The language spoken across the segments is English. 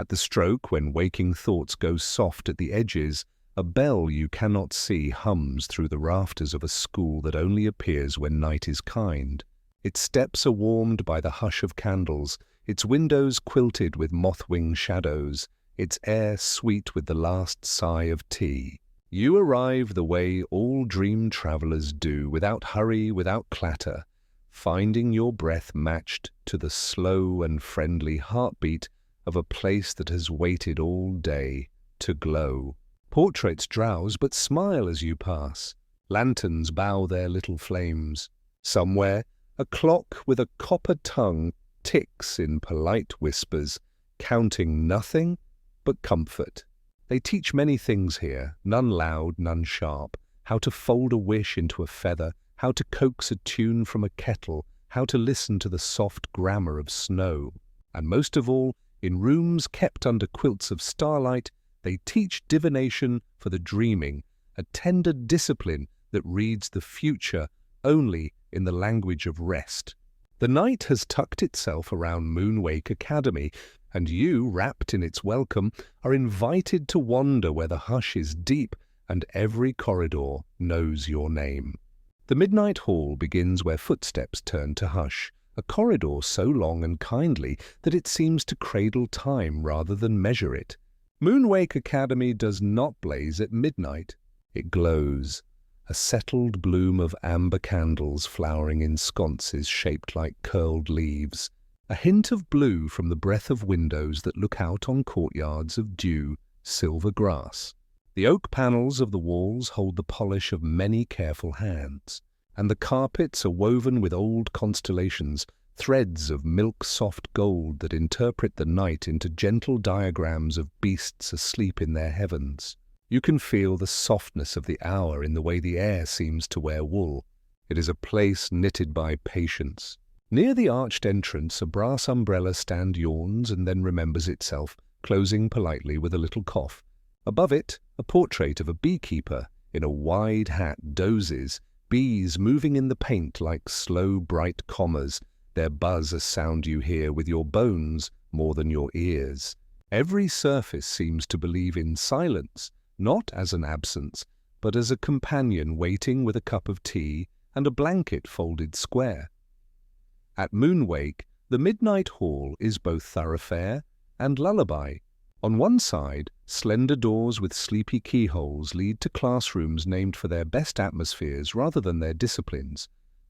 At the stroke, when waking thoughts go soft at the edges, a bell you cannot see hums through the rafters of a school that only appears when night is kind. Its steps are warmed by the hush of candles, its windows quilted with moth-wing shadows, its air sweet with the last sigh of tea. You arrive the way all dream travelers do, without hurry, without clatter, finding your breath matched to the slow and friendly heartbeat of a place that has waited all day to glow. Portraits drowse but smile as you pass. Lanterns bow their little flames. Somewhere, a clock with a copper tongue ticks in polite whispers, counting nothing but comfort. They teach many things here, none loud, none sharp. How to fold a wish into a feather, how to coax a tune from a kettle, how to listen to the soft grammar of snow. And most of all, in rooms kept under quilts of starlight, they teach divination for the dreaming, a tender discipline that reads the future only in the language of rest. The night has tucked itself around Moonwake Academy, and you, wrapped in its welcome, are invited to wander where the hush is deep and every corridor knows your name. The Midnight Hall begins where footsteps turn to hush, a corridor so long and kindly that it seems to cradle time rather than measure it. Moonwake Academy does not blaze at midnight. It glows, a settled bloom of amber candles flowering in sconces shaped like curled leaves, a hint of blue from the breath of windows that look out on courtyards of dew, silver grass. The oak panels of the walls hold the polish of many careful hands, and the carpets are woven with old constellations, threads of milk-soft gold that interpret the night into gentle diagrams of beasts asleep in their heavens. You can feel the softness of the hour in the way the air seems to wear wool. It is a place knitted by patience. Near the arched entrance, a brass umbrella stand yawns and then remembers itself, closing politely with a little cough. Above it, a portrait of a beekeeper in a wide hat dozes, bees moving in the paint like slow, bright commas, their buzz a sound you hear with your bones more than your ears. Every surface seems to believe in silence, not as an absence, but as a companion waiting with a cup of tea and a blanket folded square. At Moonwake, the Midnight Hall is both thoroughfare and lullaby. On one side, slender doors with sleepy keyholes lead to classrooms named for their best atmospheres rather than their disciplines.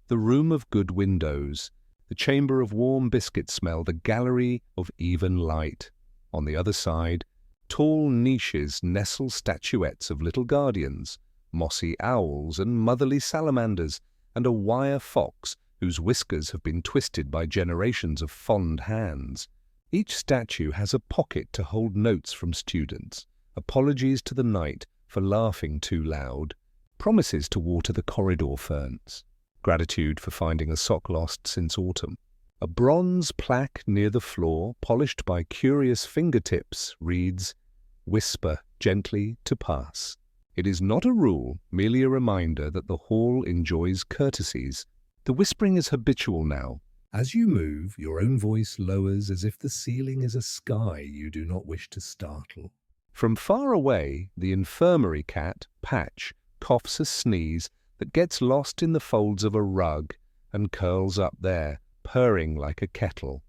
The room of good windows, the chamber of warm biscuit smell, the gallery of even light. On the other side, tall niches nestle statuettes of little guardians, mossy owls and motherly salamanders, and a wire fox whose whiskers have been twisted by generations of fond hands. Each statue has a pocket to hold notes from students, apologies to the night for laughing too loud, promises to water the corridor ferns, gratitude for finding a sock lost since autumn. A bronze plaque near the floor, polished by curious fingertips, reads, "Whisper gently to pass." It is not a rule, merely a reminder that the hall enjoys courtesies. The whispering is habitual now. As you move, your own voice lowers as if the ceiling is a sky you do not wish to startle. From far away, the infirmary cat, Patch, coughs a sneeze that gets lost in the folds of a rug and curls up there, purring like a kettle.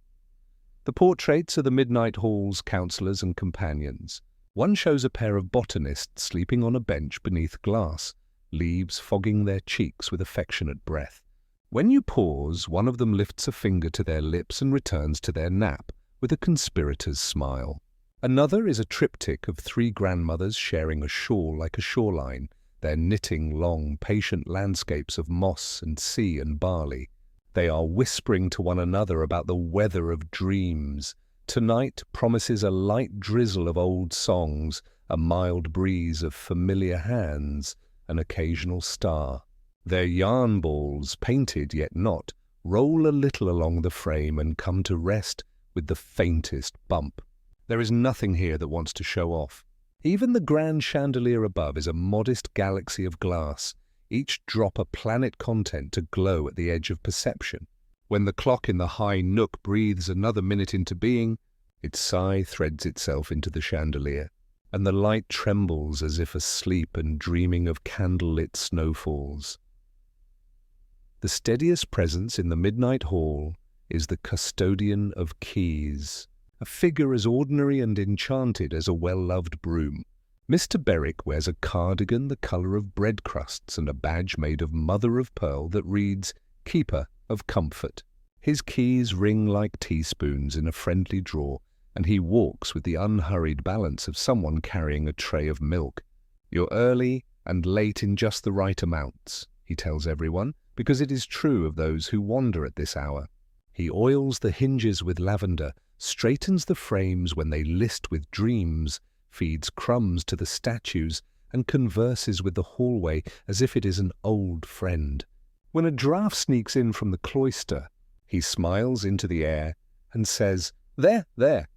The portraits are the Midnight Hall's counselors and companions. One shows a pair of botanists sleeping on a bench beneath glass, leaves fogging their cheeks with affectionate breath. When you pause, one of them lifts a finger to their lips and returns to their nap with a conspirator's smile. Another is a triptych of three grandmothers sharing a shawl like a shoreline, their knitting long, patient landscapes of moss and sea and barley. They are whispering to one another about the weather of dreams. Tonight promises a light drizzle of old songs, a mild breeze of familiar hands, an occasional star. Their yarn balls, painted yet not, roll a little along the frame and come to rest with the faintest bump. There is nothing here that wants to show off. Even the grand chandelier above is a modest galaxy of glass, each drop a planet content to glow at the edge of perception. When the clock in the high nook breathes another minute into being, Its sigh threads itself into the chandelier, and the light trembles as if asleep and dreaming of candlelit snowfalls. The steadiest presence in the midnight hall is the custodian of keys, a figure as ordinary and enchanted as a well-loved broom. Mr. Berwick wears a cardigan the colour of bread crusts and a badge made of mother-of-pearl that reads, Keeper of Comfort. His keys ring like teaspoons in a friendly drawer, and he walks with the unhurried balance of someone carrying a tray of milk. You're early and late in just the right amounts, he tells everyone, because it is true of those who wander at this hour. He oils the hinges with lavender, straightens the frames when they list with dreams, feeds crumbs to the statues, and converses with the hallway as if it is an old friend. When a draught sneaks in from the cloister, he smiles into the air and says, There, there.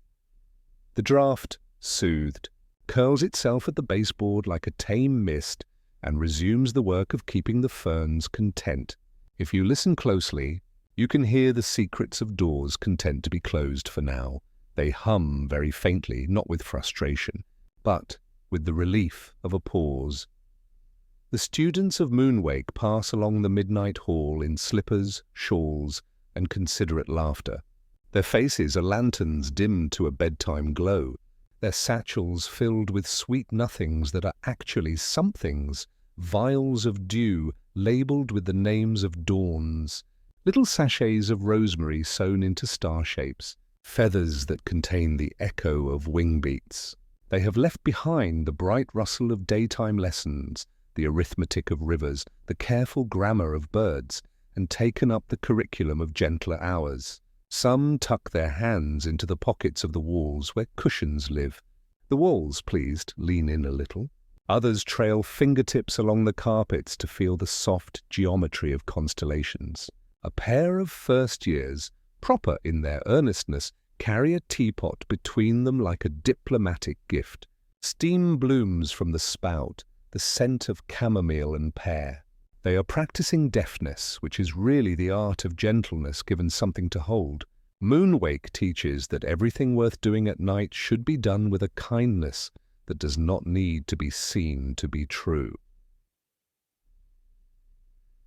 The draught, soothed, curls itself at the baseboard like a tame mist and resumes the work of keeping the ferns content. If you listen closely, you can hear the secrets of doors content to be closed for now. They hum very faintly, not with frustration, but with the relief of a pause. The students of Moonwake pass along the midnight hall in slippers, shawls, and considerate laughter. Their faces are lanterns dimmed to a bedtime glow, their satchels filled with sweet nothings that are actually somethings, vials of dew labelled with the names of dawns, little sachets of rosemary sewn into star shapes, feathers that contain the echo of wing beats. They have left behind the bright rustle of daytime lessons, the arithmetic of rivers, the careful grammar of birds, and taken up the curriculum of gentler hours. Some tuck their hands into the pockets of the walls where cushions live. The walls, pleased, lean in a little. Others trail fingertips along the carpets to feel the soft geometry of constellations. A pair of first years, proper in their earnestness, carry a teapot between them like a diplomatic gift. Steam blooms from the spout, the scent of chamomile and pear. They are practicing deafness, which is really the art of gentleness given something to hold. Moonwake teaches that everything worth doing at night should be done with a kindness that does not need to be seen to be true.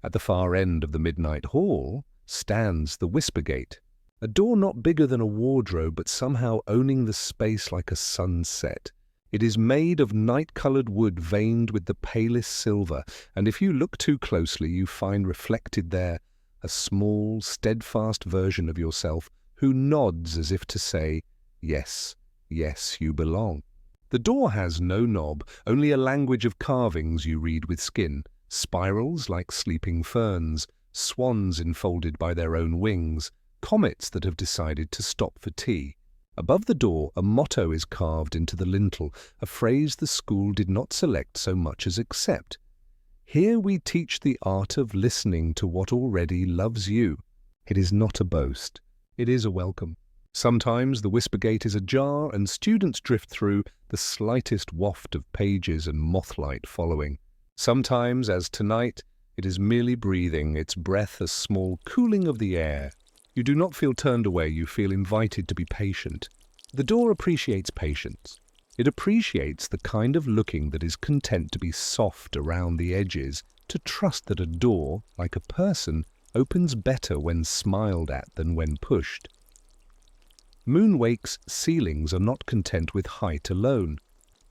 At the far end of the midnight hall stands the Whisper Gate, a door not bigger than a wardrobe but somehow owning the space like a sunset. It is made of night-coloured wood veined with the palest silver, and if you look too closely you find reflected there a small, steadfast version of yourself who nods as if to say, Yes, yes, you belong. The door has no knob, only a language of carvings you read with skin, spirals like sleeping ferns, swans enfolded by their own wings, comets that have decided to stop for tea. Above the door, a motto is carved into the lintel, a phrase the school did not select so much as accept. Here we teach the art of listening to what already loves you. It is not a boast. It is a welcome. Sometimes the Whisper Gate is ajar and students drift through, the slightest waft of pages and mothlight following. Sometimes, as tonight, it is merely breathing, its breath a small cooling of the air. You do not feel turned away, you feel invited to be patient. The door appreciates patience. It appreciates the kind of looking that is content to be soft around the edges, to trust that a door, like a person, opens better when smiled at than when pushed. Moonwake's ceilings are not content with height alone.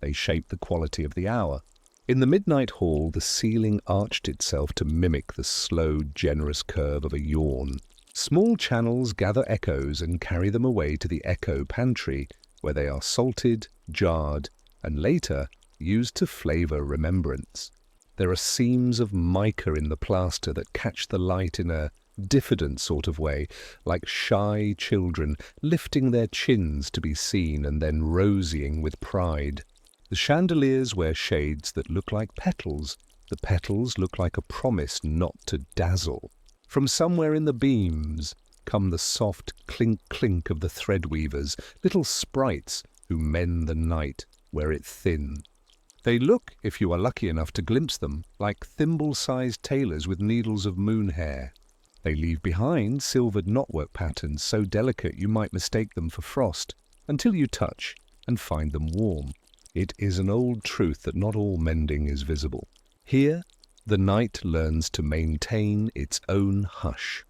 They shape the quality of the hour. In the midnight hall, the ceiling arched itself to mimic the slow, generous curve of a yawn. Small channels gather echoes and carry them away to the echo pantry, where they are salted, jarred, and later used to flavour remembrance. There are seams of mica in the plaster that catch the light in a diffident sort of way, like shy children lifting their chins to be seen and then rosying with pride. The chandeliers wear shades that look like petals. The petals look like a promise not to dazzle. From somewhere in the beams come the soft clink-clink of the threadweavers, little sprites who mend the night where it thin. They look, if you are lucky enough to glimpse them, like thimble-sized tailors with needles of moon hair. They leave behind silvered knotwork patterns so delicate you might mistake them for frost. until you touch and find them warm. It is an old truth that not all mending is visible. Here, the night learns to maintain its own hush.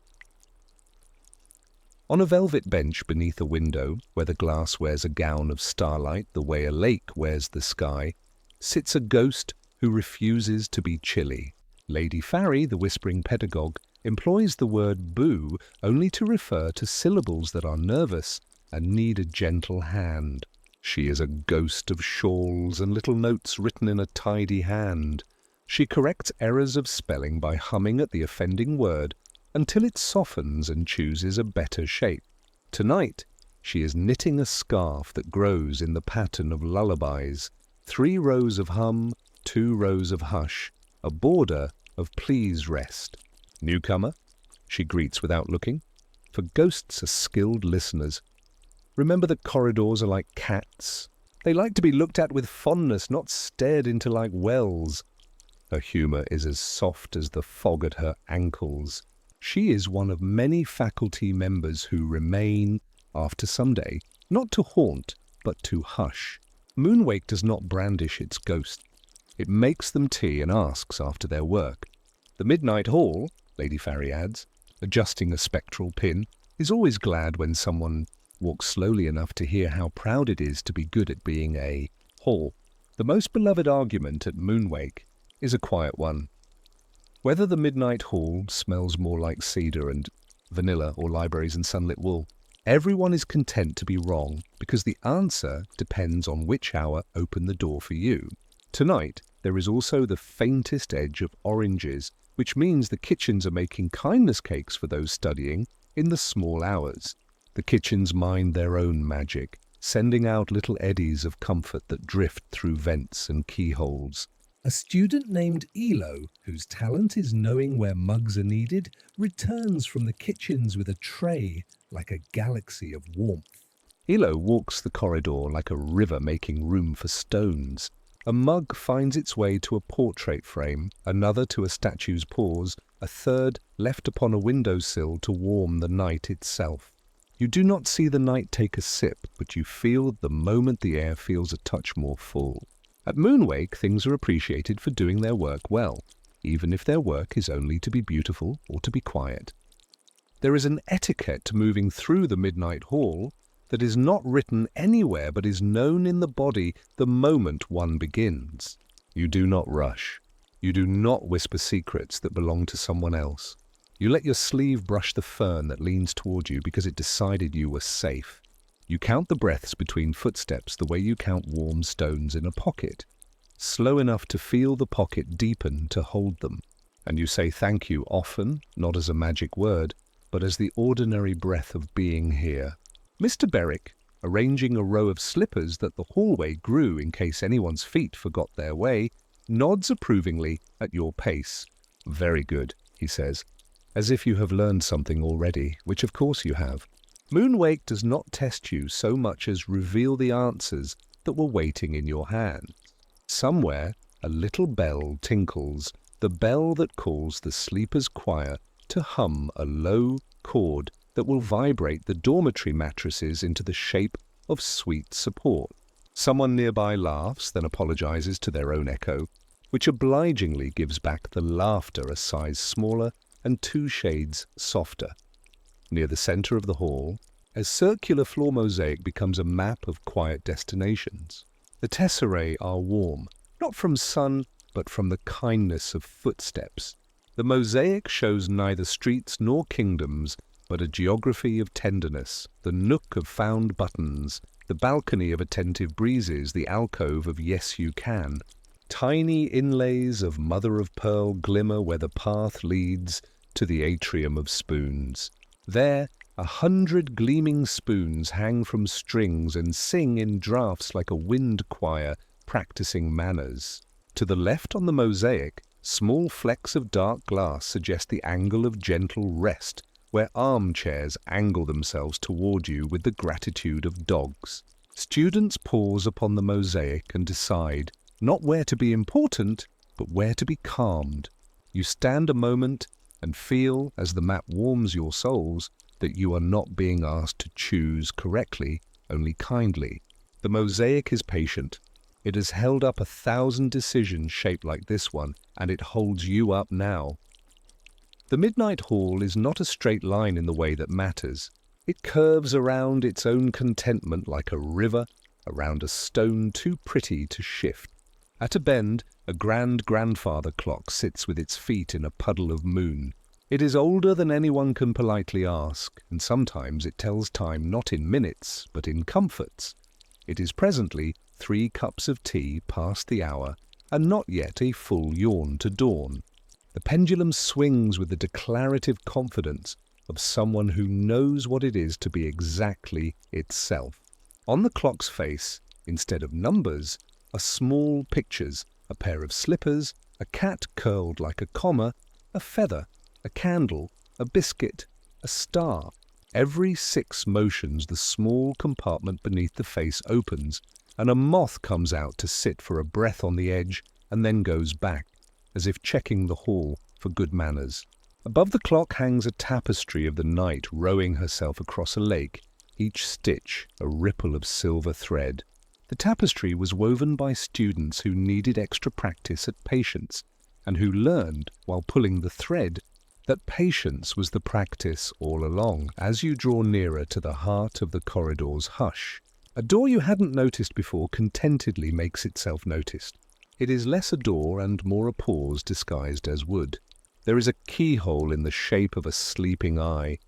On a velvet bench beneath a window, where the glass wears a gown of starlight the way a lake wears the sky, sits a ghost who refuses to be chilly. Lady Farry, the whispering pedagogue, employs the word boo only to refer to syllables that are nervous and need a gentle hand. She is a ghost of shawls and little notes written in a tidy hand. She corrects errors of spelling by humming at the offending word until it softens and chooses a better shape. Tonight, she is knitting a scarf that grows in the pattern of lullabies. 3 rows of hum, 2 rows of hush, a border of please rest. Newcomer, she greets without looking, for ghosts are skilled listeners. Remember that corridors are like cats. They like to be looked at with fondness, not stared into like wells. Her humour is as soft as the fog at her ankles. She is one of many faculty members who remain, after some day, not to haunt, but to hush. Moonwake does not brandish its ghosts. It makes them tea and asks after their work. The Midnight Hall, Lady Farry adds, adjusting a spectral pin, is always glad when someone walks slowly enough to hear how proud it is to be good at being a hall. The most beloved argument at Moonwake is a quiet one. Whether the Midnight Hall smells more like cedar and vanilla or libraries and sunlit wool, everyone is content to be wrong because the answer depends on which hour opened the door for you. Tonight, there is also the faintest edge of oranges, which means the kitchens are making kindness cakes for those studying in the small hours. The kitchens mind their own magic, sending out little eddies of comfort that drift through vents and keyholes. A student named Elo, whose talent is knowing where mugs are needed, returns from the kitchens with a tray like a galaxy of warmth. Elo walks the corridor like a river making room for stones. A mug finds its way to a portrait frame, another to a statue's paws, a third left upon a windowsill to warm the night itself. You do not see the night take a sip, but you feel the moment the air feels a touch more full. At Moonwake, things are appreciated for doing their work well, even if their work is only to be beautiful or to be quiet. There is an etiquette to moving through the Midnight Hall that is not written anywhere but is known in the body the moment one begins. You do not rush. You do not whisper secrets that belong to someone else. You let your sleeve brush the fern that leans toward you because it decided you were safe. You count the breaths between footsteps the way you count warm stones in a pocket, slow enough to feel the pocket deepen to hold them. And you say thank you often, not as a magic word, but as the ordinary breath of being here. Mr. Berwick, arranging a row of slippers that the hallway grew in case anyone's feet forgot their way, nods approvingly at your pace. Very good, he says, as if you have learned something already, which of course you have. Moonwake does not test you so much as reveal the answers that were waiting in your hand. Somewhere, a little bell tinkles, the bell that calls the sleepers' choir to hum a low chord that will vibrate the dormitory mattresses into the shape of sweet support. Someone nearby laughs, then apologizes to their own echo, which obligingly gives back the laughter a size smaller and 2 shades softer. Near the center of the hall, a circular floor mosaic becomes a map of quiet destinations. The tesserae are warm, not from sun, but from the kindness of footsteps. The mosaic shows neither streets nor kingdoms, but a geography of tenderness, the nook of found buttons, the balcony of attentive breezes, the alcove of yes you can. Tiny inlays of mother-of-pearl glimmer where the path leads to the atrium of spoons. There, 100 gleaming spoons hang from strings and sing in draughts like a wind choir practicing manners. To the left on the mosaic, small flecks of dark glass suggest the angle of gentle rest, where armchairs angle themselves toward you with the gratitude of dogs. Students pause upon the mosaic and decide not where to be important, but where to be calmed. You stand a moment and feel, as the map warms your souls, that you are not being asked to choose correctly, only kindly. The mosaic is patient. It has held up 1,000 decisions shaped like this one, and it holds you up now. The Midnight Hall is not a straight line in the way that matters. It curves around its own contentment like a river around a stone too pretty to shift. At a bend, a grand-grandfather clock sits with its feet in a puddle of moon. It is older than anyone can politely ask, and sometimes it tells time not in minutes, but in comforts. It is presently 3 cups of tea past the hour, and not yet a full yawn to dawn. The pendulum swings with the declarative confidence of someone who knows what it is to be exactly itself. On the clock's face, instead of numbers, are small pictures, a pair of slippers, a cat curled like a comma, a feather, a candle, a biscuit, a star. Every 6 motions the small compartment beneath the face opens, and a moth comes out to sit for a breath on the edge and then goes back, as if checking the hall for good manners. Above the clock hangs a tapestry of the night rowing herself across a lake, each stitch a ripple of silver thread. The tapestry was woven by students who needed extra practice at patience, and who learned, while pulling the thread, that patience was the practice all along as you draw nearer to the heart of the corridor's hush. A door you hadn't noticed before contentedly makes itself noticed. It is less a door and more a pause disguised as wood. There is a keyhole in the shape of a sleeping eye,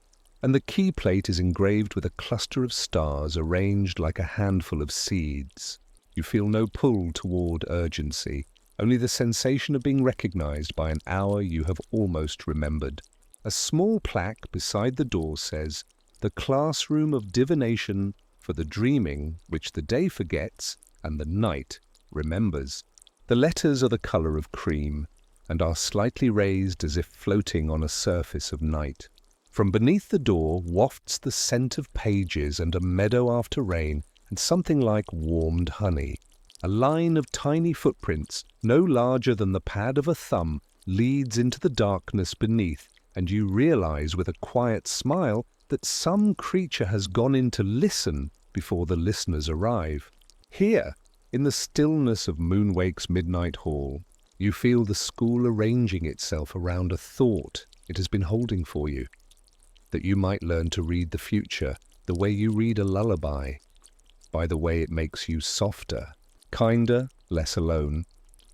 and the key plate is engraved with a cluster of stars arranged like a handful of seeds. You feel no pull toward urgency, only the sensation of being recognized by an hour you have almost remembered. A small plaque beside the door says, "The classroom of divination for the dreaming which the day forgets and the night remembers." The letters are the color of cream and are slightly raised as if floating on a surface of night. From beneath the door wafts the scent of pages and a meadow after rain and something like warmed honey. A line of tiny footprints, no larger than the pad of a thumb, leads into the darkness beneath, and you realize with a quiet smile that some creature has gone in to listen before the listeners arrive. Here, in the stillness of Moonwake's Midnight Hall, you feel the school arranging itself around a thought it has been holding for you, that you might learn to read the future the way you read a lullaby, by the way it makes you softer, kinder, less alone.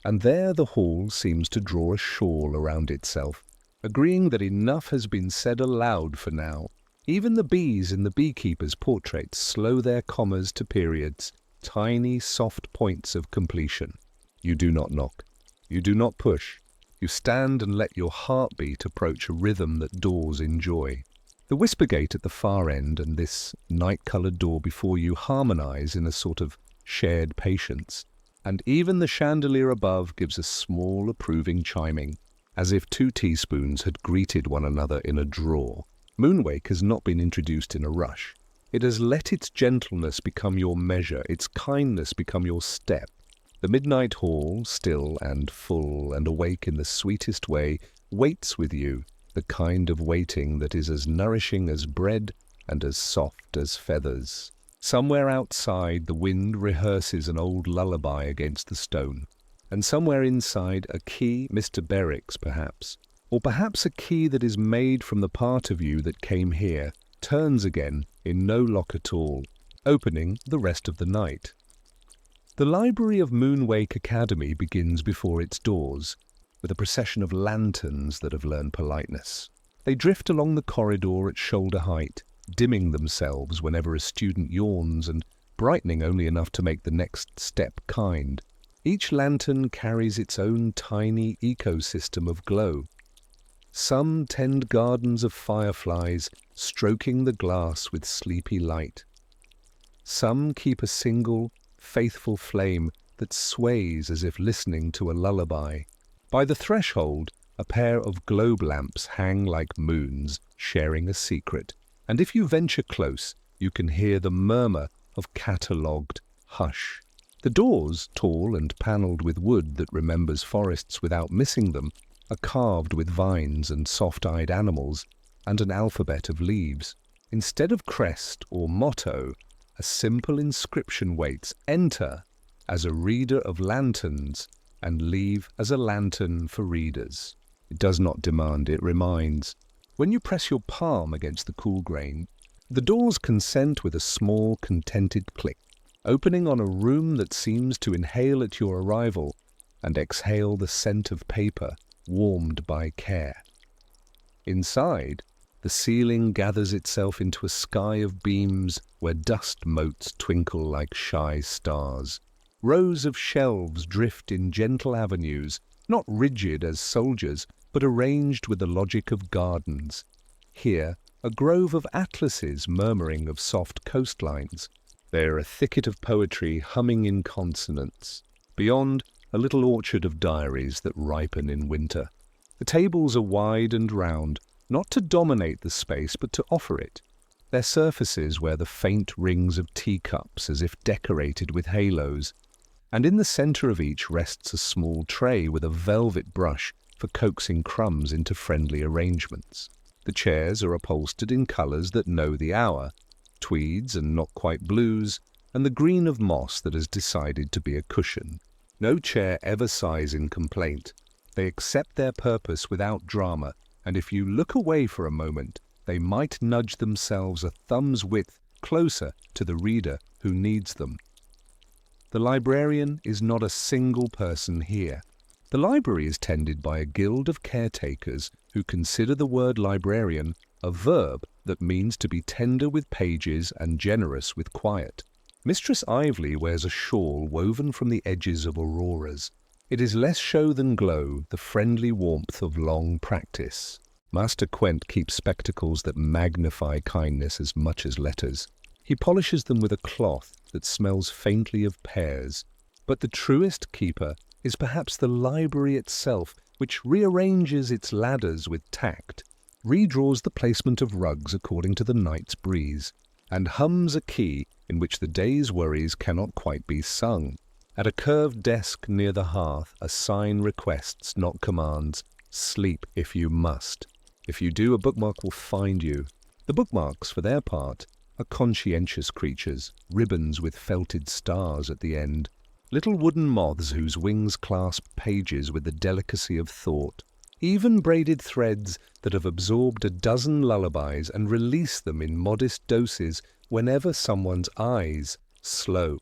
And there the hall seems to draw a shawl around itself, agreeing that enough has been said aloud for now. Even the bees in the beekeeper's portraits slow their commas to periods, tiny soft points of completion. You do not knock. You do not push. You stand and let your heartbeat approach a rhythm that doors enjoy. The whisper gate at the far end and this night-coloured door before you harmonize in a sort of shared patience, and even the chandelier above gives a small approving chiming, as if 2 teaspoons had greeted one another in a drawer. Moonwake has not been introduced in a rush. It has let its gentleness become your measure, its kindness become your step. The Midnight Hall, still and full and awake in the sweetest way, waits with you, the kind of waiting that is as nourishing as bread and as soft as feathers. Somewhere outside, the wind rehearses an old lullaby against the stone, and somewhere inside, a key, Mr. Berwick's perhaps, or perhaps a key that is made from the part of you that came here, turns again in no lock at all, opening the rest of the night. The library of Moonwake Academy begins before its doors, with a procession of lanterns that have learned politeness. They drift along the corridor at shoulder height, dimming themselves whenever a student yawns and brightening only enough to make the next step kind. Each lantern carries its own tiny ecosystem of glow. Some tend gardens of fireflies, stroking the glass with sleepy light. Some keep a single, faithful flame that sways as if listening to a lullaby. By the threshold, a pair of globe lamps hang like moons, sharing a secret, and if you venture close, you can hear the murmur of catalogued hush. The doors, tall and panelled with wood that remembers forests without missing them, are carved with vines and soft-eyed animals and an alphabet of leaves. Instead of crest or motto, A simple inscription waits. Enter as a reader of lanterns and leave as a lantern for readers. It does not demand, it reminds. When you press your palm against the cool grain, the doors consent with a small, contented click, opening on a room that seems to inhale at your arrival and exhale the scent of paper warmed by care. Inside, the ceiling gathers itself into a sky of beams where dust motes twinkle like shy stars. Rows of shelves drift in gentle avenues, not rigid as soldiers, but arranged with the logic of gardens. Here, a grove of atlases murmuring of soft coastlines. There, a thicket of poetry humming in consonance. Beyond, a little orchard of diaries that ripen in winter. The tables are wide and round, not to dominate the space, but to offer it. Their surfaces wear the faint rings of teacups as if decorated with halos, and in the center of each rests a small tray with a velvet brush for coaxing crumbs into friendly arrangements. The chairs are upholstered in colors that know the hour, tweeds and not quite blues, and the green of moss that has decided to be a cushion. No chair ever sighs in complaint. They accept their purpose without drama, and if you look away for a moment, they might nudge themselves a thumb's width closer to the reader who needs them. The librarian is not a single person here. The library is tended by a guild of caretakers who consider the word librarian a verb that means to be tender with pages and generous with quiet. Mistress Ively wears a shawl woven from the edges of auroras. It is less show than glow, the friendly warmth of long practice. Master Quent keeps spectacles that magnify kindness as much as letters. He polishes them with a cloth that smells faintly of pears. But the truest keeper is perhaps the library itself, which rearranges its ladders with tact, redraws the placement of rugs according to the night's breeze, and hums a key in which the day's worries cannot quite be sung. At a curved desk near the hearth, a sign requests, not commands, sleep if you must. If you do, a bookmark will find you. The bookmarks, for their part, are conscientious creatures, ribbons with felted stars at the end, little wooden moths whose wings clasp pages with the delicacy of thought, even braided threads that have absorbed a dozen lullabies and release them in modest doses whenever someone's eyes slow.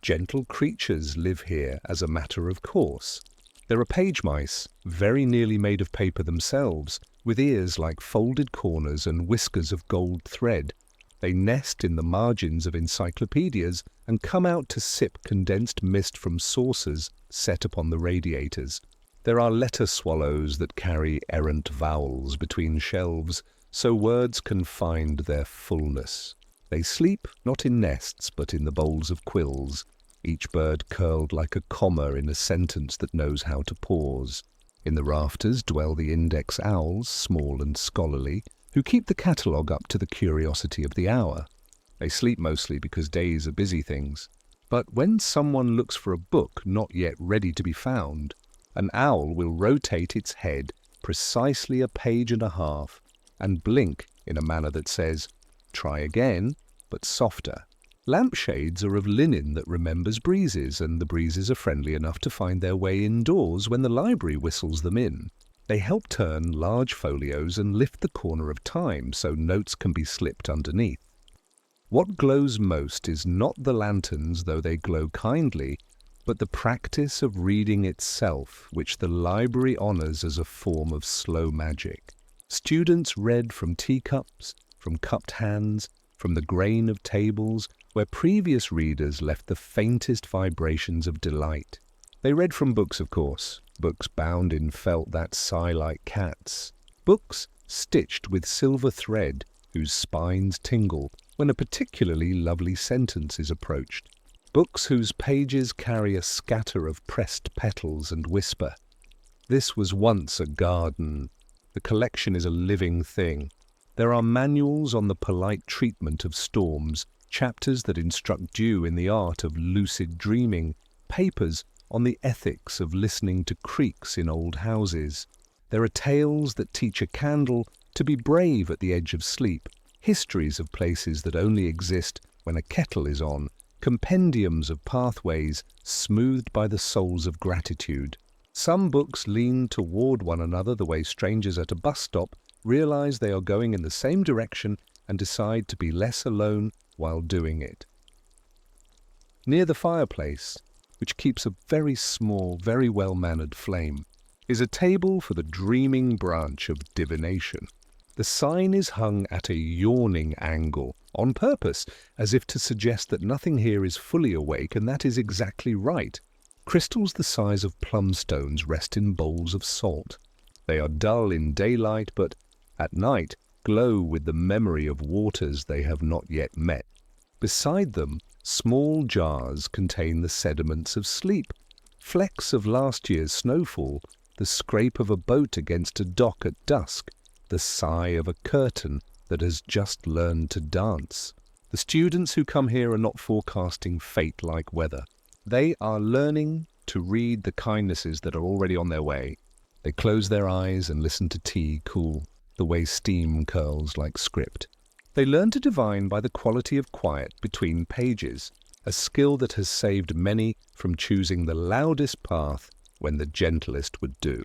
Gentle creatures live here as a matter of course. There are page mice, very nearly made of paper themselves, with ears like folded corners and whiskers of gold thread. They nest in the margins of encyclopedias and come out to sip condensed mist from saucers set upon the radiators. There are letter swallows that carry errant vowels between shelves, so words can find their fullness. They sleep not in nests, but in the bowls of quills, each bird curled like a comma in a sentence that knows how to pause. In the rafters dwell the index owls, small and scholarly, who keep the catalogue up to the curiosity of the hour. They sleep mostly because days are busy things. But when someone looks for a book not yet ready to be found, an owl will rotate its head precisely a page and a half and blink in a manner that says, "Try again, but softer." Lampshades are of linen that remembers breezes, and the breezes are friendly enough to find their way indoors when the library whistles them in. They help turn large folios and lift the corner of time so notes can be slipped underneath. What glows most is not the lanterns, though they glow kindly, but the practice of reading itself, which the library honors as a form of slow magic. Students read from teacups, from cupped hands, from the grain of tables, where previous readers left the faintest vibrations of delight. They read from books, of course, books bound in felt that sigh like cats, books stitched with silver thread whose spines tingle when a particularly lovely sentence is approached, books whose pages carry a scatter of pressed petals and whisper, "This was once a garden." The collection is a living thing. There are manuals on the polite treatment of storms, chapters that instruct you in the art of lucid dreaming, papers on the ethics of listening to creaks in old houses. There are tales that teach a candle to be brave at the edge of sleep, histories of places that only exist when a kettle is on, compendiums of pathways smoothed by the soles of gratitude. Some books lean toward one another the way strangers at a bus stop realize they are going in the same direction and decide to be less alone while doing it. Near the fireplace, which keeps a very small, very well-mannered flame, is a table for the dreaming branch of divination. The sign is hung at a yawning angle, on purpose, as if to suggest that nothing here is fully awake, and that is exactly right. Crystals the size of plum stones rest in bowls of salt. They are dull in daylight, but at night glow with the memory of waters they have not yet met. Beside them, small jars contain the sediments of sleep, flecks of last year's snowfall, the scrape of a boat against a dock at dusk, the sigh of a curtain that has just learned to dance. The students who come here are not forecasting fate like weather. They are learning to read the kindnesses that are already on their way. They close their eyes and listen to tea cool, the way steam curls like script. They learn to divine by the quality of quiet between pages, a skill that has saved many from choosing the loudest path when the gentlest would do.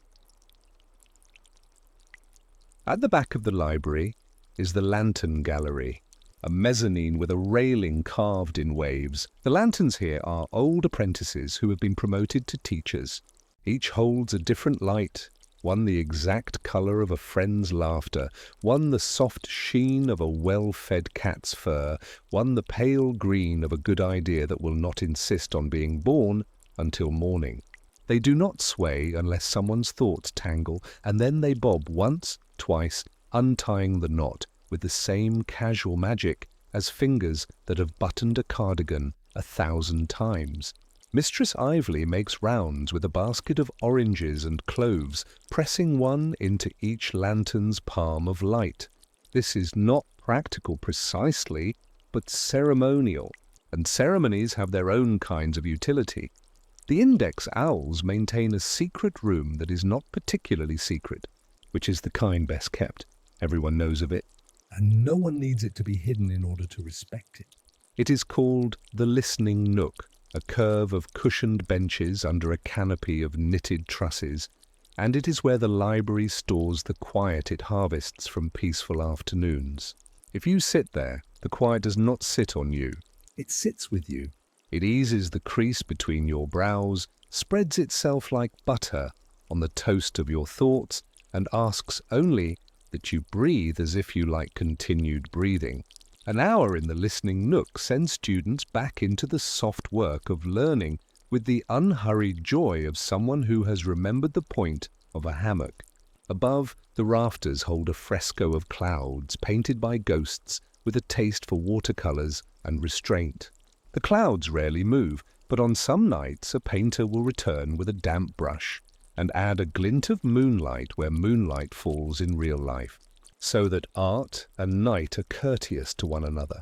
At the back of the library is the lantern gallery, a mezzanine with a railing carved in waves. The lanterns here are old apprentices who have been promoted to teachers. Each holds a different light, one the exact colour of a friend's laughter, one the soft sheen of a well-fed cat's fur, one the pale green of a good idea that will not insist on being born until morning. They do not sway unless someone's thoughts tangle, and then they bob once, twice, untying the knot with the same casual magic as fingers that have buttoned a cardigan 1,000 times. Mistress Ively makes rounds with a basket of oranges and cloves, pressing one into each lantern's palm of light. This is not practical precisely, but ceremonial, and ceremonies have their own kinds of utility. The index owls maintain a secret room that is not particularly secret, which is the kind best kept. Everyone knows of it, and no one needs it to be hidden in order to respect it. It is called the Listening Nook, a curve of cushioned benches under a canopy of knitted trusses, and it is where the library stores the quiet it harvests from peaceful afternoons. If you sit there, the quiet does not sit on you. It sits with you. It eases the crease between your brows, spreads itself like butter on the toast of your thoughts, and asks only that you breathe as if you like continued breathing. An hour in the Listening Nook sends students back into the soft work of learning with the unhurried joy of someone who has remembered the point of a hammock. Above, the rafters hold a fresco of clouds painted by ghosts with a taste for watercolors and restraint. The clouds rarely move, but on some nights a painter will return with a damp brush and add a glint of moonlight where moonlight falls in real life, so that art and night are courteous to one another.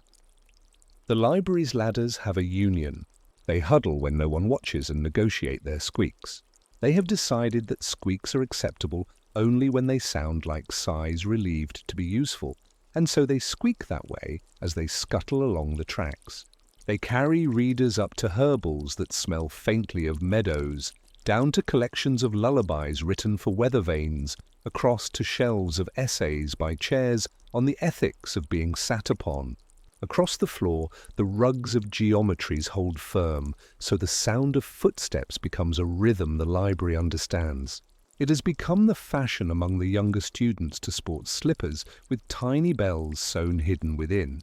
The library's ladders have a union. They huddle when no one watches and negotiate their squeaks. They have decided that squeaks are acceptable only when they sound like sighs relieved to be useful, and so they squeak that way as they scuttle along the tracks. They carry readers up to herbals that smell faintly of meadows, down to collections of lullabies written for weather vanes, across to shelves of essays by chairs on the ethics of being sat upon. Across the floor, the rugs of geometries hold firm, so the sound of footsteps becomes a rhythm the library understands. It has become the fashion among the younger students to sport slippers with tiny bells sewn hidden within.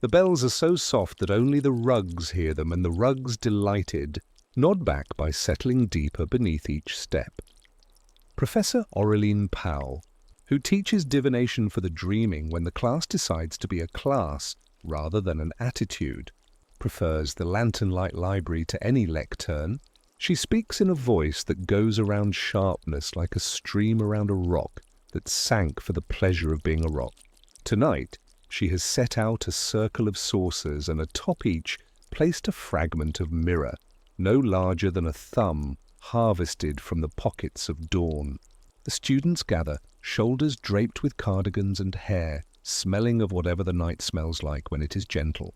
The bells are so soft that only the rugs hear them, and the rugs, delighted, nod back by settling deeper beneath each step. Professor Aureline Powell, who teaches divination for the dreaming when the class decides to be a class rather than an attitude, prefers the lantern-light library to any lectern. She speaks in a voice that goes around sharpness like a stream around a rock that sank for the pleasure of being a rock. Tonight, she has set out a circle of saucers, and atop each placed a fragment of mirror, no larger than a thumb, harvested from the pockets of dawn. The students gather, shoulders draped with cardigans and hair, smelling of whatever the night smells like when it is gentle.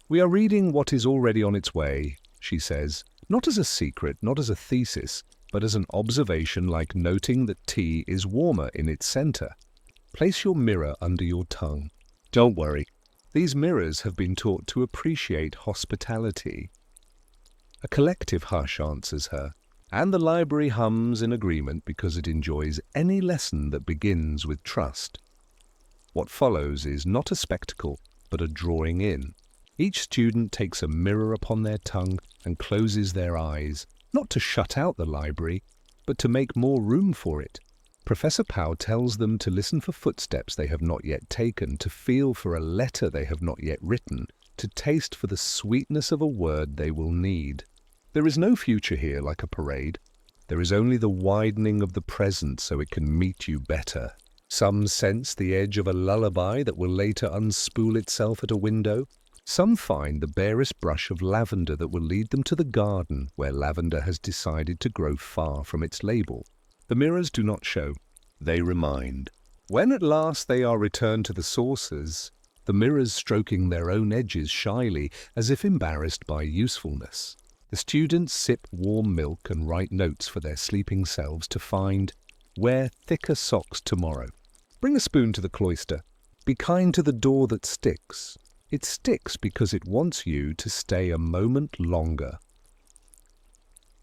"We are reading what is already on its way," she says, not as a secret, not as a thesis, but as an observation, like noting that tea is warmer in its center. Place your mirror under your tongue. Don't worry. These mirrors have been taught to appreciate hospitality. A collective hush answers her, and the library hums in agreement because it enjoys any lesson that begins with trust. What follows is not a spectacle, but a drawing in. Each student takes a mirror upon their tongue and closes their eyes, not to shut out the library, but to make more room for it. Professor Pow tells them to listen for footsteps they have not yet taken, to feel for a letter they have not yet written, to taste for the sweetness of a word they will need. There is no future here like a parade. There is only the widening of the present so it can meet you better. Some sense the edge of a lullaby that will later unspool itself at a window. Some find the barest brush of lavender that will lead them to the garden where lavender has decided to grow far from its label. The mirrors do not show, they remind. When at last they are returned to the sources, the mirrors stroking their own edges shyly as if embarrassed by usefulness. The students sip warm milk and write notes for their sleeping selves to find, "Wear thicker socks tomorrow. Bring a spoon to the cloister. Be kind to the door that sticks. It sticks because it wants you to stay a moment longer."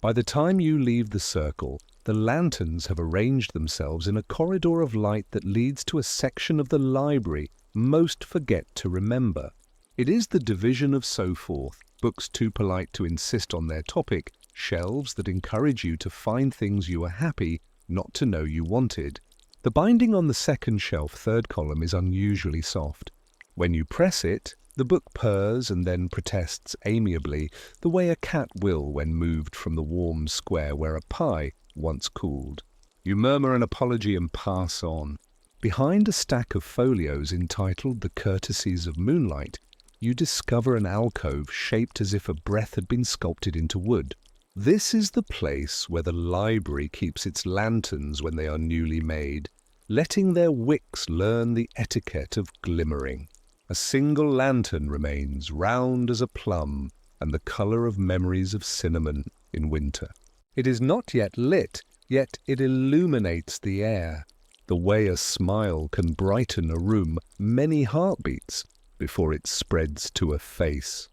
By the time you leave the circle, the lanterns have arranged themselves in a corridor of light that leads to a section of the library most forget to remember. It is the division of so forth, books too polite to insist on their topic, shelves that encourage you to find things you are happy not to know you wanted. The binding on the second shelf, third column, is unusually soft. When you press it, the book purrs and then protests amiably, the way a cat will when moved from the warm square where a pie once cooled. You murmur an apology and pass on. Behind a stack of folios entitled "The Courtesies of Moonlight," you discover an alcove shaped as if a breath had been sculpted into wood. This is the place where the library keeps its lanterns when they are newly made, letting their wicks learn the etiquette of glimmering. A single lantern remains, round as a plum, and the colour of memories of cinnamon in winter. It is not yet lit, yet it illuminates the air, the way a smile can brighten a room many heartbeats before it spreads to a face.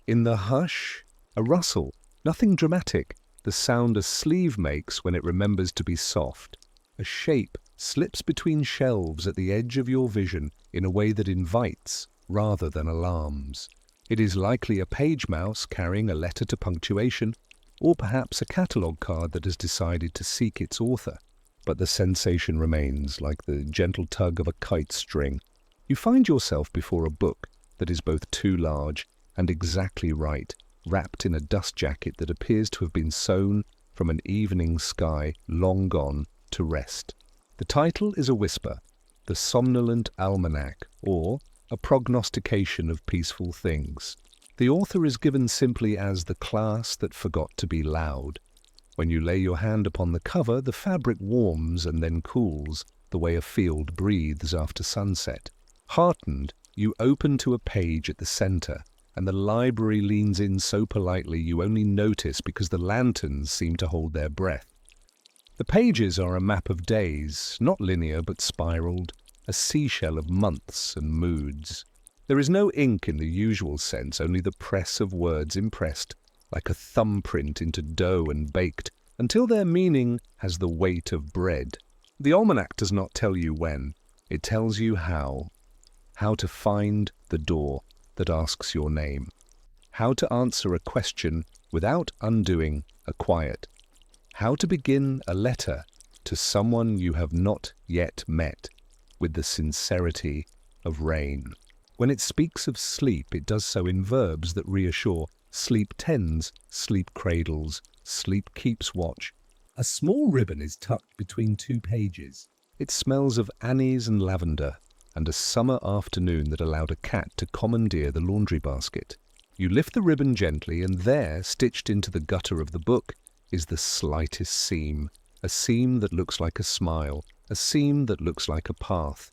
In the hush, a rustle, nothing dramatic, the sound a sleeve makes when it remembers to be soft. A shape slips between shelves at the edge of your vision in a way that invites rather than alarms. It is likely a page mouse carrying a letter to punctuation, or perhaps a catalogue card that has decided to seek its author. But the sensation remains, like the gentle tug of a kite string. You find yourself before a book that is both too large and exactly right, wrapped in a dust jacket that appears to have been sewn from an evening sky long gone to rest. The title is a whisper, The Somnolent Almanac, or A Prognostication of Peaceful Things. The author is given simply as the class that forgot to be loud. When you lay your hand upon the cover, the fabric warms and then cools, the way a field breathes after sunset. Heartened, you open to a page at the center, and the library leans in so politely you only notice because the lanterns seem to hold their breath. The pages are a map of days, not linear but spiraled, a seashell of months and moods. There is no ink in the usual sense, only the press of words impressed, like a thumbprint into dough and baked, until their meaning has the weight of bread. The almanac does not tell you when, it tells you how. How to find the door that asks your name. How to answer a question without undoing a quiet. How to begin a letter to someone you have not yet met with the sincerity of rain. When it speaks of sleep, it does so in verbs that reassure. Sleep tends, sleep cradles, sleep keeps watch. A small ribbon is tucked between two pages. It smells of anise and lavender, and a summer afternoon that allowed a cat to commandeer the laundry basket. You lift the ribbon gently, and there, stitched into the gutter of the book, is the slightest seam, a seam that looks like a smile, a seam that looks like a path.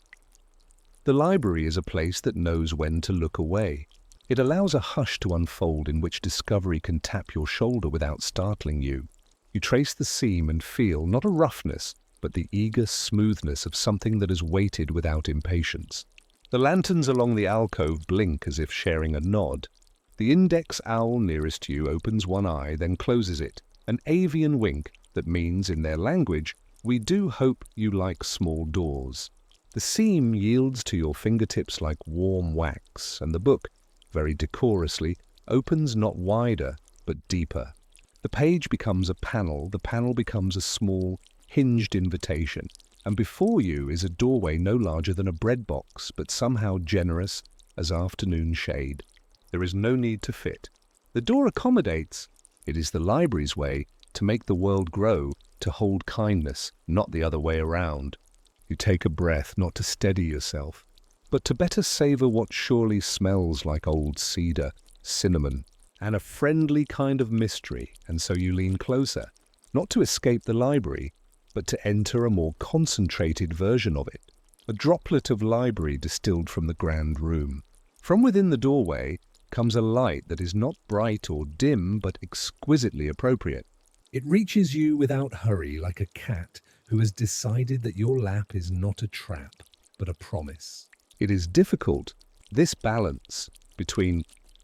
The library is a place that knows when to look away. It allows a hush to unfold in which discovery can tap your shoulder without startling you. You trace the seam and feel not a roughness, but the eager smoothness of something that has waited without impatience. The lanterns along the alcove blink as if sharing a nod. The index owl nearest you opens one eye, then closes it, an avian wink that means, in their language, "We do hope you like small doors." The seam yields to your fingertips like warm wax, and the book, very decorously, opens not wider, but deeper. The page becomes a panel, the panel becomes a small, hinged invitation, and before you is a doorway no larger than a bread box, but somehow generous as afternoon shade. There is no need to fit. The door accommodates. It is the library's way to make the world grow, to hold kindness, not the other way around. You take a breath, not to steady yourself, but to better savor what surely smells like old cedar, cinnamon, and a friendly kind of mystery, and so you lean closer, not to escape the library, but to enter a more concentrated version of it, a droplet of library distilled from the grand room. From within the doorway comes a light that is not bright or dim, but exquisitely appropriate. It reaches you without hurry, like a cat who has decided that your lap is not a trap, but a promise. It is difficult, this balance between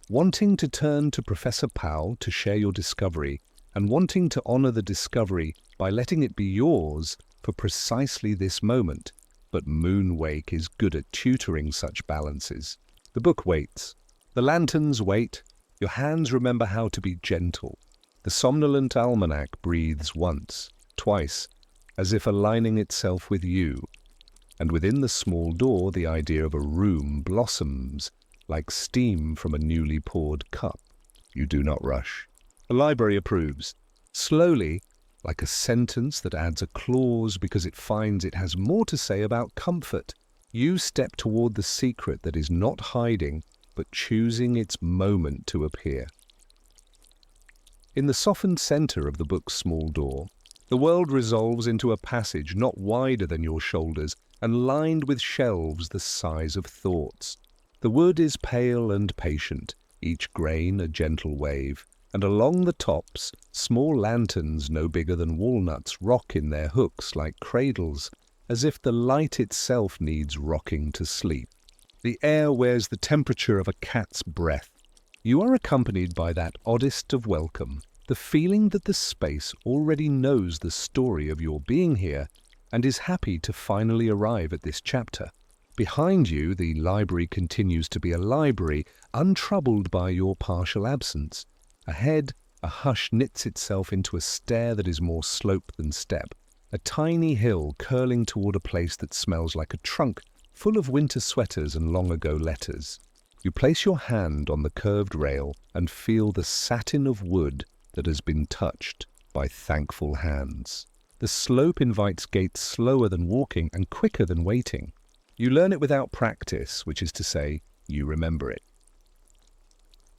wanting to turn to Professor Powell to share your discovery and wanting to honor the discovery by letting it be yours for precisely this moment. But Moonwake is good at tutoring such balances. The book waits. The lanterns wait. Your hands remember how to be gentle. The somnolent almanac breathes once, twice, as if aligning itself with you. And within the small door, the idea of a room blossoms like steam from a newly poured cup. You do not rush. The library approves. Slowly, like a sentence that adds a clause because it finds it has more to say about comfort, you step toward the secret that is not hiding, but choosing its moment to appear. In the softened center of the book's small door, the world resolves into a passage not wider than your shoulders and lined with shelves the size of thoughts. The wood is pale and patient, each grain a gentle wave, and along the tops, small lanterns no bigger than walnuts rock in their hooks like cradles, as if the light itself needs rocking to sleep. The air wears the temperature of a cat's breath. You are accompanied by that oddest of welcome, the feeling that the space already knows the story of your being here and is happy to finally arrive at this chapter. Behind you, the library continues to be a library, untroubled by your partial absence. Ahead, a hush knits itself into a stair that is more slope than step, a tiny hill curling toward a place that smells like a trunk full of winter sweaters and long-ago letters. You place your hand on the curved rail and feel the satin of wood that has been touched by thankful hands. The slope invites gaits slower than walking and quicker than waiting. You learn it without practice, which is to say, you remember it.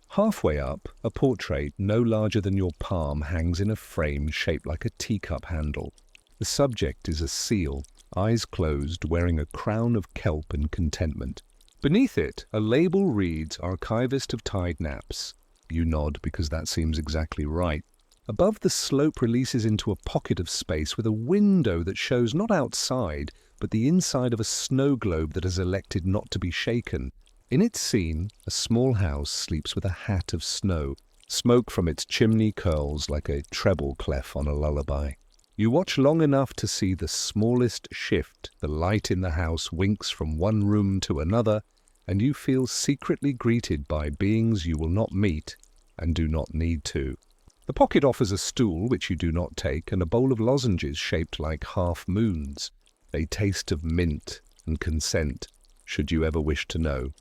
Halfway up, a portrait no larger than your palm hangs in a frame shaped like a teacup handle. The subject is a seal, eyes closed, wearing a crown of kelp and contentment. Beneath it, a label reads, "Archivist of Tide Naps." You nod because that seems exactly right. Above, the slope releases into a pocket of space with a window that shows not outside, but the inside of a snow globe that has elected not to be shaken. In its scene, a small house sleeps with a hat of snow. Smoke from its chimney curls like a treble clef on a lullaby. You watch long enough to see the smallest shift. The light in the house winks from one room to another, and you feel secretly greeted by beings you will not meet and do not need to. The pocket offers a stool, which you do not take, and a bowl of lozenges shaped like half-moons. They taste of mint and consent, should you ever wish to know.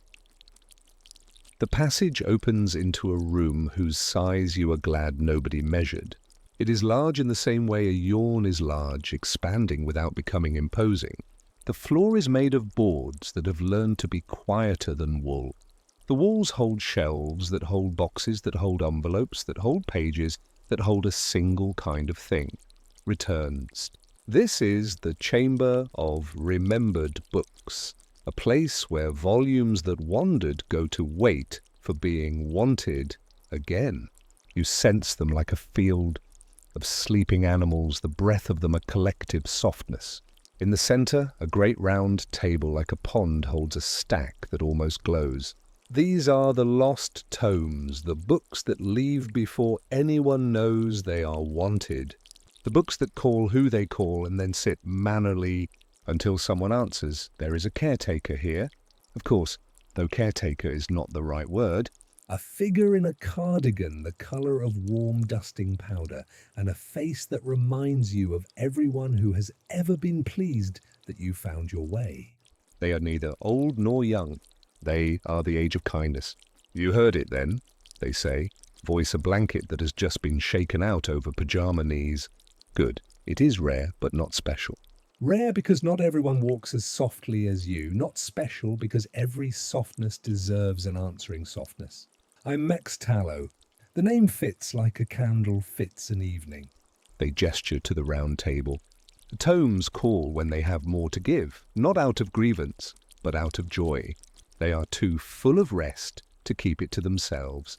The passage opens into a room whose size you are glad nobody measured. It is large in the same way a yawn is large, expanding without becoming imposing. The floor is made of boards that have learned to be quieter than wool. The walls hold shelves that hold boxes, that hold envelopes, that hold pages, that hold a single kind of thing: returns. This is the chamber of remembered books. a place where volumes that wandered go to wait for being wanted again. You sense them like a field of sleeping animals, the breath of them a collective softness. In the center, a great round table like a pond holds a stack that almost glows. These are the lost tomes, the books that leave before anyone knows they are wanted. The books that call who they call and then sit mannerly until someone answers. There is a caretaker here. Of course, though caretaker is not the right word. A figure in a cardigan the color of warm dusting powder, and a face that reminds you of everyone who has ever been pleased that you found your way. They are neither old nor young. They are the age of kindness. You heard it then, they say, voice a blanket that has just been shaken out over pajama knees. Good. It is rare, but not special. Rare because not everyone walks as softly as you. Not special because every softness deserves an answering softness. I'm Mex Tallow. The name fits like a candle fits an evening. They gesture to the round table. The tomes call when they have more to give, not out of grievance, but out of joy. They are too full of rest to keep it to themselves.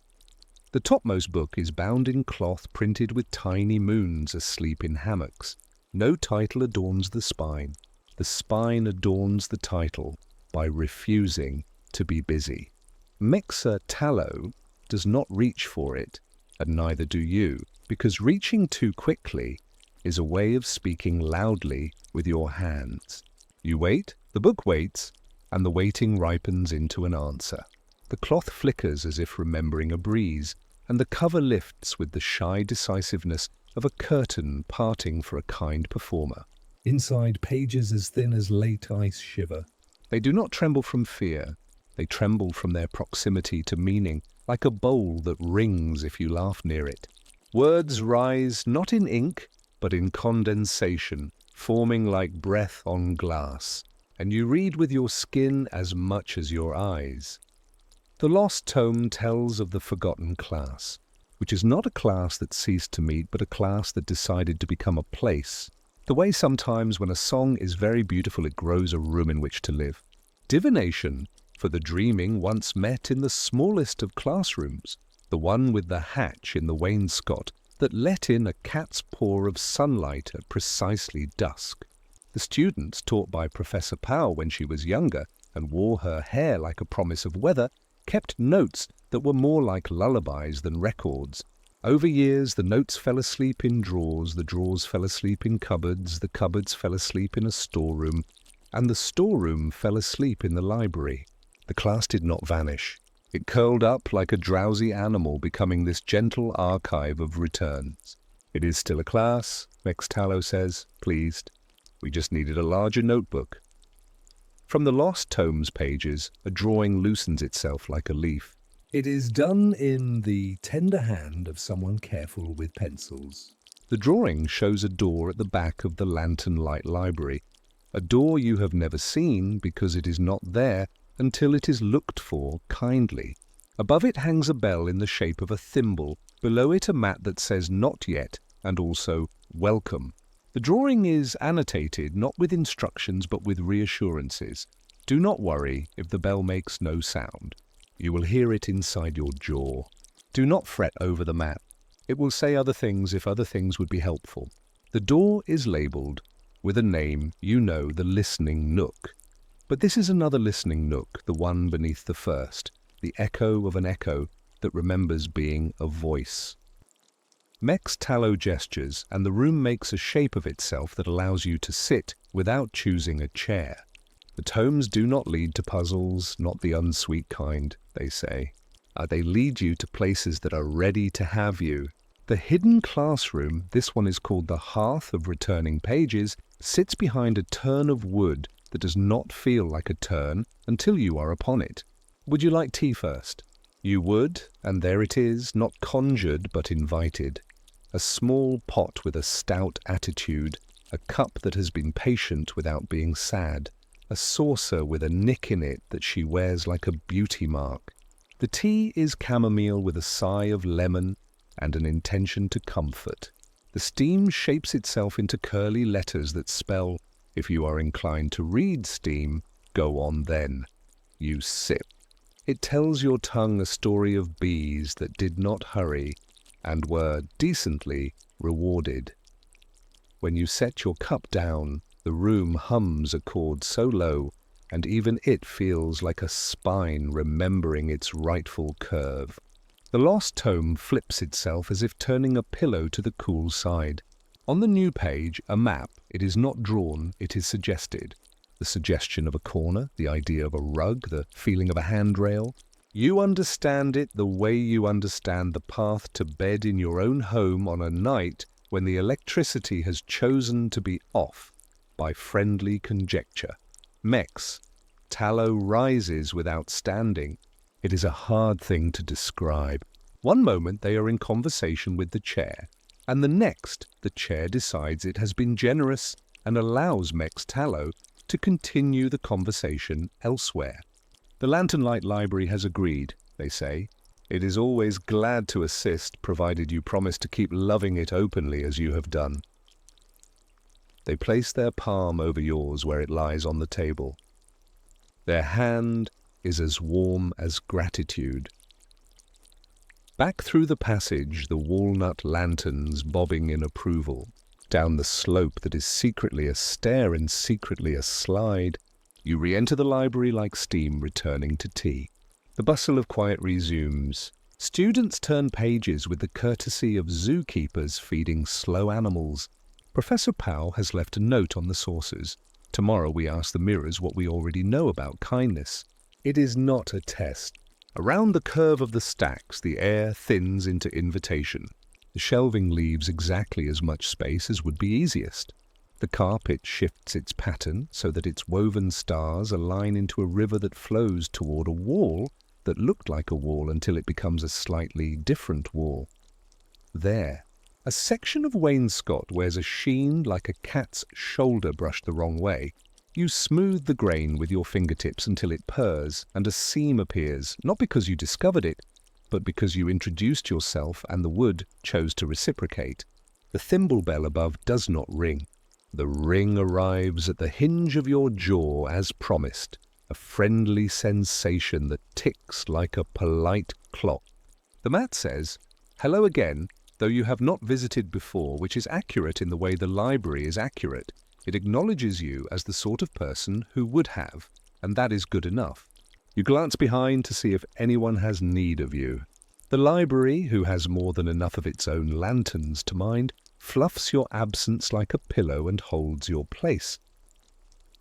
The topmost book is bound in cloth printed with tiny moons asleep in hammocks. No title adorns the spine. The spine adorns the title by refusing to be busy. Mexa Tallow does not reach for it, and neither do you, because reaching too quickly is a way of speaking loudly with your hands. You wait, the book waits, and the waiting ripens into an answer. The cloth flickers as if remembering a breeze, and the cover lifts with the shy decisiveness of a curtain parting for a kind performer. Inside, pages as thin as late ice shiver. They do not tremble from fear. They tremble from their proximity to meaning, like a bowl that rings if you laugh near it. Words rise not in ink, but in condensation, forming like breath on glass, and you read with your skin as much as your eyes. The lost tome tells of the forgotten class, which is not a class that ceased to meet, but a class that decided to become a place. The way sometimes when a song is very beautiful, it grows a room in which to live. Divination, for the dreaming, once met in the smallest of classrooms, the one with the hatch in the wainscot that let in a cat's paw of sunlight at precisely dusk. The students, taught by Professor Powell when she was younger and wore her hair like a promise of weather, kept notes that were more like lullabies than records. Over years, the notes fell asleep in drawers, the drawers fell asleep in cupboards, the cupboards fell asleep in a storeroom, and the storeroom fell asleep in the library. The class did not vanish. It curled up like a drowsy animal, becoming this gentle archive of returns. It is still a class, Mex Tallow says, pleased. We just needed a larger notebook. From the lost tomes pages, a drawing loosens itself like a leaf. It is done in the tender hand of someone careful with pencils. The drawing shows a door at the back of the lantern-light library, a door you have never seen because it is not there until it is looked for kindly. Above it hangs a bell in the shape of a thimble, below it a mat that says not yet and also welcome. The drawing is annotated not with instructions but with reassurances. Do not worry if the bell makes no sound. You will hear it inside your jaw. Do not fret over the mat. It will say other things if other things would be helpful. The door is labelled with a name, you know, the listening nook. But this is another listening nook, the one beneath the first, the echo of an echo that remembers being a voice. Mex Tallow gestures, and the room makes a shape of itself that allows you to sit without choosing a chair. The tomes do not lead to puzzles, not the unsweet kind, they say. They lead you to places that are ready to have you. The hidden classroom, this one is called the Hearth of Returning Pages, sits behind a turn of wood that does not feel like a turn until you are upon it. Would you like tea first? You would, and there it is, not conjured but invited. A small pot with a stout attitude, a cup that has been patient without being sad, a saucer with a nick in it that she wears like a beauty mark. The tea is chamomile with a sigh of lemon and an intention to comfort. The steam shapes itself into curly letters that spell, if you are inclined to read steam, Go on then. You sip. It tells your tongue a story of bees that did not hurry and were decently rewarded. When you set your cup down, the room hums a chord so low, and even it feels like a spine remembering its rightful curve. The lost tome flips itself as if turning a pillow to the cool side. On the new page, a map. It is not drawn, it is suggested. The suggestion of a corner, the idea of a rug, the feeling of a handrail. You understand it the way you understand the path to bed in your own home on a night when the electricity has chosen to be off by friendly conjecture. Mex. Tallow rises without standing. It is a hard thing to describe. One moment they are in conversation with the chair, and the next the chair decides it has been generous and allows Mex Tallow to continue the conversation elsewhere. The Lantern Light Library has agreed, they say. It is always glad to assist, provided you promise to keep loving it openly as you have done. They place their palm over yours where it lies on the table. Their hand is as warm as gratitude. Back through the passage, the walnut lanterns bobbing in approval. Down the slope that is secretly a stair and secretly a slide, you re-enter the library like steam returning to tea. The bustle of quiet resumes. Students turn pages with the courtesy of zookeepers feeding slow animals. Professor Powell has left a note on the sources. Tomorrow we ask the mirrors what we already know about kindness. It is not a test. Around the curve of the stacks, the air thins into invitation. The shelving leaves exactly as much space as would be easiest. The carpet shifts its pattern so that its woven stars align into a river that flows toward a wall that looked like a wall until it becomes a slightly different wall. There, a section of wainscot wears a sheen like a cat's shoulder brushed the wrong way. You smooth the grain with your fingertips until it purrs, and a seam appears, not because you discovered it, but because you introduced yourself and the wood chose to reciprocate. The thimble bell above does not ring. The ring arrives at the hinge of your jaw as promised, a friendly sensation that ticks like a polite clock. The mat says, "Hello again, though you have not visited before," which is accurate in the way the library is accurate. It acknowledges you as the sort of person who would have, and that is good enough. You glance behind to see if anyone has need of you. The library, who has more than enough of its own lanterns to mind, fluffs your absence like a pillow and holds your place.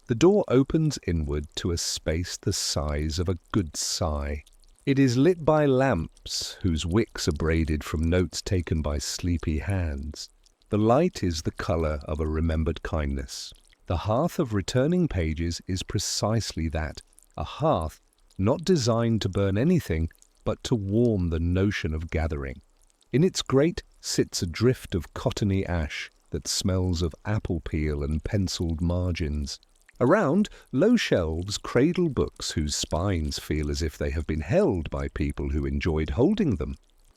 The door opens inward to a space the size of a good sigh. It is lit by lamps whose wicks are braided from notes taken by sleepy hands. The light is the colour of a remembered kindness. The hearth of returning pages is precisely that, a hearth not designed to burn anything, but to warm the notion of gathering. In its grate sits a drift of cottony ash that smells of apple peel and penciled margins. Around, low shelves cradle books whose spines feel as if they have been held by people who enjoyed holding them.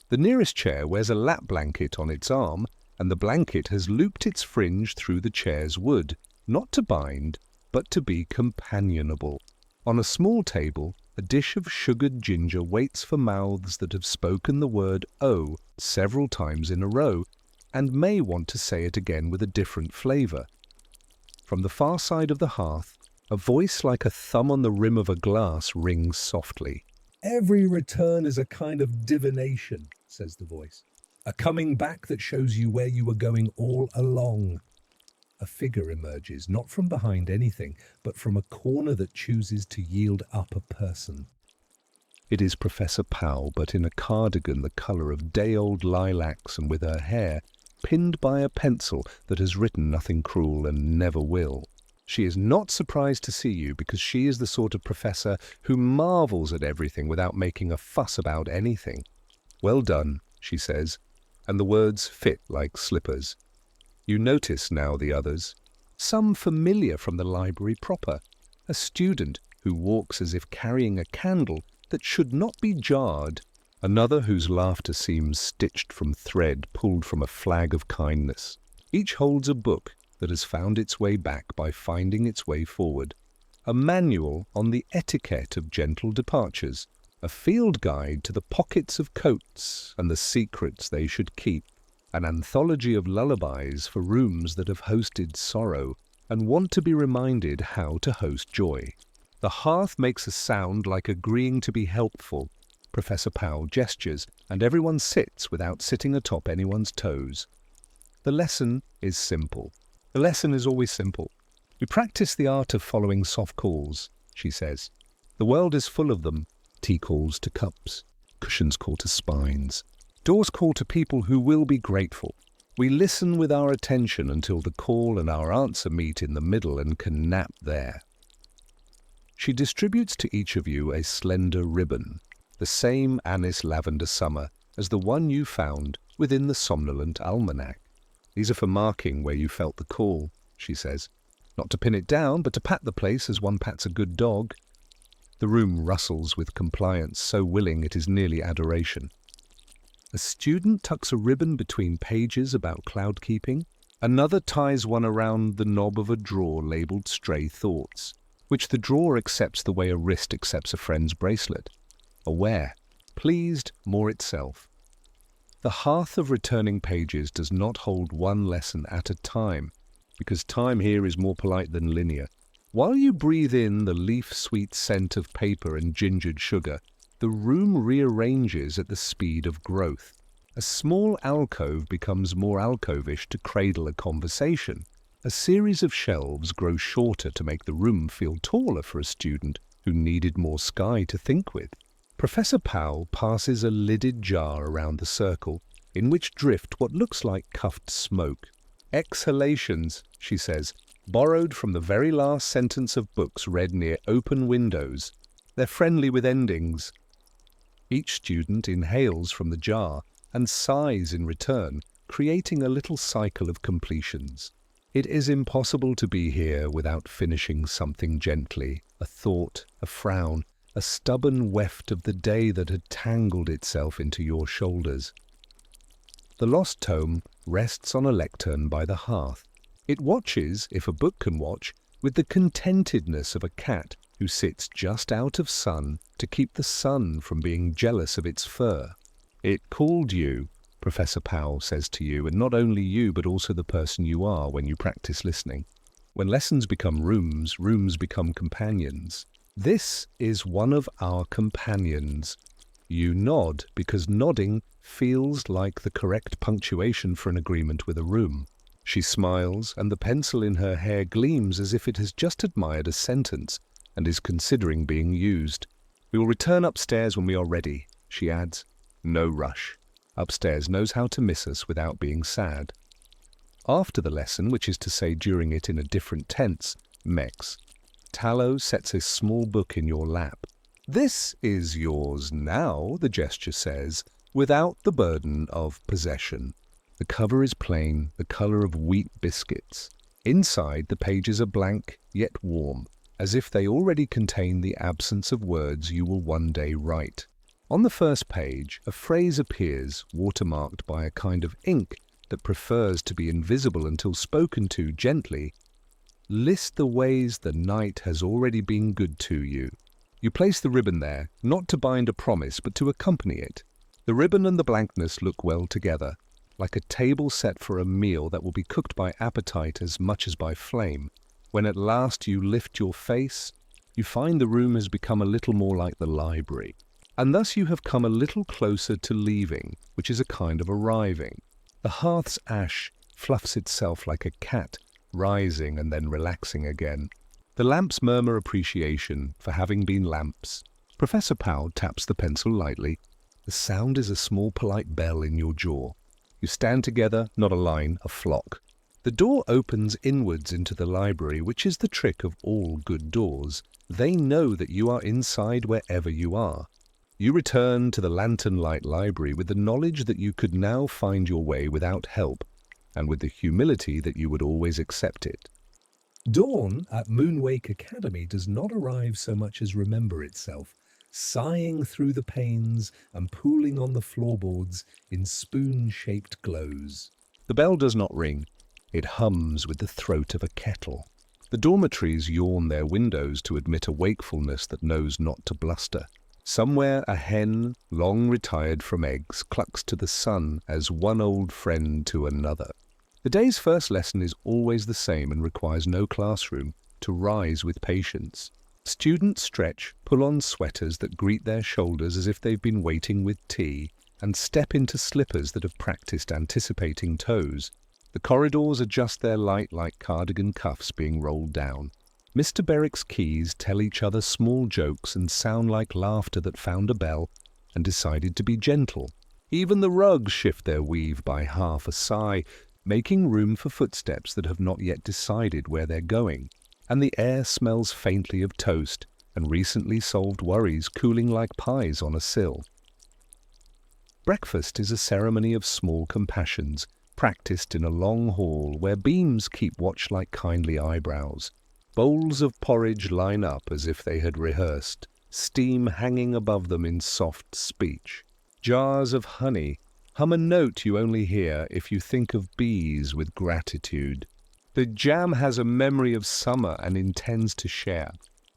The nearest chair wears a lap blanket on its arm, and the blanket has looped its fringe through the chair's wood, not to bind, but to be companionable. On a small table, a dish of sugared ginger waits for mouths that have spoken the word "oh" several times in a row, and may want to say it again with a different flavour. From the far side of the hearth, a voice like a thumb on the rim of a glass rings softly. "Every return is a kind of divination," says the voice. "A coming back that shows you where you were going all along." A figure emerges, not from behind anything, but from a corner that chooses to yield up a person. It is Professor Powell, but in a cardigan the colour of day-old lilacs and with her hair pinned by a pencil that has written nothing cruel and never will. She is not surprised to see you because she is the sort of professor who marvels at everything without making a fuss about anything. "Well done," she says, and the words fit like slippers. You notice now the others, some familiar from the library proper, a student who walks as if carrying a candle that should not be jarred, another whose laughter seems stitched from thread pulled from a flag of kindness. Each holds a book that has found its way back by finding its way forward, a manual on the etiquette of gentle departures, a field guide to the pockets of coats and the secrets they should keep, an anthology of lullabies for rooms that have hosted sorrow and want to be reminded how to host joy. The hearth makes a sound like agreeing to be helpful. Professor Powell gestures, and everyone sits without sitting atop anyone's toes. The lesson is simple. The lesson is always simple. We practice the art of following soft calls, she says. The world is full of them. Tea calls to cups, cushions call to spines, doors call to people who will be grateful. We listen with our attention until the call and our answer meet in the middle and can nap there. She distributes to each of you a slender ribbon, the same anise lavender summer as the one you found within the somnolent almanac. These are for marking where you felt the call, she says. Not to pin it down, but to pat the place as one pats a good dog. The room rustles with compliance, so willing it is nearly adoration. A student tucks a ribbon between pages about cloud keeping. Another ties one around the knob of a drawer labelled Stray Thoughts, which the drawer accepts the way a wrist accepts a friend's bracelet. Aware, pleased, more itself. The hearth of returning pages does not hold one lesson at a time, because time here is more polite than linear. While you breathe in the leaf-sweet scent of paper and gingered sugar, the room rearranges at the speed of growth. A small alcove becomes more alcovish to cradle a conversation. A series of shelves grow shorter to make the room feel taller for a student who needed more sky to think with. Professor Powell passes a lidded jar around the circle, in which drift what looks like cuffed smoke. Exhalations, she says, borrowed from the very last sentence of books read near open windows. They're friendly with endings. Each student inhales from the jar and sighs in return, creating a little cycle of completions. It is impossible to be here without finishing something gently, a thought, a frown, a stubborn weft of the day that had tangled itself into your shoulders. The lost tome rests on a lectern by the hearth. It watches, if a book can watch, with the contentedness of a cat who sits just out of sun to keep the sun from being jealous of its fur. It called you, Professor Powell says to you, and not only you but also the person you are when you practice listening. When lessons become rooms, rooms become companions. This is one of our companions. You nod because nodding feels like the correct punctuation for an agreement with a room. She smiles, and the pencil in her hair gleams as if it has just admired a sentence and is considering being used. We will return upstairs when we are ready, she adds. No rush. Upstairs knows how to miss us without being sad. After the lesson, which is to say during it in a different tense, Mex, Tallow sets a small book in your lap. This is yours now, the gesture says, without the burden of possession. The cover is plain, the colour of wheat biscuits. Inside, the pages are blank, yet warm, as if they already contain the absence of words you will one day write. On the first page, a phrase appears, watermarked by a kind of ink that prefers to be invisible until spoken to gently. List the ways the night has already been good to you. You place the ribbon there, not to bind a promise, but to accompany it. The ribbon and the blankness look well together, like a table set for a meal that will be cooked by appetite as much as by flame. When at last you lift your face, you find the room has become a little more like the library. And thus you have come a little closer to leaving, which is a kind of arriving. The hearth's ash fluffs itself like a cat, rising and then relaxing again. The lamps murmur appreciation for having been lamps. Professor Powell taps the pencil lightly. The sound is a small polite bell in your jaw. You stand together, not a line, a flock. The door opens inwards into the library, which is the trick of all good doors. They know that you are inside wherever you are. You return to the lantern-light library with the knowledge that you could now find your way without help, and with the humility that you would always accept it. Dawn at Moonwake Academy does not arrive so much as remember itself, sighing through the panes and pooling on the floorboards in spoon-shaped glows. The bell does not ring. It hums with the throat of a kettle. The dormitories yawn their windows to admit a wakefulness that knows not to bluster. Somewhere a hen, long retired from eggs, clucks to the sun as one old friend to another. The day's first lesson is always the same and requires no classroom to rise with patience. Students stretch, pull on sweaters that greet their shoulders as if they've been waiting with tea, and step into slippers that have practiced anticipating toes. The corridors adjust their light like cardigan cuffs being rolled down. Mr. Berwick's keys tell each other small jokes and sound like laughter that found a bell and decided to be gentle. Even the rugs shift their weave by half a sigh, making room for footsteps that have not yet decided where they're going. And the air smells faintly of toast and recently solved worries cooling like pies on a sill. Breakfast is a ceremony of small compassions, practiced in a long hall where beams keep watch like kindly eyebrows. Bowls of porridge line up as if they had rehearsed, steam hanging above them in soft speech. Jars of honey hum a note you only hear if you think of bees with gratitude. The jam has a memory of summer and intends to share.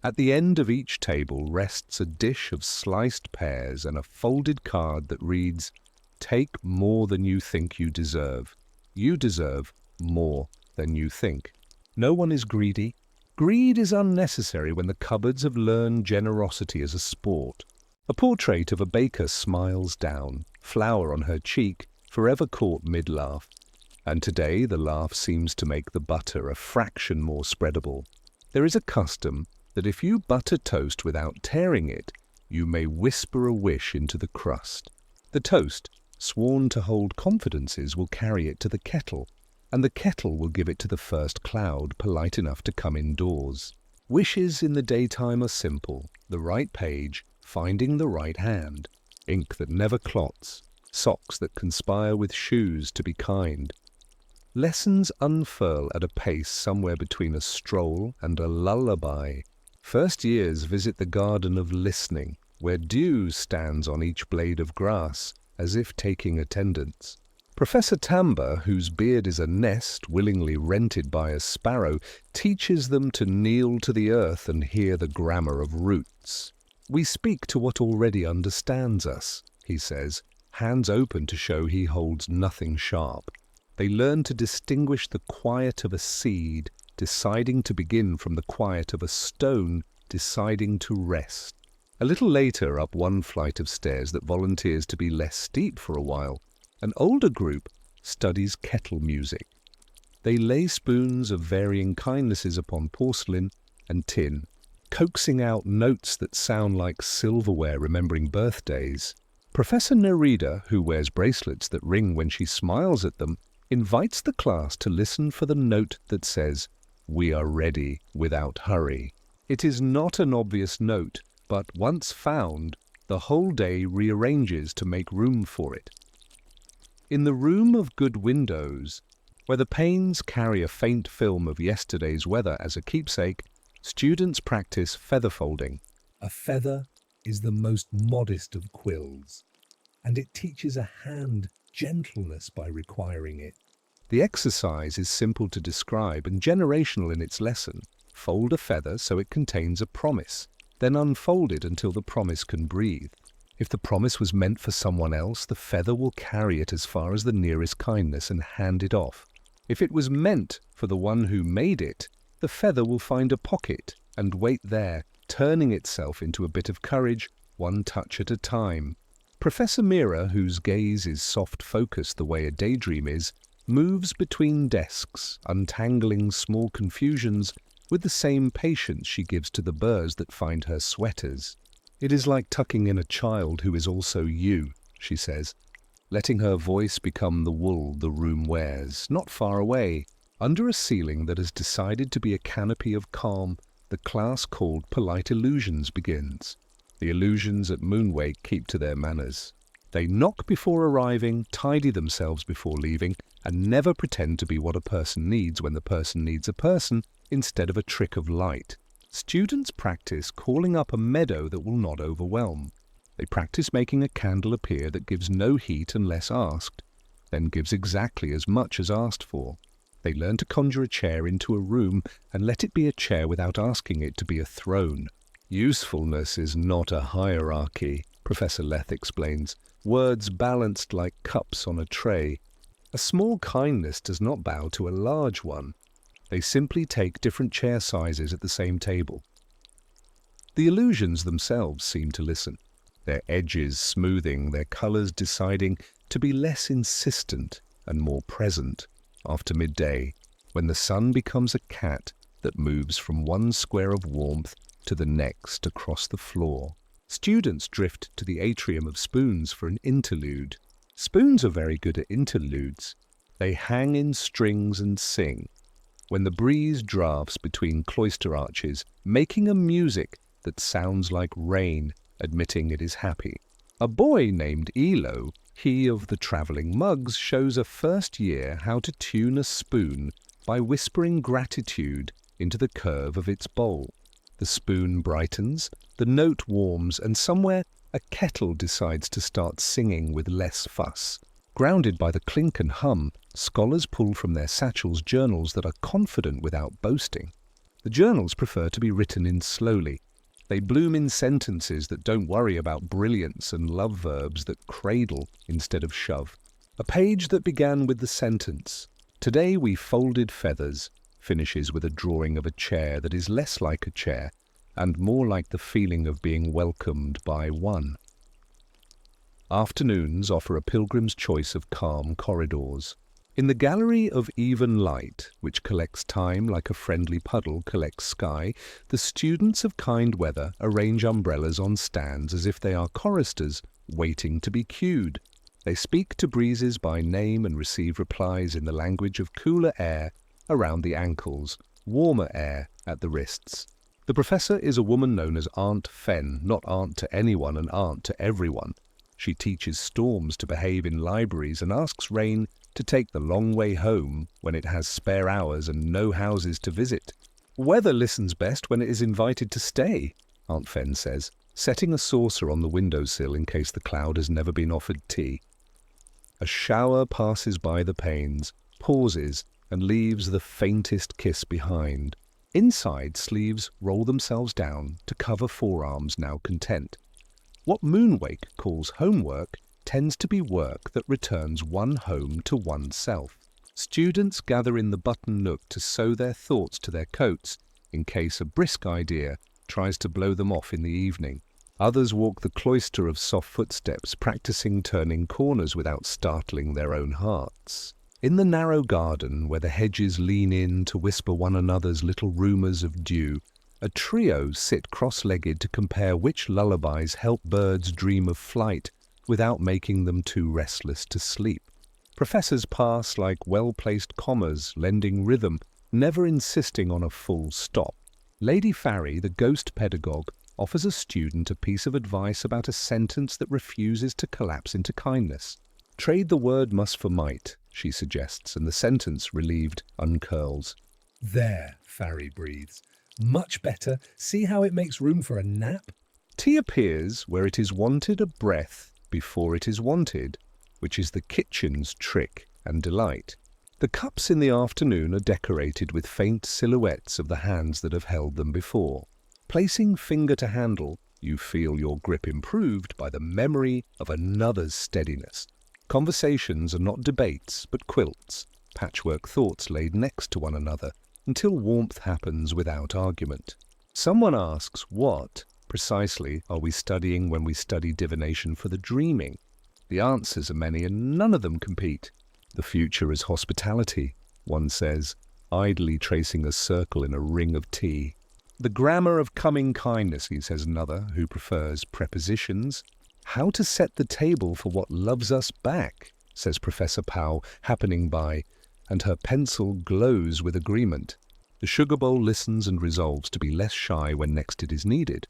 At the end of each table rests a dish of sliced pears and a folded card that reads, "Take more than you think you deserve. You deserve more than you think." No one is greedy. Greed is unnecessary when the cupboards have learned generosity as a sport. A portrait of a baker smiles down, flower on her cheek, forever caught mid-laugh. And today the laugh seems to make the butter a fraction more spreadable. There is a custom that if you butter toast without tearing it, you may whisper a wish into the crust. The toast, sworn to hold confidences, will carry it to the kettle, and the kettle will give it to the first cloud polite enough to come indoors. Wishes in the daytime are simple: the right page, finding the right hand, ink that never clots, socks that conspire with shoes to be kind. Lessons unfurl at a pace somewhere between a stroll and a lullaby. First years visit the garden of listening, where dew stands on each blade of grass, as if taking attendance. Professor Tamba, whose beard is a nest willingly rented by a sparrow, teaches them to kneel to the earth and hear the grammar of roots. "We speak to what already understands us," he says, hands open to show he holds nothing sharp. They learn to distinguish the quiet of a seed, deciding to begin, from the quiet of a stone, deciding to rest. A little later, up one flight of stairs that volunteers to be less steep for a while, an older group studies kettle music. They lay spoons of varying kindnesses upon porcelain and tin, coaxing out notes that sound like silverware remembering birthdays. Professor Nerida, who wears bracelets that ring when she smiles at them, invites the class to listen for the note that says, "We are ready without hurry." It is not an obvious note, but once found, the whole day rearranges to make room for it. In the room of good windows, where the panes carry a faint film of yesterday's weather as a keepsake, students practice feather folding. A feather is the most modest of quills, and it teaches a hand gentleness by requiring it. The exercise is simple to describe and generational in its lesson. Fold a feather so it contains a promise, then unfold it until the promise can breathe. If the promise was meant for someone else, the feather will carry it as far as the nearest kindness and hand it off. If it was meant for the one who made it, the feather will find a pocket and wait there, turning itself into a bit of courage, one touch at a time. Professor Mira, whose gaze is soft-focused the way a daydream is, moves between desks, untangling small confusions with the same patience she gives to the burrs that find her sweaters. "It is like tucking in a child who is also you," she says, letting her voice become the wool the room wears. Not far away, under a ceiling that has decided to be a canopy of calm, the class called Polite Illusions begins. The illusions at Moonwake keep to their manners. They knock before arriving, tidy themselves before leaving, and never pretend to be what a person needs when the person needs a person instead of a trick of light. Students practice calling up a meadow that will not overwhelm. They practice making a candle appear that gives no heat unless asked, then gives exactly as much as asked for. They learn to conjure a chair into a room and let it be a chair without asking it to be a throne. Usefulness is not a hierarchy, Professor Leth explains, words balanced like cups on a tray. A small kindness does not bow to a large one. They simply take different chair sizes at the same table. The illusions themselves seem to listen, their edges smoothing, their colours deciding to be less insistent and more present after midday, when the sun becomes a cat that moves from one square of warmth to the next across the floor. Students drift to the atrium of spoons for an interlude. Spoons are very good at interludes. They hang in strings and sing, when the breeze drafts between cloister arches, making a music that sounds like rain, admitting it is happy. A boy named Elo, he of the travelling mugs, shows a first year how to tune a spoon by whispering gratitude into the curve of its bowl. The spoon brightens, the note warms, and somewhere a kettle decides to start singing with less fuss. Grounded by the clink and hum, scholars pull from their satchels journals that are confident without boasting. The journals prefer to be written in slowly. They bloom in sentences that don't worry about brilliance and love verbs that cradle instead of shove. A page that began with the sentence, "Today we folded feathers," finishes with a drawing of a chair that is less like a chair and more like the feeling of being welcomed by one. Afternoons offer a pilgrim's choice of calm corridors. In the gallery of even light, which collects time like a friendly puddle collects sky, the students of kind weather arrange umbrellas on stands as if they are choristers waiting to be cued. They speak to breezes by name and receive replies in the language of cooler air around the ankles, warmer air at the wrists. The professor is a woman known as Aunt Fen, not aunt to anyone and aunt to everyone. She teaches storms to behave in libraries and asks rain to take the long way home when it has spare hours and no houses to visit. Weather listens best when it is invited to stay, Aunt Fen says, setting a saucer on the windowsill in case the cloud has never been offered tea. A shower passes by the panes, pauses, and leaves the faintest kiss behind. Inside, sleeves roll themselves down to cover forearms now content. What Moonwake calls homework tends to be work that returns one home to oneself. Students gather in the button nook to sew their thoughts to their coats in case a brisk idea tries to blow them off in the evening. Others walk the cloister of soft footsteps, practicing turning corners without startling their own hearts. In the narrow garden, where the hedges lean in to whisper one another's little rumours of dew, a trio sit cross-legged to compare which lullabies help birds dream of flight without making them too restless to sleep. Professors pass like well-placed commas, lending rhythm, never insisting on a full stop. Lady Farry, the ghost pedagogue, offers a student a piece of advice about a sentence that refuses to collapse into kindness. Trade the word must for might, she suggests, and the sentence, relieved, uncurls. There, Farry breathes. Much better. See how it makes room for a nap? Tea appears where it is wanted a breath before it is wanted, which is the kitchen's trick and delight. The cups in the afternoon are decorated with faint silhouettes of the hands that have held them before. Placing finger to handle, you feel your grip improved by the memory of another's steadiness. Conversations are not debates, but quilts, patchwork thoughts laid next to one another, until warmth happens without argument. Someone asks, what, precisely, are we studying when we study divination for the dreaming? The answers are many and none of them compete. The future is hospitality, one says, idly tracing a circle in a ring of tea. The grammar of coming kindness, he says another, who prefers prepositions. How to set the table for what loves us back, says Professor Powell, happening by, and her pencil glows with agreement. The sugar bowl listens and resolves to be less shy when next it is needed.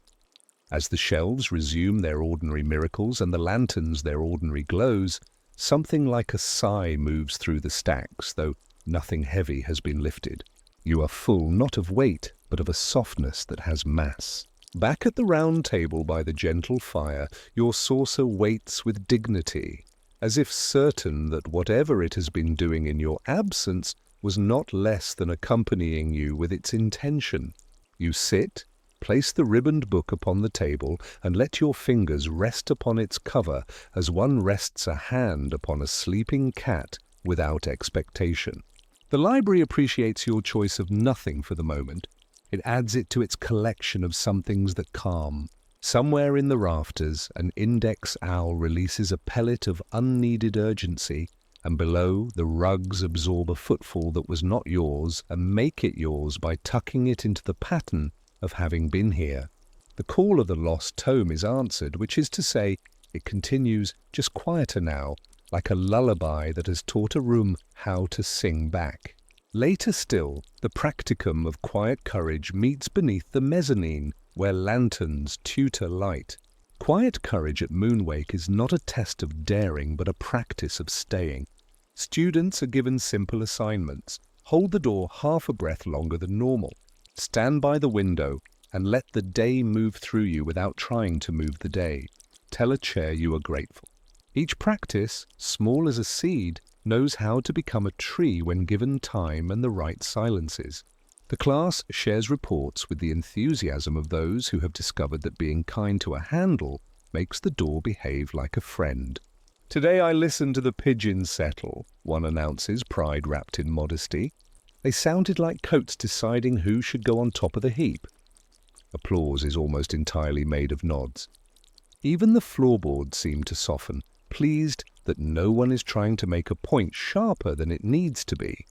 As the shelves resume their ordinary miracles and the lanterns their ordinary glows, something like a sigh moves through the stacks, though nothing heavy has been lifted. You are full not of weight, but of a softness that has mass. Back at the round table by the gentle fire, your saucer waits with dignity, as if certain that whatever it has been doing in your absence was not less than accompanying you with its intention. You sit, place the ribboned book upon the table, and let your fingers rest upon its cover as one rests a hand upon a sleeping cat without expectation. The library appreciates your choice of nothing for the moment. It adds it to its collection of somethings that calm. Somewhere in the rafters, an index owl releases a pellet of unneeded urgency, and below, the rugs absorb a footfall that was not yours and make it yours by tucking it into the pattern of having been here. The call of the lost tome is answered, which is to say, it continues, just quieter now, like a lullaby that has taught a room how to sing back. Later still, the practicum of quiet courage meets beneath the mezzanine, where lanterns tutor light. Quiet courage at Moonwake is not a test of daring, but a practice of staying. Students are given simple assignments. Hold the door half a breath longer than normal. Stand by the window and let the day move through you without trying to move the day. Tell a chair you are grateful. Each practice, small as a seed, knows how to become a tree when given time and the right silences. The class shares reports with the enthusiasm of those who have discovered that being kind to a handle makes the door behave like a friend. "Today I listened to the pigeons settle," one announces, pride wrapped in modesty. "They sounded like coats deciding who should go on top of the heap." Applause is almost entirely made of nods. Even the floorboards seem to soften, pleased that no one is trying to make a point sharper than it needs to be.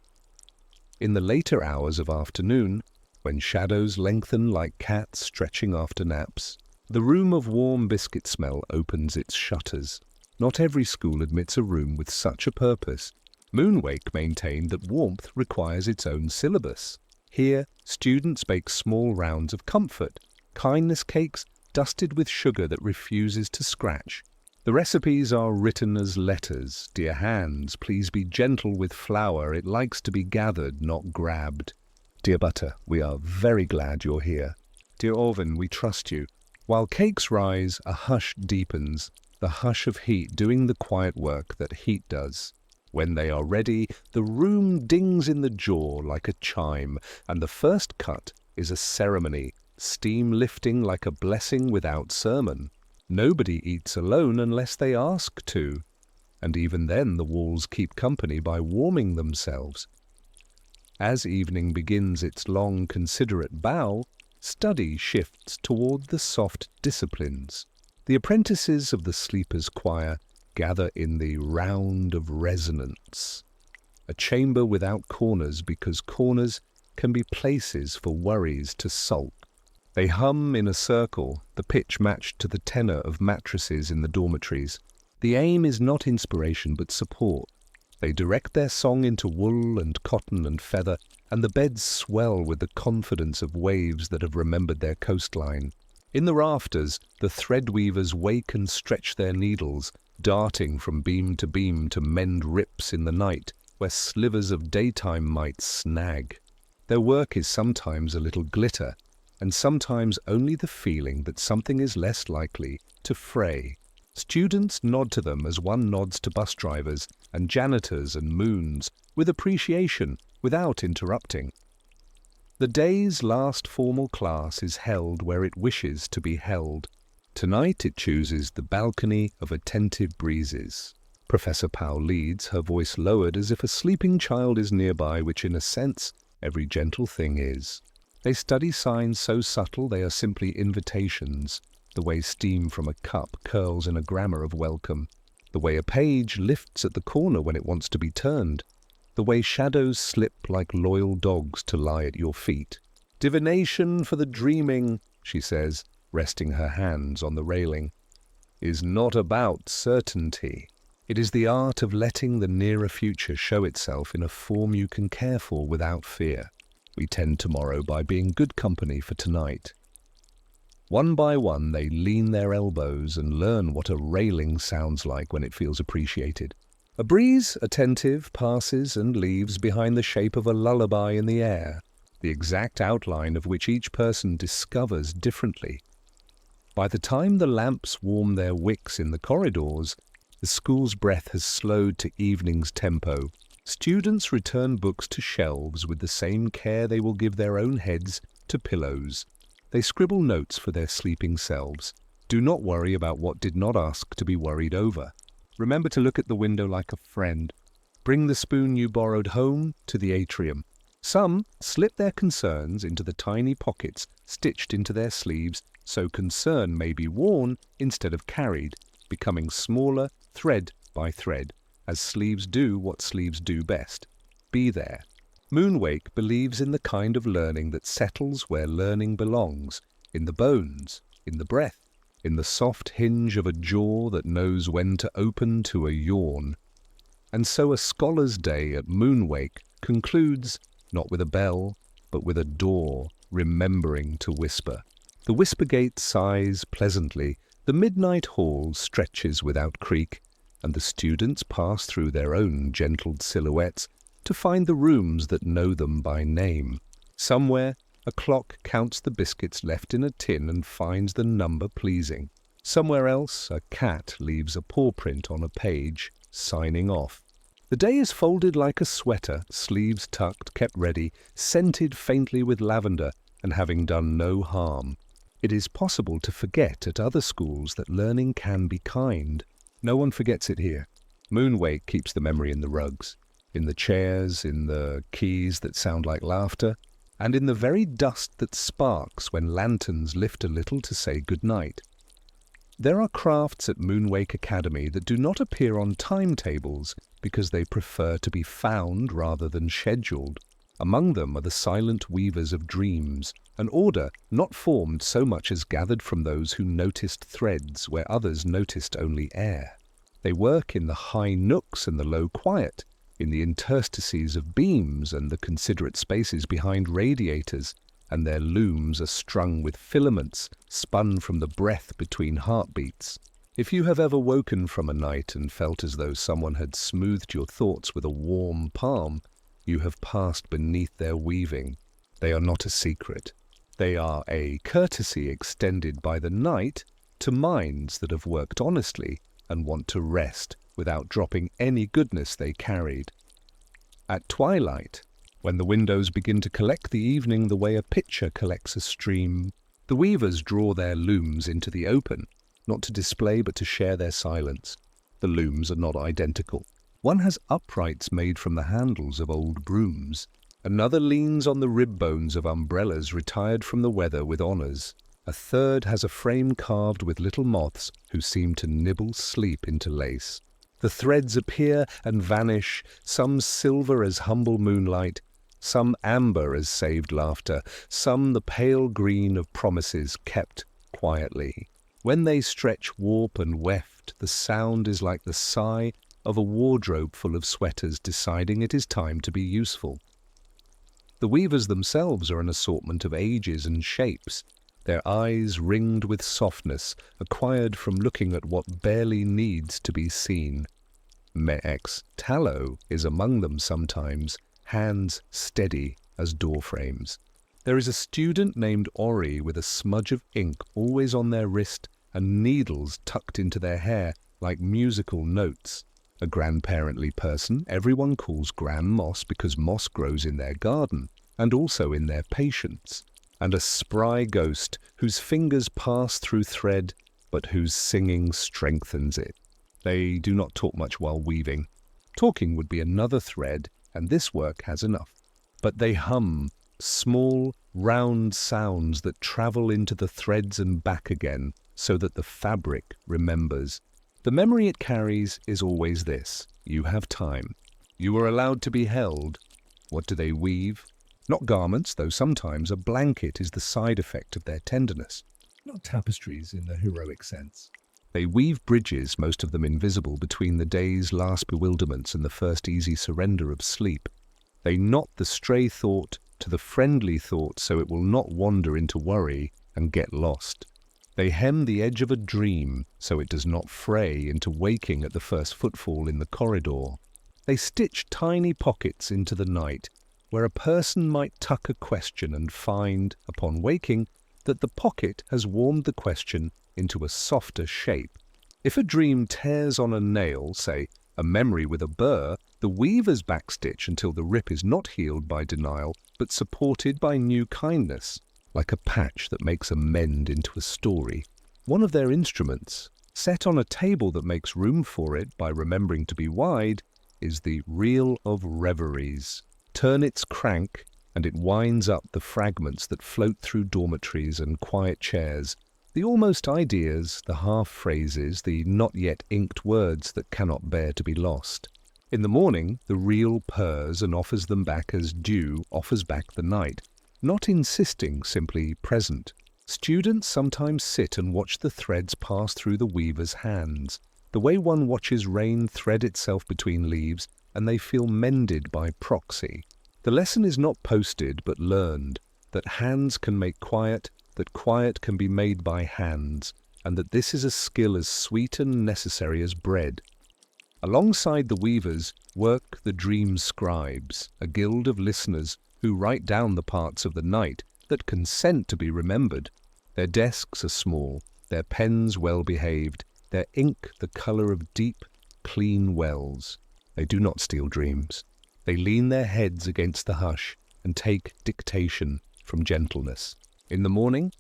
In the later hours of afternoon, when shadows lengthen like cats stretching after naps, the room of warm biscuit smell opens its shutters. Not every school admits a room with such a purpose. Moonwake maintained that warmth requires its own syllabus. Here, students bake small rounds of comfort, kindness cakes dusted with sugar that refuses to scratch. The recipes are written as letters. "Dear hands, please be gentle with flour. It likes to be gathered, not grabbed. Dear butter, we are very glad you're here. Dear oven, we trust you." While cakes rise, a hush deepens, the hush of heat doing the quiet work that heat does. When they are ready, the room dings in the jaw like a chime, and the first cut is a ceremony, steam lifting like a blessing without sermon. Nobody eats alone unless they ask to, and even then the walls keep company by warming themselves. As evening begins its long, considerate bow, study shifts toward the soft disciplines. The apprentices of the sleepers' choir gather in the round of resonance, a chamber without corners because corners can be places for worries to sulk. They hum in a circle, the pitch matched to the tenor of mattresses in the dormitories. The aim is not inspiration but support. They direct their song into wool and cotton and feather, and the beds swell with the confidence of waves that have remembered their coastline. In the rafters, the threadweavers wake and stretch their needles, darting from beam to mend rips in the night, where slivers of daytime might snag. Their work is sometimes a little glitter, and sometimes only the feeling that something is less likely to fray. Students nod to them as one nods to bus drivers and janitors and moons, with appreciation, without interrupting. The day's last formal class is held where it wishes to be held. Tonight it chooses the balcony of attentive breezes. Professor Powell leads, her voice lowered as if a sleeping child is nearby, which in a sense every gentle thing is. They study signs so subtle they are simply invitations, the way steam from a cup curls in a grammar of welcome, the way a page lifts at the corner when it wants to be turned, the way shadows slip like loyal dogs to lie at your feet. "Divination for the dreaming," she says, resting her hands on the railing, "is not about certainty. It is the art of letting the nearer future show itself in a form you can care for without fear. We tend tomorrow by being good company for tonight." One by one they lean their elbows and learn what a railing sounds like when it feels appreciated. A breeze, attentive, passes and leaves behind the shape of a lullaby in the air, the exact outline of which each person discovers differently. By the time the lamps warm their wicks in the corridors, the school's breath has slowed to evening's tempo. Students return books to shelves with the same care they will give their own heads to pillows. They scribble notes for their sleeping selves. Do not worry about what did not ask to be worried over. Remember to look at the window like a friend. Bring the spoon you borrowed home to the atrium. Some slip their concerns into the tiny pockets stitched into their sleeves so concern may be worn instead of carried, becoming smaller thread by thread, as sleeves do what sleeves do best. Be there. Moonwake believes in the kind of learning that settles where learning belongs, in the bones, in the breath, in the soft hinge of a jaw that knows when to open to a yawn. And so a scholar's day at Moonwake concludes not with a bell, but with a door remembering to whisper. The whisper gate sighs pleasantly, the midnight hall stretches without creak, and the students pass through their own gentled silhouettes to find the rooms that know them by name. Somewhere, a clock counts the biscuits left in a tin and finds the number pleasing. Somewhere else, a cat leaves a paw print on a page, signing off. The day is folded like a sweater, sleeves tucked, kept ready, scented faintly with lavender, and having done no harm. It is possible to forget at other schools that learning can be kind. No one forgets it here. Moonwake keeps the memory in the rugs, in the chairs, in the keys that sound like laughter, and in the very dust that sparks when lanterns lift a little to say good night. There are crafts at Moonwake Academy that do not appear on timetables because they prefer to be found rather than scheduled. Among them are the silent weavers of dreams, an order not formed so much as gathered from those who noticed threads where others noticed only air. They work in the high nooks and the low quiet, in the interstices of beams and the considerate spaces behind radiators, and their looms are strung with filaments spun from the breath between heartbeats. If you have ever woken from a night and felt as though someone had smoothed your thoughts with a warm palm, you have passed beneath their weaving. They are not a secret. They are a courtesy extended by the night to minds that have worked honestly and want to rest without dropping any goodness they carried. At twilight, when the windows begin to collect the evening the way a pitcher collects a stream, the weavers draw their looms into the open, not to display but to share their silence. The looms are not identical. One has uprights made from the handles of old brooms. Another leans on the rib bones of umbrellas retired from the weather with honours. A third has a frame carved with little moths who seem to nibble sleep into lace. The threads appear and vanish, some silver as humble moonlight, some amber as saved laughter, some the pale green of promises kept quietly. When they stretch warp and weft, the sound is like the sigh of a wardrobe full of sweaters deciding it is time to be useful. The weavers themselves are an assortment of ages and shapes, their eyes ringed with softness, acquired from looking at what barely needs to be seen. Mex tallow is among them sometimes, hands steady as door frames. There is a student named Ori with a smudge of ink always on their wrist and needles tucked into their hair like musical notes. A grandparently person everyone calls Gran Moss because moss grows in their garden and also in their patience. And a spry ghost whose fingers pass through thread but whose singing strengthens it. They do not talk much while weaving. Talking would be another thread, and this work has enough. But they hum, small, round sounds that travel into the threads and back again, so that the fabric remembers. The memory it carries is always this: you have time. You are allowed to be held. What do they weave? Not garments, though sometimes a blanket is the side effect of their tenderness. Not tapestries in the heroic sense. They weave bridges, most of them invisible, between the day's last bewilderments and the first easy surrender of sleep. They knot the stray thought to the friendly thought so it will not wander into worry and get lost. They hem the edge of a dream so it does not fray into waking at the first footfall in the corridor. They stitch tiny pockets into the night where a person might tuck a question and find, upon waking, that the pocket has warmed the question into a softer shape. If a dream tears on a nail, say, a memory with a burr, The weavers backstitch until the rip is not healed by denial, but supported by new kindness, like a patch that makes a mend into a story. One of their instruments, set on a table that makes room for it by remembering to be wide, is the reel of reveries. Turn its crank, and it winds up the fragments that float through dormitories and quiet chairs, the almost ideas, the half-phrases, the not-yet-inked words that cannot bear to be lost. In the morning, the reel purrs and offers them back as dew offers back the night, not insisting, simply present. Students sometimes sit and watch the threads pass through the weaver's hands, the way one watches rain thread itself between leaves, and they feel mended by proxy. The lesson is not posted but learned, that hands can make quiet, that quiet can be made by hands, and that this is a skill as sweet and necessary as bread. Alongside the weavers work the dream scribes, a guild of listeners who write down the parts of the night that consent to be remembered. Their desks are small, their pens well-behaved, their ink the colour of deep, clean wells. They do not steal dreams. They lean their heads against the hush and take dictation from gentleness. In the morning,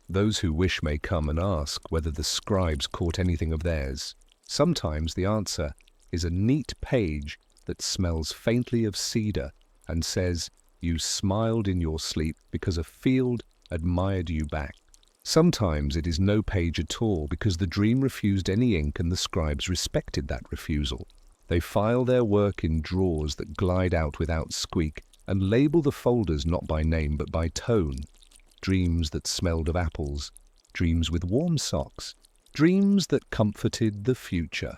those who wish may come and ask whether the scribes caught anything of theirs. Sometimes the answer is a neat page that smells faintly of cedar and says, "You smiled in your sleep because a field admired you back." Sometimes it is no page at all because the dream refused any ink and the scribes respected that refusal. They file their work in drawers that glide out without squeak and label the folders not by name but by tone. Dreams that smelled of apples, dreams with warm socks, dreams that comforted the future.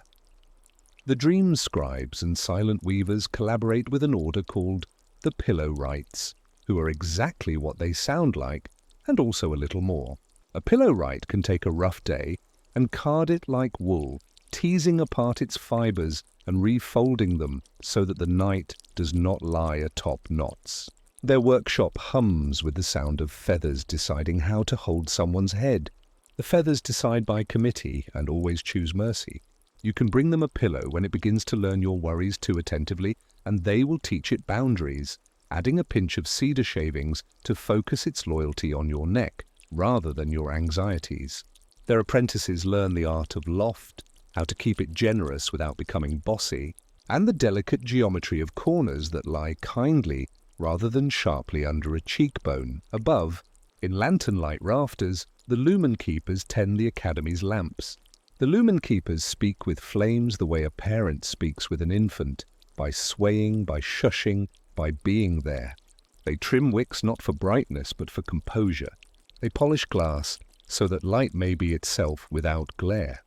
The dream scribes and silent weavers collaborate with an order called the pillow wrights, who are exactly what they sound like, and also a little more. A pillow wright can take a rough day and card it like wool, teasing apart its fibers and refolding them so that the night does not lie atop knots. Their workshop hums with the sound of feathers deciding how to hold someone's head. The feathers decide by committee and always choose mercy. You can bring them a pillow when it begins to learn your worries too attentively, and they will teach it boundaries, adding a pinch of cedar shavings to focus its loyalty on your neck, rather than your anxieties. Their apprentices learn the art of loft, how to keep it generous without becoming bossy, and the delicate geometry of corners that lie kindly rather than sharply under a cheekbone. Above, in lantern-light rafters, the lumen keepers tend the academy's lamps. The lumen keepers speak with flames the way a parent speaks with an infant, by swaying, by shushing, by being there. They trim wicks not for brightness but for composure. They polish glass so that light may be itself without glare.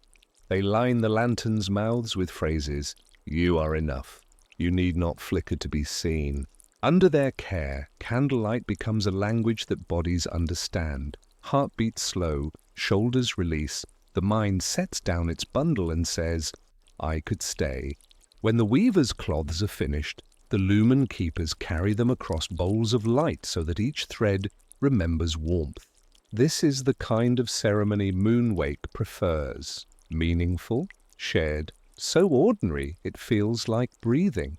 They line the lanterns' mouths with phrases, "You are enough. You need not flicker to be seen." Under their care, candlelight becomes a language that bodies understand. Heart beats slow, shoulders release, the mind sets down its bundle and says, "I could stay." When the weaver's cloths are finished, the lumen keepers carry them across bowls of light so that each thread remembers warmth. This is the kind of ceremony Moonwake prefers. Meaningful, shared, so ordinary it feels like breathing.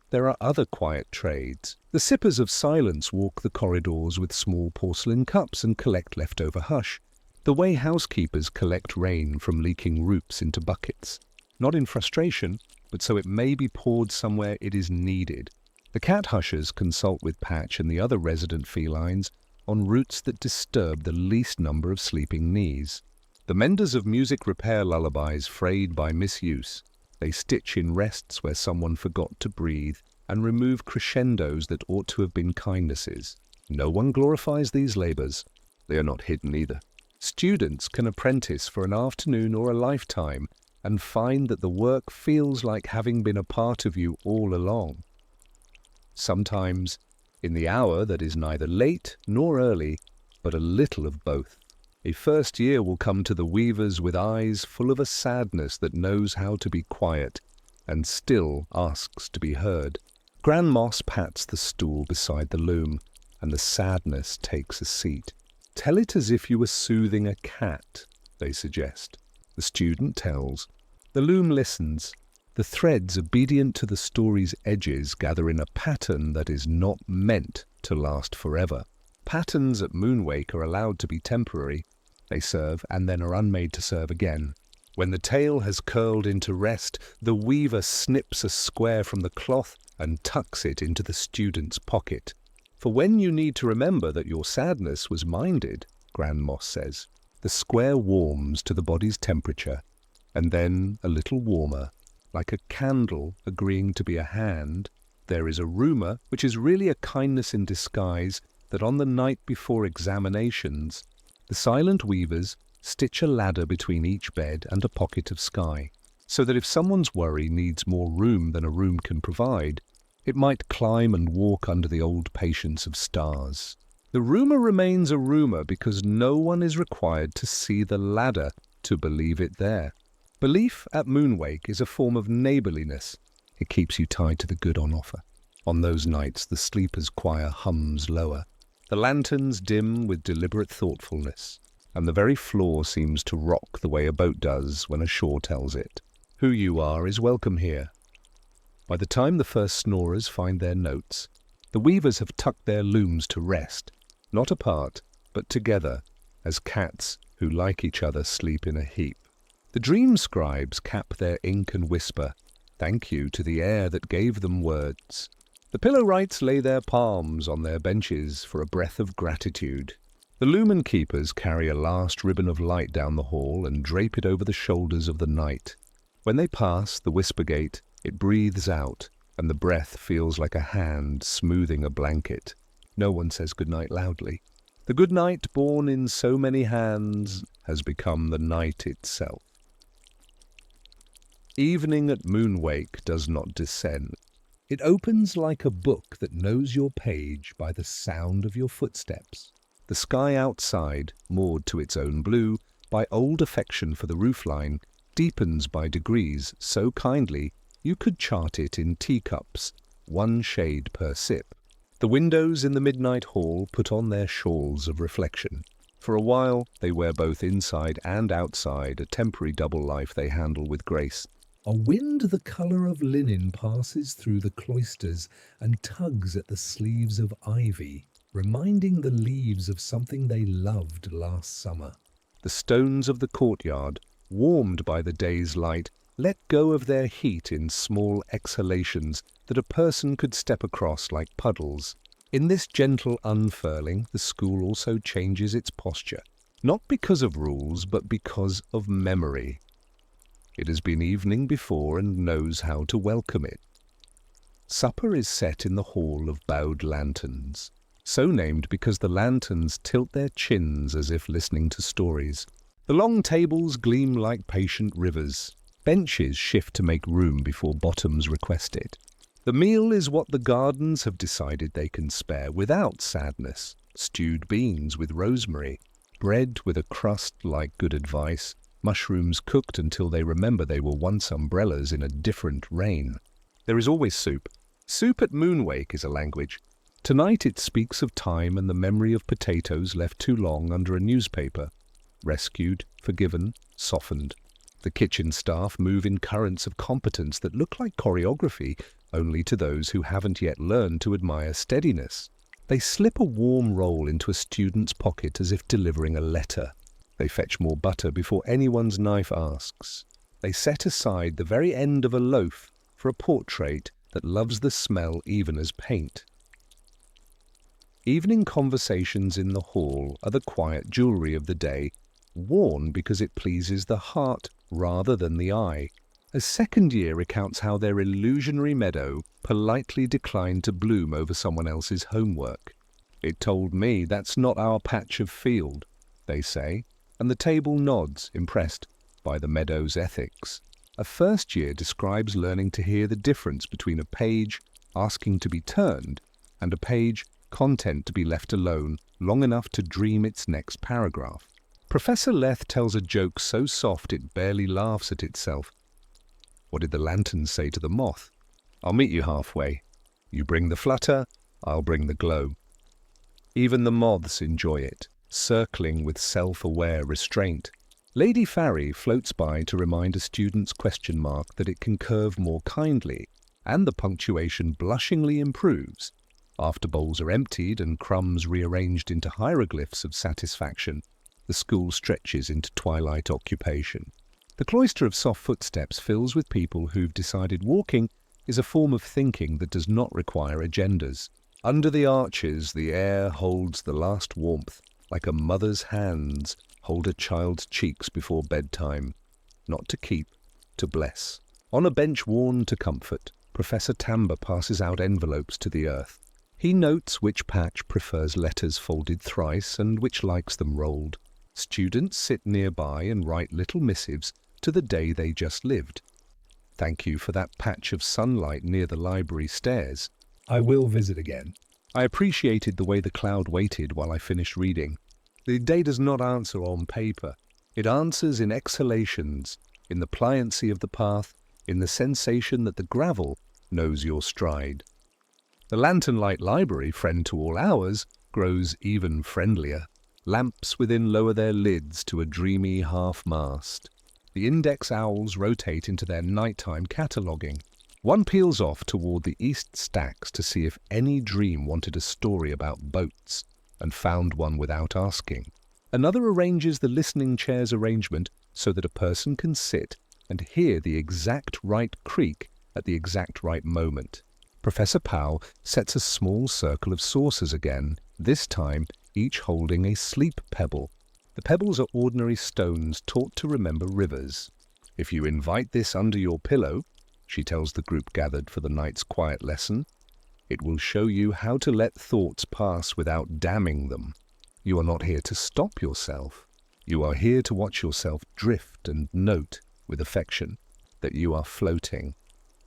There are other quiet trades. The sippers of silence walk the corridors with small porcelain cups and collect leftover hush, the way housekeepers collect rain from leaking roofs into buckets, not in frustration, but so it may be poured somewhere it is needed. The cat hushers consult with Patch and the other resident felines on routes that disturb the least number of sleeping knees. The menders of music repair lullabies frayed by misuse. They stitch in rests where someone forgot to breathe and remove crescendos that ought to have been kindnesses. No one glorifies these labors. They are not hidden either. Students can apprentice for an afternoon or a lifetime and find that the work feels like having been a part of you all along. Sometimes, in the hour that is neither late nor early, but a little of both. A first year will come to the weavers with eyes full of a sadness that knows how to be quiet and still asks to be heard. Gran Moss pats the stool beside the loom, and the sadness takes a seat. "Tell it as if you were soothing a cat," they suggest. The student tells. The loom listens, The threads obedient to the story's edges gather in a pattern that is not meant to last forever. Patterns at Moonwake are allowed to be temporary. They serve and then are unmade to serve again. When the tale has curled into rest, the weaver snips a square from the cloth and tucks it into the student's pocket. For when you need to remember that your sadness was minded, Gran Moss says, the square warms to the body's temperature, and then a little warmer, like a candle agreeing to be a hand. There is a rumour, which is really a kindness in disguise, that on the night before examinations, the silent weavers stitch a ladder between each bed and a pocket of sky, so that if someone's worry needs more room than a room can provide, it might climb and walk under the old patience of stars. The rumour remains a rumour because no one is required to see the ladder to believe it there. Belief at Moonwake is a form of neighbourliness. It keeps you tied to the good on offer. On those nights, the sleeper's choir hums lower. The lanterns dim with deliberate thoughtfulness, and the very floor seems to rock the way a boat does when a shore tells it. Who you are is welcome here. By the time the first snorers find their notes, the weavers have tucked their looms to rest, not apart, but together, as cats who like each other sleep in a heap. The dream scribes cap their ink and whisper, thank you to the air that gave them words. The pillow wrights lay their palms on their benches for a breath of gratitude. The lumen keepers carry a last ribbon of light down the hall and drape it over the shoulders of the night. When they pass the whisper gate, it breathes out, and the breath feels like a hand smoothing a blanket. No one says goodnight loudly. The good night born in so many hands has become the night itself. Evening at Moonwake does not descend. It opens like a book that knows your page by the sound of your footsteps. The sky outside, moored to its own blue, by old affection for the roofline, deepens by degrees so kindly you could chart it in teacups, one shade per sip. The windows in the midnight hall put on their shawls of reflection. For a while they wear both inside and outside, a temporary double life they handle with grace. A wind the colour of linen passes through the cloisters and tugs at the sleeves of ivy, reminding the leaves of something they loved last summer. The stones of the courtyard, warmed by the day's light, let go of their heat in small exhalations that a person could step across like puddles. In this gentle unfurling, the school also changes its posture, not because of rules, but because of memory. It has been evening before and knows how to welcome it. Supper is set in the hall of bowed lanterns, so named because the lanterns tilt their chins as if listening to stories. The long tables gleam like patient rivers. Benches shift to make room before bottoms request it. The meal is what the gardens have decided they can spare without sadness. Stewed beans with rosemary, bread with a crust like good advice, mushrooms cooked until they remember they were once umbrellas in a different reign. There is always soup. Soup at Moonwake is a language. Tonight it speaks of time and the memory of potatoes left too long under a newspaper. Rescued, forgiven, softened. The kitchen staff move in currents of competence that look like choreography only to those who haven't yet learned to admire steadiness. They slip a warm roll into a student's pocket as if delivering a letter. They fetch more butter before anyone's knife asks. They set aside the very end of a loaf for a portrait that loves the smell even as paint. Evening conversations in the hall are the quiet jewellery of the day, worn because it pleases the heart rather than the eye. A second year recounts how their illusionary meadow politely declined to bloom over someone else's homework. It told me that's not our patch of field, they say, and the table nods, impressed by the meadow's ethics. A first year describes learning to hear the difference between a page asking to be turned and a page content to be left alone long enough to dream its next paragraph. Professor Leth tells a joke so soft it barely laughs at itself. What did the lanterns say to the moth? I'll meet you halfway. You bring the flutter, I'll bring the glow. Even the moths enjoy it, circling with self-aware restraint. Lady Farry floats by to remind a student's question mark that it can curve more kindly, and the punctuation blushingly improves. After bowls are emptied and crumbs rearranged into hieroglyphs of satisfaction, the school stretches into twilight occupation. The cloister of soft footsteps fills with people who've decided walking is a form of thinking that does not require agendas. Under the arches, the air holds the last warmth, like a mother's hands hold a child's cheeks before bedtime. Not to keep, to bless. On a bench worn to comfort, Professor Tamber passes out envelopes to the earth. He notes which patch prefers letters folded thrice and which likes them rolled. Students sit nearby and write little missives to the day they just lived. Thank you for that patch of sunlight near the library stairs. I will visit again. I appreciated the way the cloud waited while I finished reading. The day does not answer on paper. It answers in exhalations, in the pliancy of the path, in the sensation that the gravel knows your stride. The lantern-light library, friend to all hours, grows even friendlier. Lamps within lower their lids to a dreamy half-mast. The index owls rotate into their nighttime cataloguing. One peels off toward the east stacks to see if any dream wanted a story about boats, and found one without asking. Another arranges the listening chair's arrangement so that a person can sit and hear the exact right creak at the exact right moment. Professor Powell sets a small circle of saucers again, this time each holding a sleep pebble. The pebbles are ordinary stones taught to remember rivers. If you invite this under your pillow, she tells the group gathered for the night's quiet lesson, it will show you how to let thoughts pass without damning them. You are not here to stop yourself. You are here to watch yourself drift and note with affection that you are floating.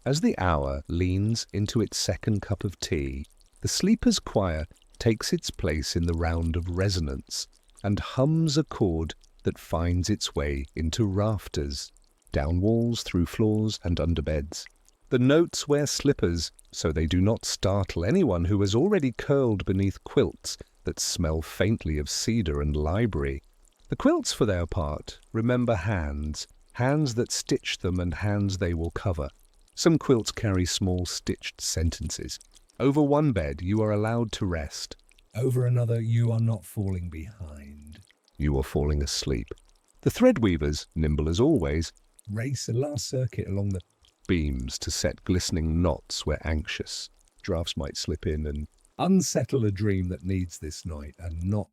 As the hour leans into its second cup of tea, the sleeper's choir takes its place in the round of resonance and hums a chord that finds its way into rafters, down walls, through floors and under beds. The notes wear slippers so they do not startle anyone who has already curled beneath quilts that smell faintly of cedar and library. The quilts, for their part, remember hands, hands that stitch them and hands they will cover. Some quilts carry small stitched sentences. Over one bed you are allowed to rest. Over another you are not falling behind. You are falling asleep. The threadweavers, nimble as always, race a last circuit along the beams to set glistening knots where anxious drafts might slip in and unsettle a dream that needs this night and not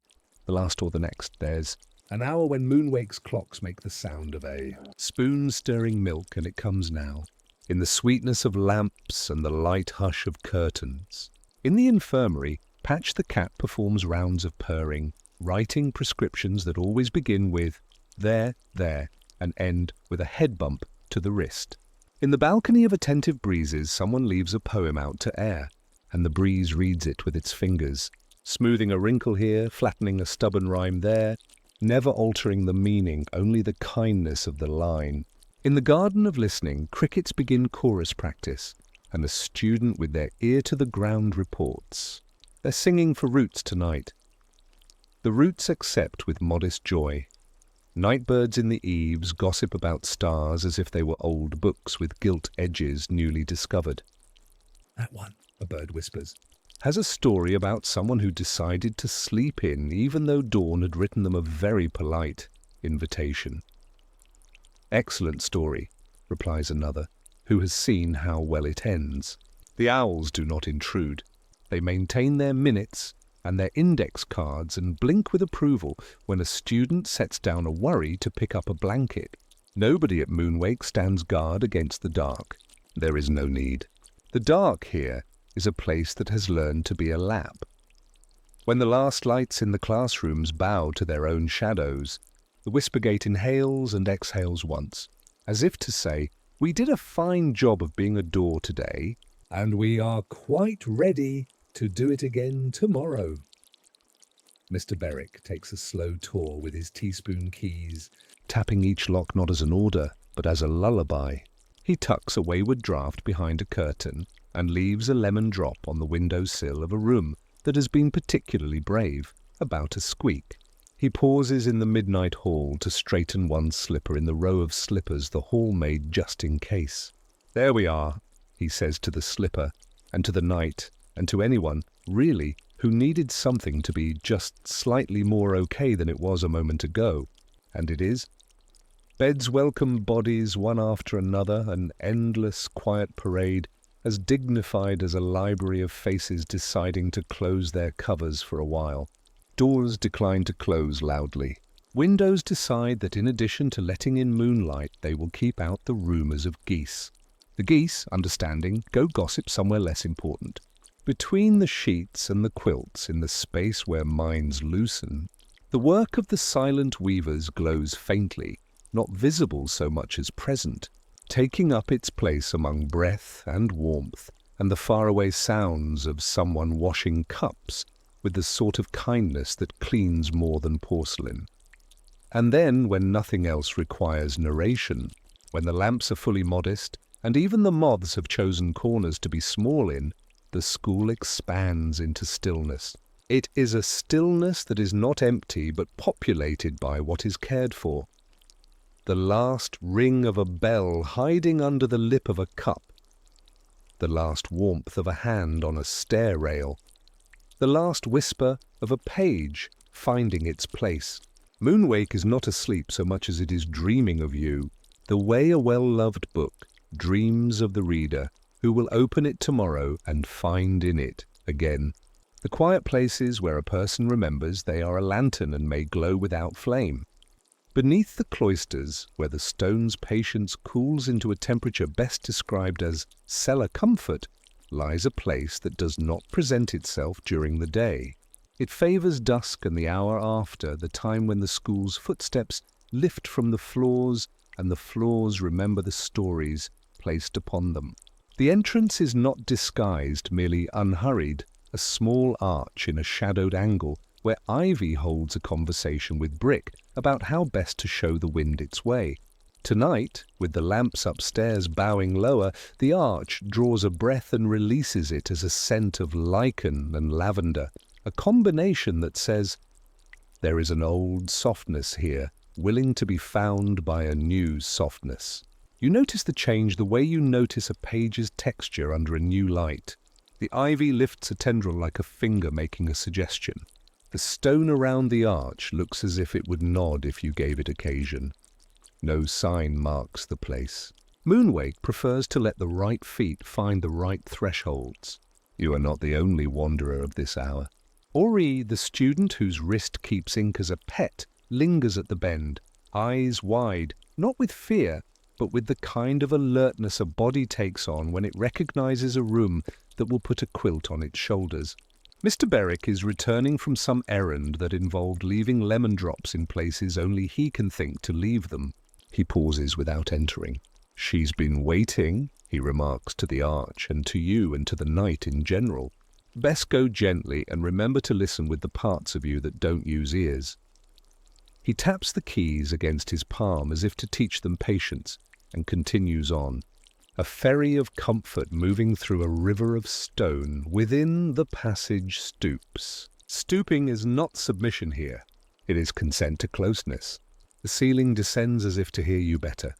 the last or the next. There's an hour when Moonwake's clocks make the sound of a spoon stirring milk, and it comes now, in the sweetness of lamps and the light hush of curtains. In the infirmary, Patch the cat performs rounds of purring, writing prescriptions that always begin with there, and end with a head bump to the wrist. In the balcony of attentive breezes, someone leaves a poem out to air, and the breeze reads it with its fingers, smoothing a wrinkle here, flattening a stubborn rhyme there, never altering the meaning, only the kindness of the line. In the garden of listening, crickets begin chorus practice, and a student with their ear to the ground reports. They're singing for roots tonight. The roots accept with modest joy. Nightbirds in the eaves gossip about stars as if they were old books with gilt edges newly discovered. That one, a bird whispers, has a story about someone who decided to sleep in even though dawn had written them a very polite invitation. Excellent story, replies another, who has seen how well it ends. The owls do not intrude. They maintain their minutes and their index cards and blink with approval when a student sets down a worry to pick up a blanket. Nobody at Moonwake stands guard against the dark. There is no need. The dark here is a place that has learned to be a lab. When the last lights in the classrooms bow to their own shadows, the Whispergate inhales and exhales once, as if to say, we did a fine job of being a door today, and we are quite ready to do it again tomorrow. Mr. Berwick takes a slow tour with his teaspoon keys, tapping each lock not as an order, but as a lullaby. He tucks a wayward draught behind a curtain and leaves a lemon drop on the window sill of a room that has been particularly brave, about to squeak. He pauses in the midnight hall to straighten one slipper in the row of slippers the hall made just in case. "There we are," he says to the slipper, and to the night, and to anyone, really, who needed something to be just slightly more okay than it was a moment ago. And it is. Beds welcome bodies one after another, an endless, quiet parade, as dignified as a library of faces deciding to close their covers for a while. Doors decline to close loudly. Windows decide that in addition to letting in moonlight, they will keep out the rumours of geese. The geese, understanding, go gossip somewhere less important. Between the sheets and the quilts, in the space where minds loosen, the work of the silent weavers glows faintly, not visible so much as present, taking up its place among breath and warmth and the faraway sounds of someone washing cups with the sort of kindness that cleans more than porcelain. And then, when nothing else requires narration, when the lamps are fully modest, and even the moths have chosen corners to be small in, the school expands into stillness. It is a stillness that is not empty but populated by what is cared for. The last ring of a bell hiding under the lip of a cup, the last warmth of a hand on a stair rail, the last whisper of a page finding its place. Moonwake is not asleep so much as it is dreaming of you, the way a well-loved book dreams of the reader who will open it tomorrow and find in it again the quiet places where a person remembers they are a lantern and may glow without flame. Beneath the cloisters, where the stone's patience cools into a temperature best described as cellar comfort, lies a place that does not present itself during the day. It favours dusk and the hour after, the time when the school's footsteps lift from the floors and the floors remember the stories placed upon them. The entrance is not disguised, merely unhurried, a small arch in a shadowed angle where ivy holds a conversation with brick about how best to show the wind its way. Tonight, with the lamps upstairs bowing lower, the arch draws a breath and releases it as a scent of lichen and lavender, a combination that says, there is an old softness here, willing to be found by a new softness. You notice the change the way you notice a page's texture under a new light. The ivy lifts a tendril like a finger making a suggestion. The stone around the arch looks as if it would nod if you gave it occasion. No sign marks the place. Moonwake prefers to let the right feet find the right thresholds. You are not the only wanderer of this hour. Ori, the student whose wrist keeps ink as a pet, lingers at the bend, eyes wide, not with fear, but with the kind of alertness a body takes on when it recognizes a room that will put a quilt on its shoulders. Mr. Berwick is returning from some errand that involved leaving lemon drops in places only he can think to leave them. He pauses without entering. "She's been waiting," he remarks to the arch, and to you and to the night in general. "Best go gently and remember to listen with the parts of you that don't use ears." He taps the keys against his palm as if to teach them patience, and continues on. A ferry of comfort moving through a river of stone. Within the passage stoops. Stooping is not submission here. It is consent to closeness. The ceiling descends as if to hear you better.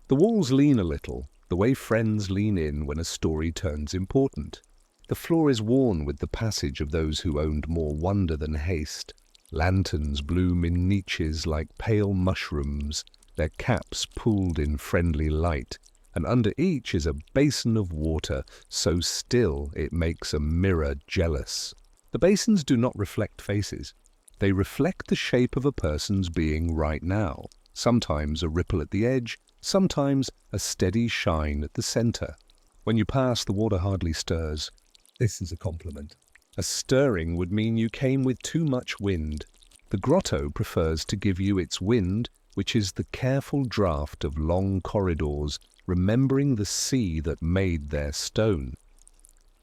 The walls lean a little, the way friends lean in when a story turns important. The floor is worn with the passage of those who owned more wonder than haste. Lanterns bloom in niches like pale mushrooms, their caps pooled in friendly light, and under each is a basin of water, so still it makes a mirror jealous. The basins do not reflect faces. They reflect the shape of a person's being right now, sometimes a ripple at the edge, sometimes a steady shine at the center. When you pass, the water hardly stirs. This is a compliment. A stirring would mean you came with too much wind. The grotto prefers to give you its wind, which is the careful draught of long corridors, remembering the sea that made their stone.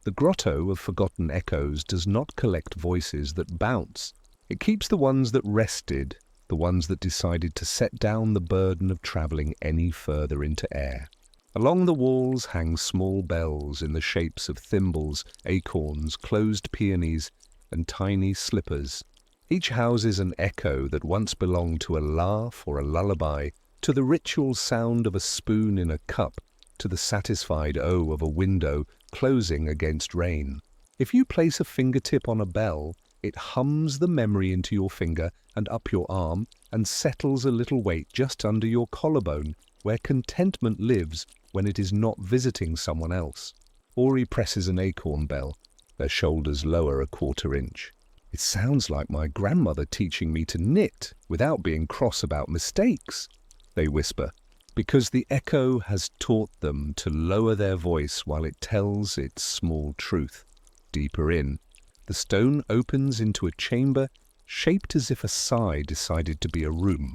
The grotto of forgotten echoes does not collect voices that bounce. It keeps the ones that rested, the ones that decided to set down the burden of travelling any further into air. Along the walls hang small bells in the shapes of thimbles, acorns, closed peonies, and tiny slippers. Each houses an echo that once belonged to a laugh or a lullaby, to the ritual sound of a spoon in a cup, to the satisfied "oh" of a window closing against rain. If you place a fingertip on a bell, it hums the memory into your finger and up your arm and settles a little weight just under your collarbone, where contentment lives when it is not visiting someone else. Ori presses an acorn bell. Their shoulders lower a quarter inch. It sounds like my grandmother teaching me to knit without being cross about mistakes, they whisper, because the echo has taught them to lower their voice while it tells its small truth. Deeper in, the stone opens into a chamber shaped as if a sigh decided to be a room.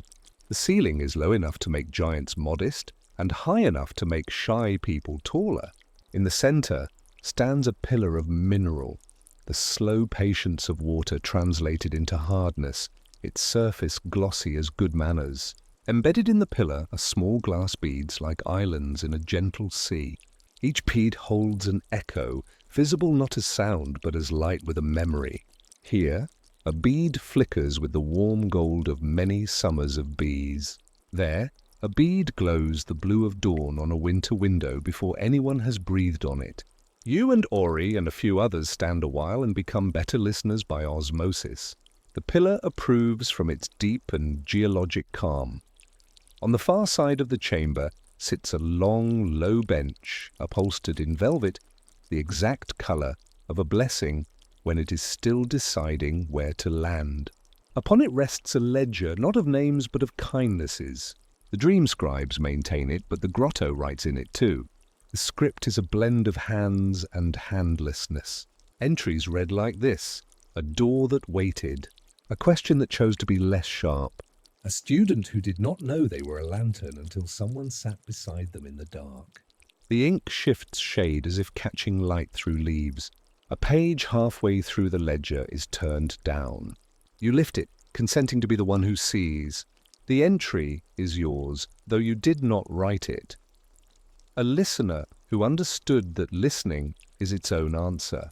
The ceiling is low enough to make giants modest and high enough to make shy people taller. In the center stands a pillar of mineral, the slow patience of water translated into hardness, its surface glossy as good manners. Embedded in the pillar are small glass beads like islands in a gentle sea. Each bead holds an echo, visible not as sound but as light with a memory. Here, a bead flickers with the warm gold of many summers of bees. There, a bead glows the blue of dawn on a winter window before anyone has breathed on it. You and Ori and a few others stand a while and become better listeners by osmosis. The pillar approves from its deep and geologic calm. On the far side of the chamber sits a long, low bench, upholstered in velvet, the exact color of a blessing when it is still deciding where to land. Upon it rests a ledger, not of names but of kindnesses. The dream scribes maintain it, but the grotto writes in it too. The script is a blend of hands and handlessness. Entries read like this: a door that waited, a question that chose to be less sharp, a student who did not know they were a lantern until someone sat beside them in the dark. The ink shifts shade as if catching light through leaves. A page halfway through the ledger is turned down. You lift it, consenting to be the one who sees. The entry is yours, though you did not write it. A listener who understood that listening is its own answer.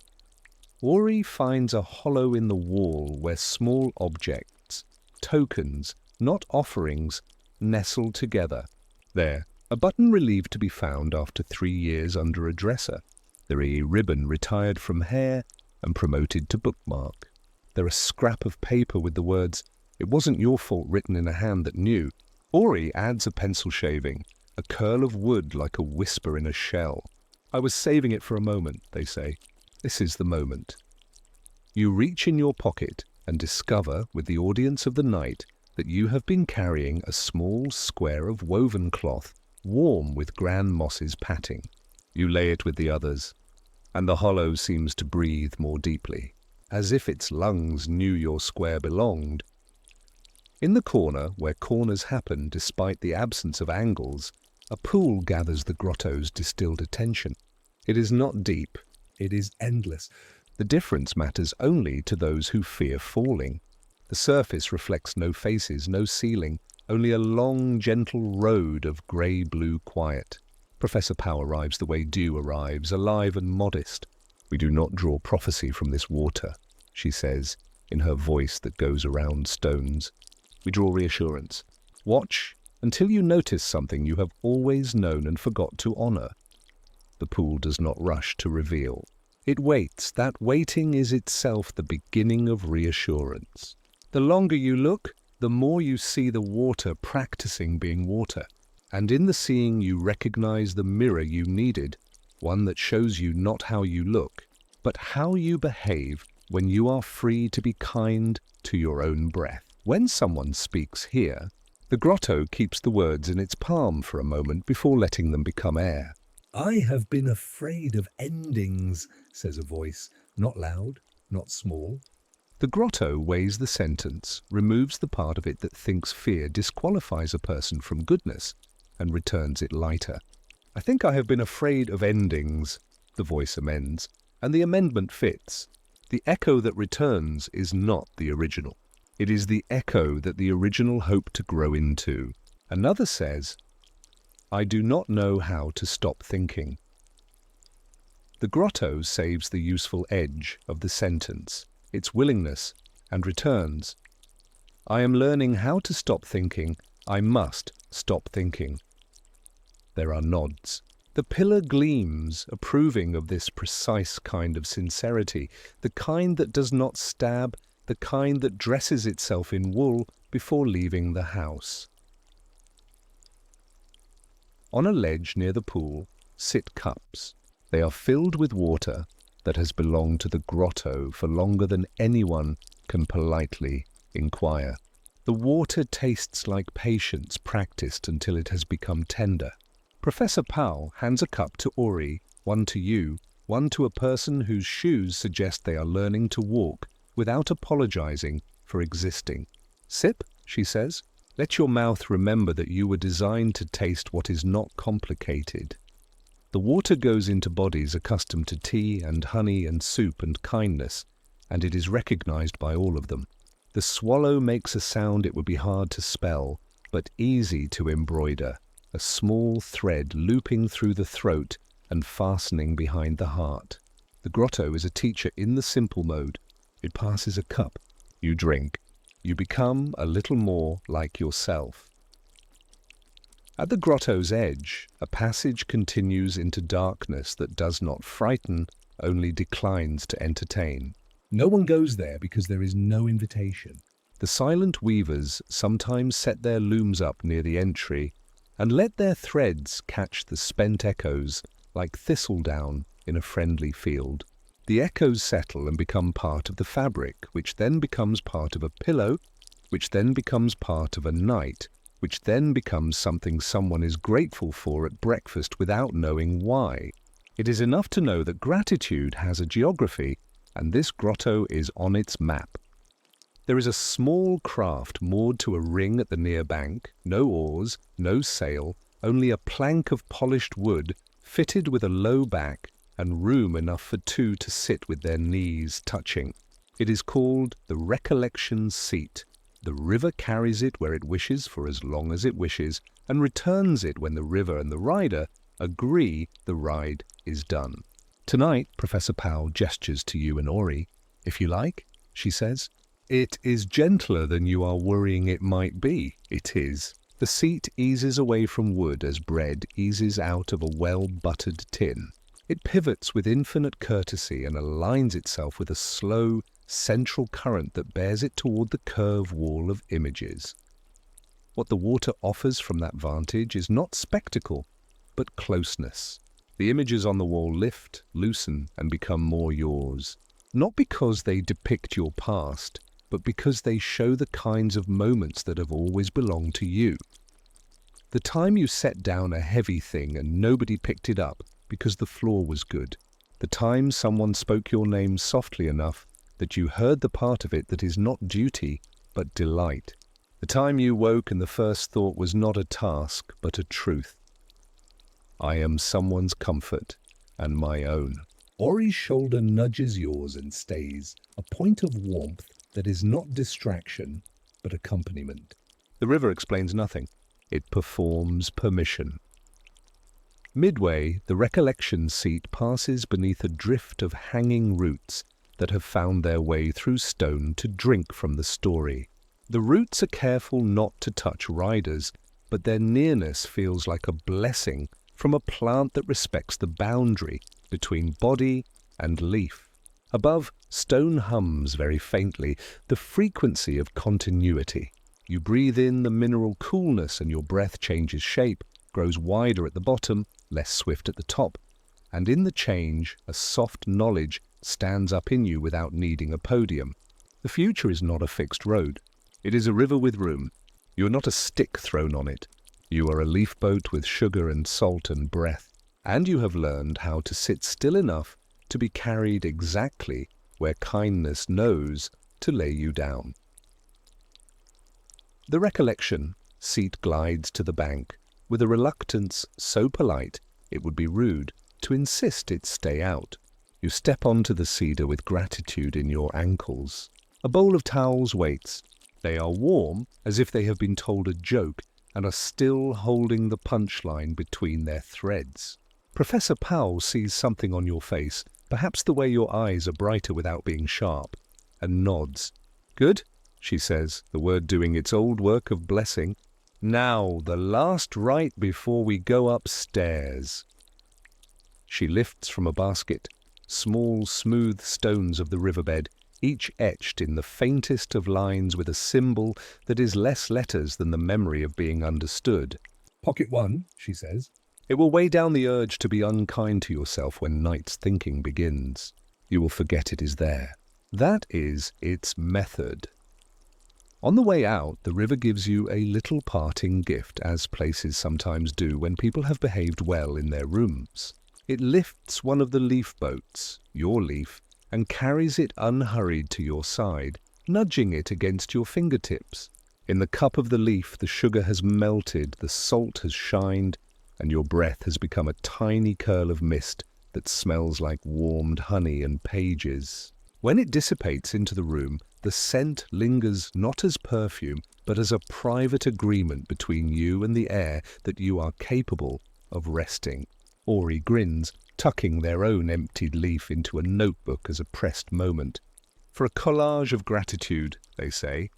Ori finds a hollow in the wall where small objects, tokens, not offerings, nestle together. There, a button relieved to be found after 3 years under a dresser. There a ribbon retired from hair and promoted to bookmark. There a scrap of paper with the words, "It wasn't your fault," written in a hand that knew. Ori adds a pencil shaving, a curl of wood like a whisper in a shell. "I was saving it for a moment," they say. This is the moment. You reach in your pocket and discover, with the audience of the night, that you have been carrying a small square of woven cloth, warm with Gran Moss's patting. You lay it with the others, and the hollow seems to breathe more deeply, as if its lungs knew your square belonged. In the corner, where corners happen despite the absence of angles, a pool gathers the grotto's distilled attention. It is not deep. It is endless. The difference matters only to those who fear falling. The surface reflects no faces, no ceiling, only a long, gentle road of grey-blue quiet. Professor Pow arrives the way dew arrives, alive and modest. "We do not draw prophecy from this water," she says, in her voice that goes around stones. "We draw reassurance. Watch until you notice something you have always known and forgot to honor." The pool does not rush to reveal. It waits. That waiting is itself the beginning of reassurance. The longer you look, the more you see the water practicing being water. And in the seeing you recognize the mirror you needed, one that shows you not how you look, but how you behave when you are free to be kind to your own breath. When someone speaks here, the grotto keeps the words in its palm for a moment before letting them become air. "I have been afraid of endings," says a voice, not loud, not small. The grotto weighs the sentence, removes the part of it that thinks fear disqualifies a person from goodness, and returns it lighter. "I think I have been afraid of endings," the voice amends, and the amendment fits. The echo that returns is not the original. It is the echo that the original hoped to grow into. Another says, "I do not know how to stop thinking." The grotto saves the useful edge of the sentence, its willingness, and returns. I am learning how to stop thinking. I must stop thinking. There are nods. The pillar gleams, approving of this precise kind of sincerity, the kind that does not stab, the kind that dresses itself in wool before leaving the house. On a ledge near the pool sit cups. They are filled with water that has belonged to the grotto for longer than anyone can politely inquire. The water tastes like patience practiced until it has become tender. Professor Powell hands a cup to Ori, one to you, one to a person whose shoes suggest they are learning to walk without apologizing for existing. Sip, she says. Let your mouth remember that you were designed to taste what is not complicated. The water goes into bodies accustomed to tea and honey and soup and kindness, and it is recognized by all of them. The swallow makes a sound it would be hard to spell, but easy to embroider, a small thread looping through the throat and fastening behind the heart. The grotto is a teacher in the simple mode. It passes a cup. You drink. You become a little more like yourself. At the grotto's edge, a passage continues into darkness that does not frighten, only declines to entertain. No one goes there because there is no invitation. The silent weavers sometimes set their looms up near the entry and let their threads catch the spent echoes like thistledown in a friendly field. The echoes settle and become part of the fabric, which then becomes part of a pillow, which then becomes part of a night, which then becomes something someone is grateful for at breakfast without knowing why. It is enough to know that gratitude has a geography, and this grotto is on its map. There is a small craft moored to a ring at the near bank, no oars, no sail, only a plank of polished wood fitted with a low back and room enough for two to sit with their knees touching. It is called the Recollection Seat. The river carries it where it wishes for as long as it wishes and returns it when the river and the rider agree the ride is done. Tonight, Professor Powell gestures to you and Ori. If you like, she says. It is gentler than you are worrying it might be. It is. The seat eases away from wood as bread eases out of a well-buttered tin. It pivots with infinite courtesy and aligns itself with a slow, central current that bears it toward the curved wall of images. What the water offers from that vantage is not spectacle, but closeness. The images on the wall lift, loosen, and become more yours. Not because they depict your past, but because they show the kinds of moments that have always belonged to you. The time you set down a heavy thing and nobody picked it up because the floor was good. The time someone spoke your name softly enough that you heard the part of it that is not duty, but delight. The time you woke and the first thought was not a task, but a truth. I am someone's comfort and my own. Ori's shoulder nudges yours and stays, a point of warmth that is not distraction, but accompaniment. The river explains nothing. It performs permission. Midway, the recollection seat passes beneath a drift of hanging roots that have found their way through stone to drink from the story. The roots are careful not to touch riders, but their nearness feels like a blessing from a plant that respects the boundary between body and leaf. Above, stone hums very faintly, the frequency of continuity. You breathe in the mineral coolness and your breath changes shape, grows wider at the bottom, less swift at the top, and in the change, a soft knowledge stands up in you without needing a podium. The future is not a fixed road. It is a river with room. You are not a stick thrown on it. You are a leaf boat with sugar and salt and breath, and you have learned how to sit still enough to be carried exactly where kindness knows to lay you down. The recollection seat glides to the bank with a reluctance so polite it would be rude to insist it stay out. You step onto the cedar with gratitude in your ankles. A bowl of towels waits. They are warm as if they have been told a joke and are still holding the punchline between their threads. Professor Powell sees something on your face, perhaps the way your eyes are brighter without being sharp, and nods. Good, she says, the word doing its old work of blessing. Now, the last rite before we go upstairs. She lifts from a basket small, smooth stones of the riverbed, each etched in the faintest of lines with a symbol that is less letters than the memory of being understood. Pocket one, she says. It will weigh down the urge to be unkind to yourself when night's thinking begins. You will forget it is there. That is its method. On the way out, the river gives you a little parting gift, as places sometimes do when people have behaved well in their rooms. It lifts one of the leaf boats, your leaf, and carries it unhurried to your side, nudging it against your fingertips. In the cup of the leaf, the sugar has melted, the salt has shined, and your breath has become a tiny curl of mist that smells like warmed honey and pages. When it dissipates into the room, the scent lingers not as perfume, but as a private agreement between you and the air that you are capable of resting. Ori grins, tucking their own emptied leaf into a notebook as a pressed moment. For a collage of gratitude, they say,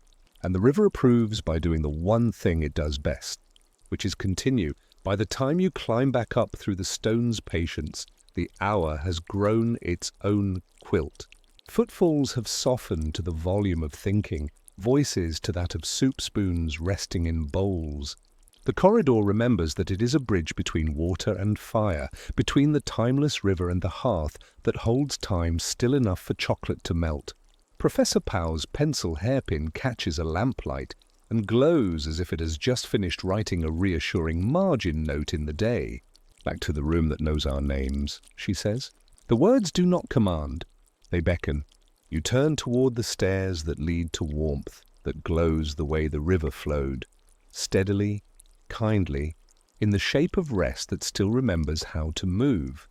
and the river approves by doing the one thing it does best, which is continue. By the time you climb back up through the stone's patience, the hour has grown its own quilt. Footfalls have softened to the volume of thinking, voices to that of soup spoons resting in bowls. The corridor remembers that it is a bridge between water and fire, between the timeless river and the hearth that holds time still enough for chocolate to melt. Professor Pow's pencil hairpin catches a lamplight and glows as if it has just finished writing a reassuring margin note in the day. Back to the room that knows our names, she says. The words do not command. They beckon. You turn toward the stairs that lead to warmth that glows the way the river flowed, steadily, kindly, in the shape of rest that still remembers how to move.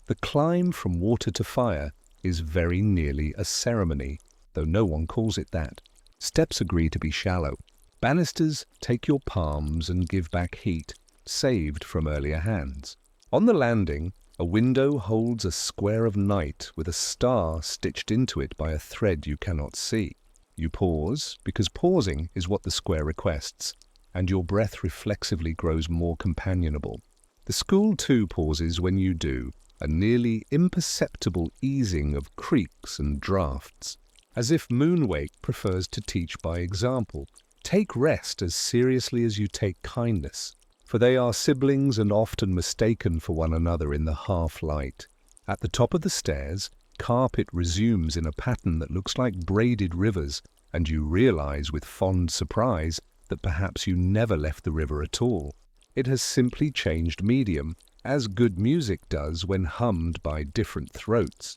The climb from water to fire is very nearly a ceremony, though no one calls it that. Steps agree to be shallow. Banisters take your palms and give back heat, saved from earlier hands. On the landing, a window holds a square of night with a star stitched into it by a thread you cannot see. You pause, because pausing is what the square requests, and your breath reflexively grows more companionable. The school too pauses when you do, a nearly imperceptible easing of creaks and drafts, as if Moonwake prefers to teach by example. Take rest as seriously as you take kindness, for they are siblings and often mistaken for one another in the half-light. At the top of the stairs, carpet resumes in a pattern that looks like braided rivers, and you realize with fond surprise that perhaps you never left the river at all. It has simply changed medium, as good music does when hummed by different throats.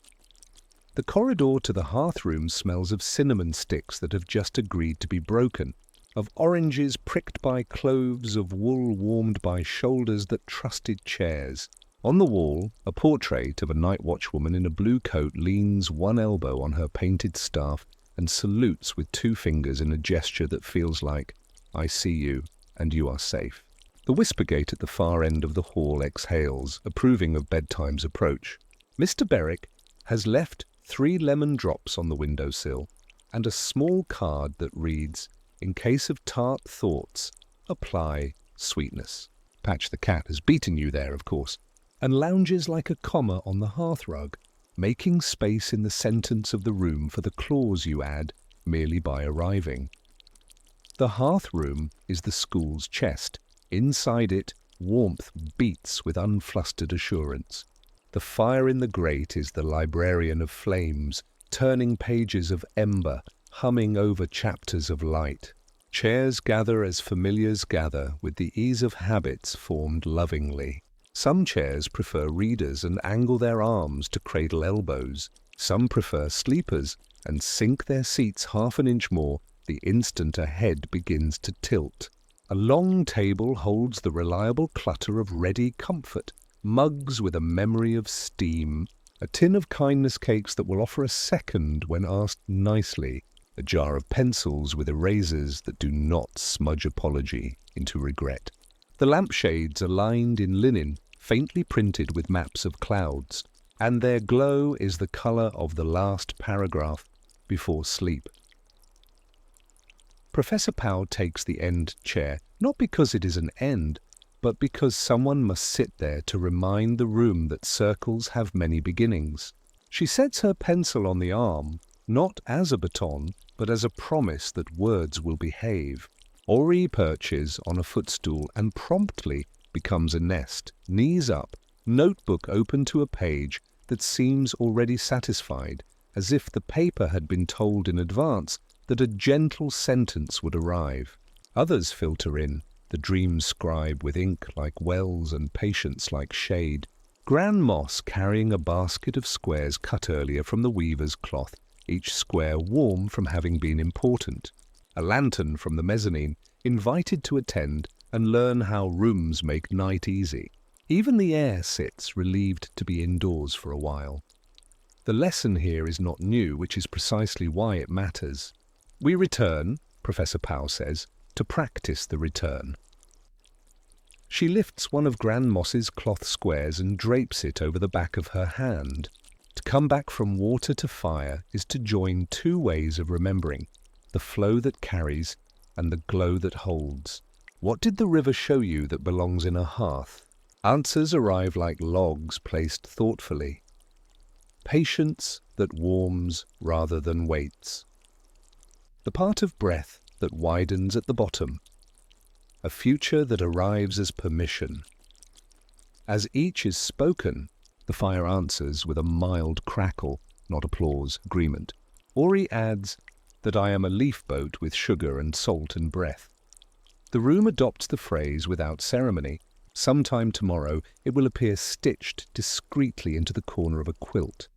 The corridor to the hearthroom smells of cinnamon sticks that have just agreed to be broken, of oranges pricked by cloves, of wool warmed by shoulders that trusted chairs. On the wall, a portrait of a night watchwoman in a blue coat leans one elbow on her painted staff and salutes with two fingers in a gesture that feels like, I see you, and you are safe. The whisper gate at the far end of the hall exhales, approving of Bedtime's approach. Mr. Berwick has left 3 lemon drops on the windowsill and a small card that reads, in case of tart thoughts, apply sweetness. Patch the cat has beaten you there, of course, and lounges like a comma on the hearthrug, making space in the sentence of the room for the clause you add merely by arriving. The hearthroom is the school's chest. Inside it, warmth beats with unflustered assurance. The fire in the grate is the librarian of flames, turning pages of ember, humming over chapters of light. Chairs gather as familiars gather, with the ease of habits formed lovingly. Some chairs prefer readers and angle their arms to cradle elbows. Some prefer sleepers and sink their seats half an inch more the instant a head begins to tilt. A long table holds the reliable clutter of ready comfort, mugs with a memory of steam, a tin of kindness cakes that will offer a second when asked nicely, a jar of pencils with erasers that do not smudge apology into regret. The lampshades are lined in linen, faintly printed with maps of clouds, and their glow is the colour of the last paragraph before sleep. Professor Powell takes the end chair, not because it is an end, but because someone must sit there to remind the room that circles have many beginnings. She sets her pencil on the arm, not as a baton, but as a promise that words will behave. Ori perches on a footstool and promptly becomes a nest, knees up, notebook open to a page that seems already satisfied, as if the paper had been told in advance that a gentle sentence would arrive. Others filter in, the dream scribe with ink like wells and patience like shade. Gran Moss carrying a basket of squares cut earlier from the weaver's cloth, each square warm from having been important. A lantern from the mezzanine, invited to attend and learn how rooms make night easy. Even the air sits, relieved to be indoors for a while. The lesson here is not new, which is precisely why it matters. We return, Professor Powell says, to practice the return. She lifts one of Gran Moss's cloth squares and drapes it over the back of her hand. To come back from water to fire is to join two ways of remembering, the flow that carries and the glow that holds. What did the river show you that belongs in a hearth? Answers arrive like logs placed thoughtfully. Patience that warms rather than waits. The part of breath that widens at the bottom. A future that arrives as permission. As each is spoken, the fire answers with a mild crackle, not applause, agreement. Ori adds that I am a leaf boat with sugar and salt and breath. The room adopts the phrase without ceremony. Sometime tomorrow it will appear stitched discreetly into the corner of a quilt.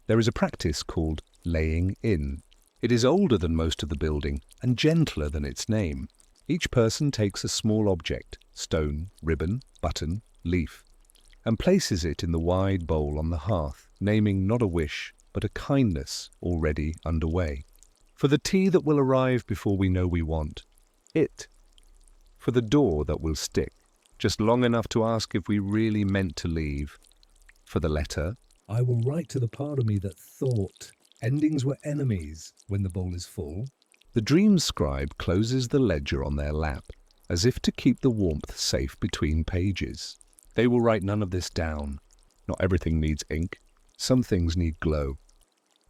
There is a practice called laying in. It is older than most of the building and gentler than its name. Each person takes a small object, stone, ribbon, button, leaf, and places it in the wide bowl on the hearth, naming not a wish, but a kindness already underway. For the tea that will arrive before we know we want it. For the door that will stick, just long enough to ask if we really meant to leave. For the letter, I will write to the part of me that thought endings were enemies when the bowl is full. the dream scribe closes the ledger on their lap, as if to keep the warmth safe between pages. They will write none of this down. Not everything needs ink. Some things need glow.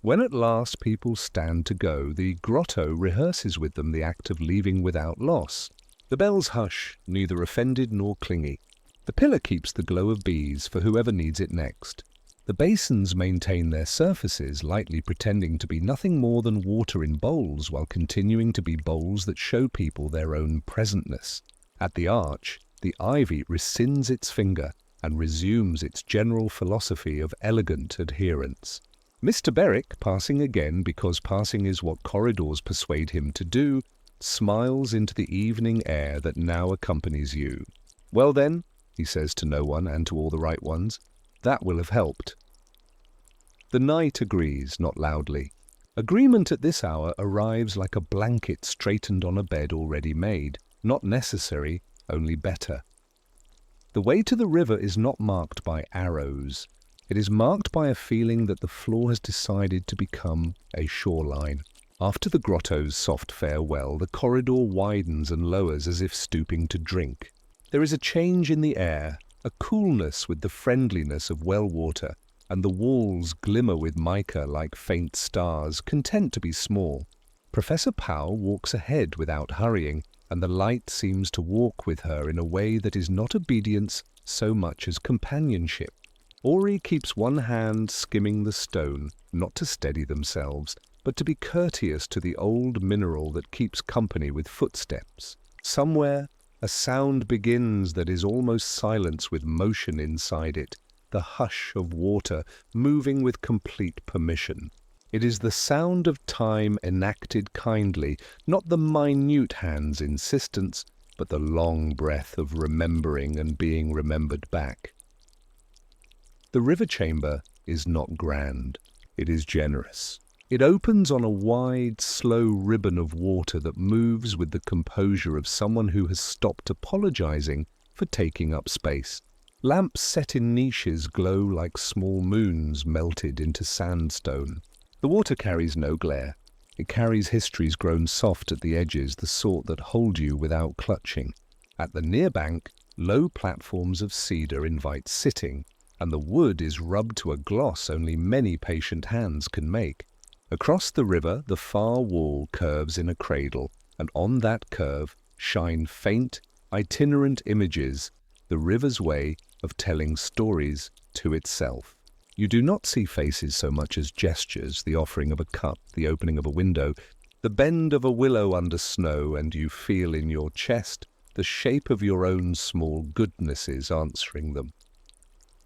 When at last people stand to go, the grotto rehearses with them the act of leaving without loss. The bells hush, neither offended nor clingy. The pillar keeps the glow of bees for whoever needs it next. The basins maintain their surfaces, lightly pretending to be nothing more than water in bowls, while continuing to be bowls that show people their own presentness. At the arch, the ivy rescinds its finger and resumes its general philosophy of elegant adherence. Mr. Berwick, passing again because passing is what corridors persuade him to do, smiles into the evening air that now accompanies you. "Well then," he says to no one and to all the right ones, "that will have helped." The night agrees, not loudly. Agreement at this hour arrives like a blanket straightened on a bed already made, not necessary, only better. The way to the river is not marked by arrows. It is marked by a feeling that the floor has decided to become a shoreline. After the grotto's soft farewell, the corridor widens and lowers as if stooping to drink. There is a change in the air, a coolness with the friendliness of well water, and the walls glimmer with mica like faint stars, content to be small. Professor Powell walks ahead without hurrying, and the light seems to walk with her in a way that is not obedience so much as companionship. Ori keeps one hand skimming the stone, not to steady themselves, but to be courteous to the old mineral that keeps company with footsteps. Somewhere a sound begins that is almost silence with motion inside it, the hush of water moving with complete permission. It is the sound of time enacted kindly, not the minute hand's insistence, but the long breath of remembering and being remembered back. The river chamber is not grand. It is generous. It opens on a wide, slow ribbon of water that moves with the composure of someone who has stopped apologizing for taking up space. Lamps set in niches glow like small moons melted into sandstone. The water carries no glare. It carries histories grown soft at the edges, the sort that hold you without clutching. At the near bank, low platforms of cedar invite sitting, and the wood is rubbed to a gloss only many patient hands can make. Across the river, the far wall curves in a cradle, and on that curve shine faint, itinerant images, the river's way of telling stories to itself. You do not see faces so much as gestures, the offering of a cup, the opening of a window, the bend of a willow under snow, and you feel in your chest the shape of your own small goodnesses answering them.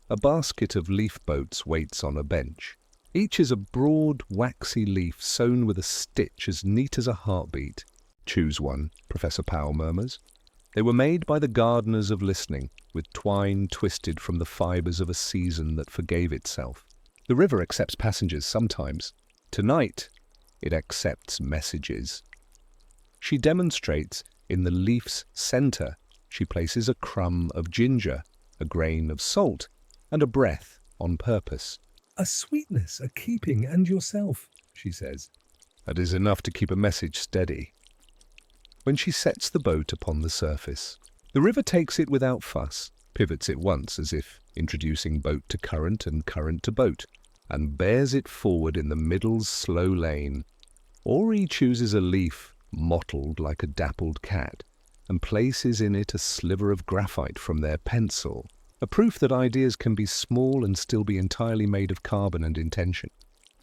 A basket of leaf boats waits on a bench. Each is a broad, waxy leaf sewn with a stitch as neat as a heartbeat. "Choose one," Professor Powell murmurs. They were made by the gardeners of listening, with twine twisted from the fibres of a season that forgave itself. The river accepts passengers sometimes. Tonight, it accepts messages. She demonstrates in the leaf's centre. She places a crumb of ginger, a grain of salt, and a breath on purpose. "A sweetness, a keeping, and yourself," she says. That is enough to keep a message steady. When she sets the boat upon the surface, the river takes it without fuss, pivots it once as if introducing boat to current and current to boat, and bears it forward in the middle's slow lane. Ori chooses a leaf mottled like a dappled cat and places in it a sliver of graphite from their pencil, a proof that ideas can be small and still be entirely made of carbon and intention.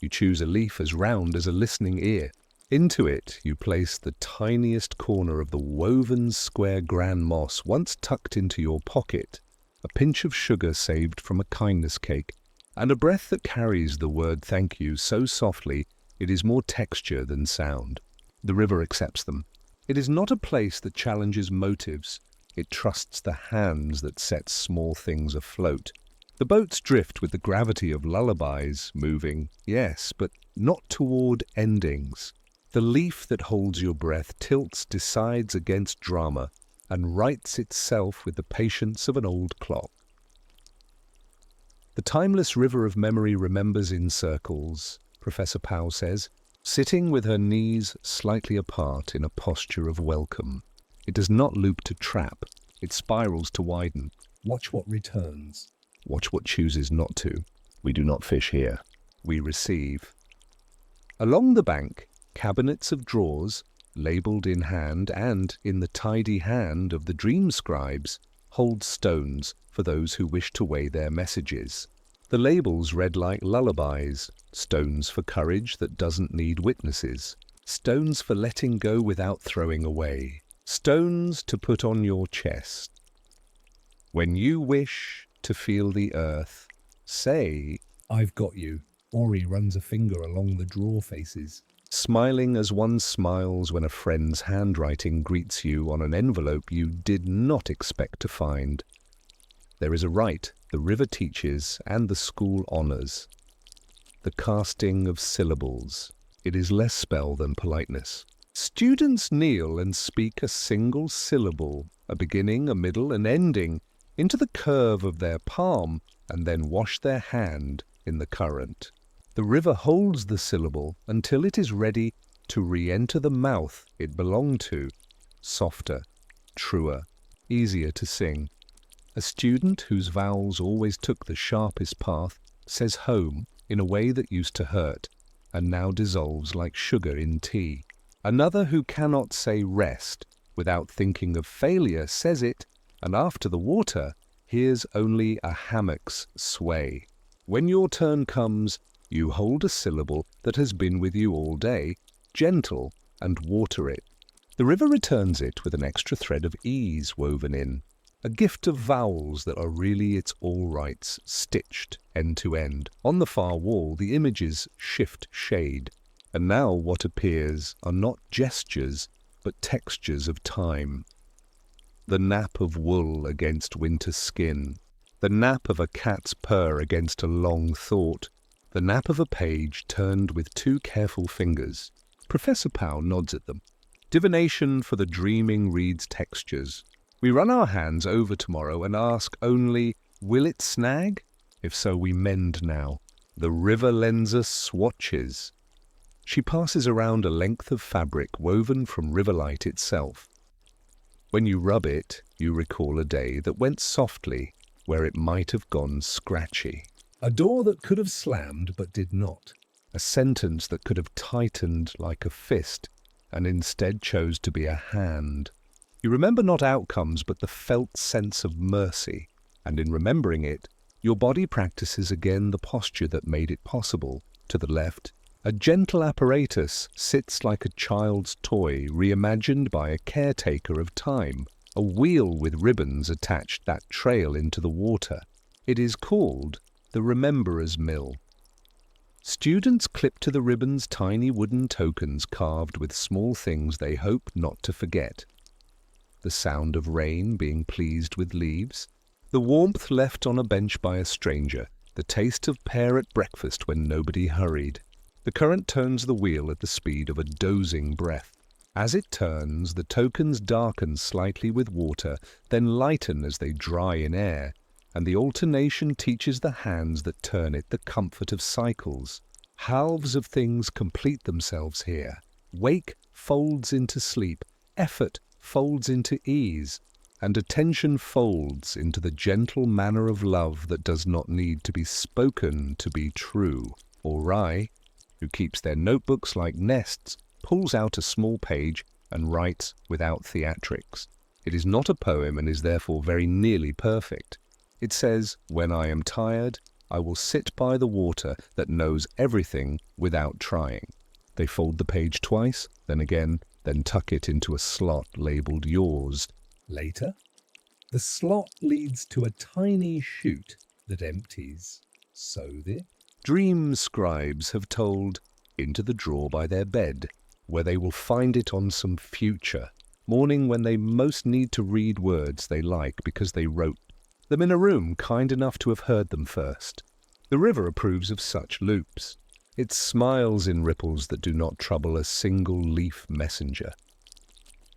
You choose a leaf as round as a listening ear. Into it you place the tiniest corner of the woven square gran moss once tucked into your pocket, a pinch of sugar saved from a kindness cake, and a breath that carries the word thank you so softly it is more texture than sound. The river accepts them. It is not a place that challenges motives. It trusts the hands that set small things afloat. The boats drift with the gravity of lullabies, moving, yes, but not toward endings. The leaf that holds your breath tilts, decides against drama, and rights itself with the patience of an old clock. The timeless river of memory remembers in circles, Professor Powell says, sitting with her knees slightly apart in a posture of welcome. It does not loop to trap, it spirals to widen. Watch what returns. Watch what chooses not to. We do not fish here. We receive. Along the bank, cabinets of drawers, labelled in hand and in the tidy hand of the dream scribes, hold stones for those who wish to weigh their messages. The labels read like lullabies, stones for courage that doesn't need witnesses, stones for letting go without throwing away, stones to put on your chest. When you wish to feel the earth, say, "I've got you." Ori runs a finger along the drawer faces. Smiling as one smiles when a friend's handwriting greets you on an envelope you did not expect to find. There is a rite the river teaches and the school honors. The casting of syllables. It is less spell than politeness. Students kneel and speak a single syllable, a beginning, a middle, an ending, into the curve of their palm, and then wash their hand in the current. The river holds the syllable until it is ready to re-enter the mouth it belonged to, softer, truer, easier to sing. A student whose vowels always took the sharpest path says home in a way that used to hurt and now dissolves like sugar in tea. Another who cannot say rest without thinking of failure says it, and after the water hears only a hammock's sway. When your turn comes, you hold a syllable that has been with you all day, gentle, and water it. The river returns it with an extra thread of ease woven in, a gift of vowels that are really its all rights, stitched end to end. On the far wall, the images shift shade, and now what appears are not gestures, but textures of time. The nap of wool against winter skin, the nap of a cat's purr against a long thought, the nap of a page turned with two careful fingers. Professor Powell nods at them. Divination for the dreaming reads textures. We run our hands over tomorrow and ask only, will it snag? If so, we mend now. The river lends us swatches. She passes around a length of fabric woven from riverlight itself. When you rub it, you recall a day that went softly where it might have gone scratchy. A door that could have slammed but did not. A sentence that could have tightened like a fist and instead chose to be a hand. You remember not outcomes but the felt sense of mercy, and in remembering it, your body practices again the posture that made it possible. To the left, a gentle apparatus sits like a child's toy reimagined by a caretaker of time, a wheel with ribbons attached that trail into the water. It is called the Rememberer's Mill. Students clip to the ribbons tiny wooden tokens carved with small things they hope not to forget. The sound of rain being pleased with leaves, the warmth left on a bench by a stranger, the taste of pear at breakfast when nobody hurried. The current turns the wheel at the speed of a dozing breath. As it turns, the tokens darken slightly with water, then lighten as they dry in air, and the alternation teaches the hands that turn it the comfort of cycles. Halves of things complete themselves here. Wake folds into sleep, effort folds into ease, and attention folds into the gentle manner of love that does not need to be spoken to be true. Or Rai, who keeps their notebooks like nests, pulls out a small page and writes without theatrics. It is not a poem and is therefore very nearly perfect. It says, "When I am tired, I will sit by the water that knows everything without trying." They fold the page twice, then again, then tuck it into a slot labeled yours. Later, the slot leads to a tiny chute that empties. So the Dream scribes have told into the drawer by their bed, where they will find it on some future morning when they most need to read words they like because they wrote them in a room kind enough to have heard them first. The river approves of such loops. It smiles in ripples that do not trouble a single leaf messenger.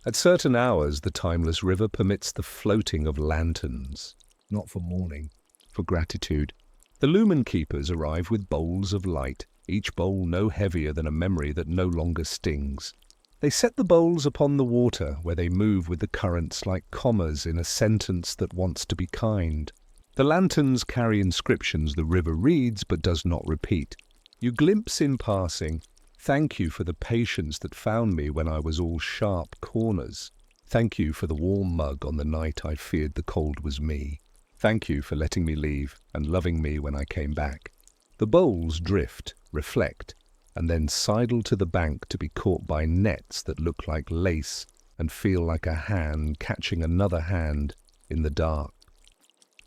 At certain hours, the timeless river permits the floating of lanterns, not for mourning, for gratitude. The lumen keepers arrive with bowls of light, each bowl no heavier than a memory that no longer stings. They set the bowls upon the water, where they move with the currents like commas in a sentence that wants to be kind. The lanterns carry inscriptions the river reads but does not repeat. You glimpse in passing, "Thank you for the patience that found me when I was all sharp corners. Thank you for the warm mug on the night I feared the cold was me. Thank you for letting me leave and loving me when I came back." The bowls drift, reflect, and then sidle to the bank to be caught by nets that look like lace and feel like a hand catching another hand in the dark.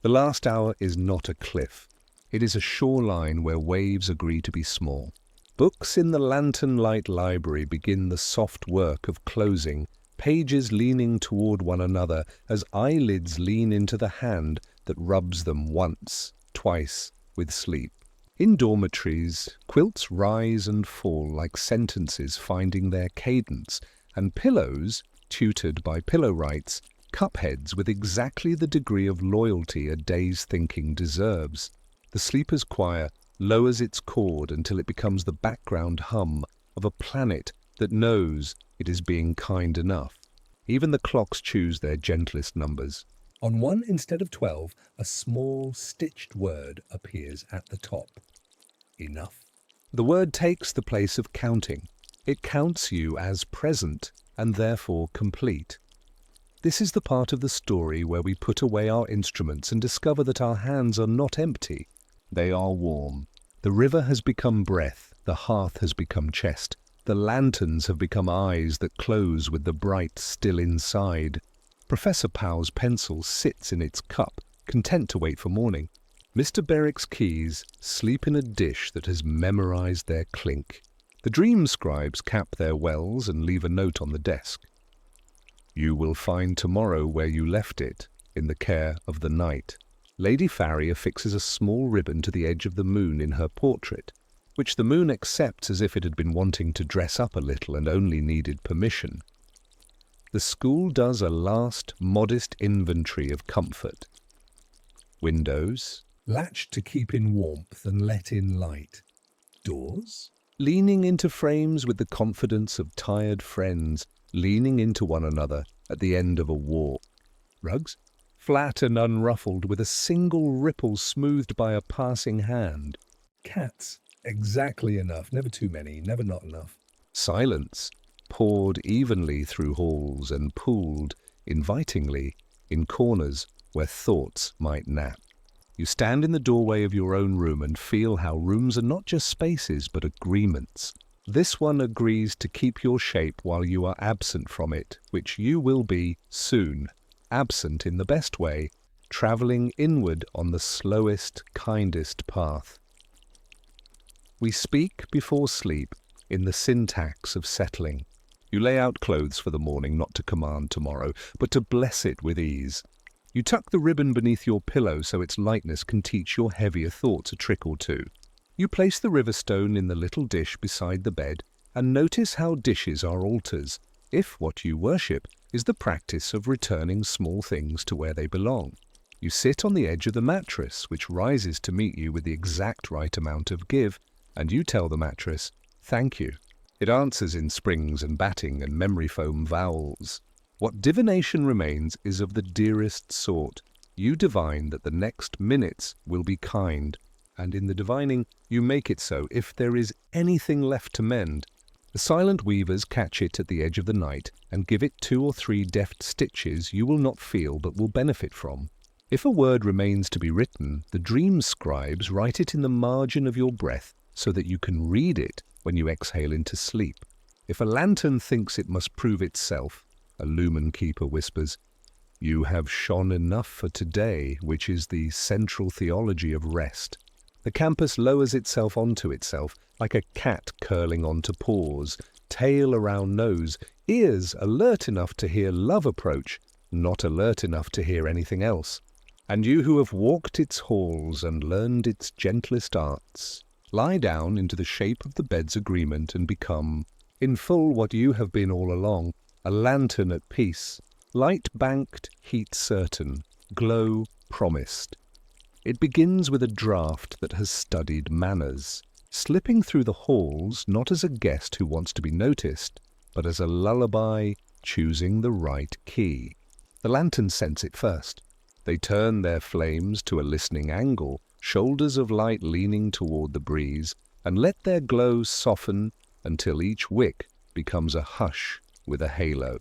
The last hour is not a cliff. It is a shoreline where waves agree to be small. Books in the lantern light library begin the soft work of closing, pages leaning toward one another as eyelids lean into the hand that rubs them once, twice, with sleep. In dormitories, quilts rise and fall like sentences finding their cadence, and pillows, tutored by pillow rights, cupheads with exactly the degree of loyalty a day's thinking deserves. The sleeper's choir lowers its chord until it becomes the background hum of a planet that knows it is being kind enough. Even the clocks choose their gentlest numbers. On one instead of 12, a small stitched word appears at the top. Enough. The word takes the place of counting. It counts you as present and therefore complete. This is the part of the story where we put away our instruments and discover that our hands are not empty. They are warm. The river has become breath, the hearth has become chest, the lanterns have become eyes that close with the bright still inside. Professor Powell's pencil sits in its cup, content to wait for morning. Mr. Berwick's keys sleep in a dish that has memorized their clink. The dream scribes cap their wells and leave a note on the desk. "You will find tomorrow where you left it, in the care of the night." Lady Farry affixes a small ribbon to the edge of the moon in her portrait, which the moon accepts as if it had been wanting to dress up a little and only needed permission. The school does a last modest inventory of comfort. Windows, latched to keep in warmth and let in light. Doors, leaning into frames with the confidence of tired friends, leaning into one another at the end of a walk. Rugs? Flat and unruffled, with a single ripple smoothed by a passing hand. Cats? Exactly enough, never too many, never not enough. Silence, poured evenly through halls and pooled, invitingly, in corners where thoughts might nap. You stand in the doorway of your own room and feel how rooms are not just spaces but agreements. This one agrees to keep your shape while you are absent from it, which you will be soon. Absent in the best way, travelling inward on the slowest, kindest path. We speak before sleep in the syntax of settling. You lay out clothes for the morning, not to command tomorrow, but to bless it with ease. You tuck the ribbon beneath your pillow so its lightness can teach your heavier thoughts a trick or two. You place the river stone in the little dish beside the bed and notice how dishes are altars, if what you worship is the practice of returning small things to where they belong. You sit on the edge of the mattress, which rises to meet you with the exact right amount of give, and you tell the mattress, "Thank you." It answers in springs and batting and memory foam vowels. What divination remains is of the dearest sort. You divine that the next minutes will be kind, and in the divining you make it so if there is anything left to mend. The silent weavers catch it at the edge of the night and give it 2 or 3 deft stitches you will not feel but will benefit from. If a word remains to be written, the dream scribes write it in the margin of your breath so that you can read it when you exhale into sleep. If a lantern thinks it must prove itself, a lumen keeper whispers, "You have shone enough for today," which is the central theology of rest. The campus lowers itself onto itself, like a cat curling onto paws, tail around nose, ears alert enough to hear love approach, not alert enough to hear anything else. And you who have walked its halls and learned its gentlest arts, lie down into the shape of the bed's agreement and become, in full what you have been all along, a lantern at peace, light banked, heat certain, glow promised. It begins with a draught that has studied manners, slipping through the halls not as a guest who wants to be noticed, but as a lullaby choosing the right key. The lanterns sense it first. They turn their flames to a listening angle, shoulders of light leaning toward the breeze, and let their glow soften until each wick becomes a hush with a halo.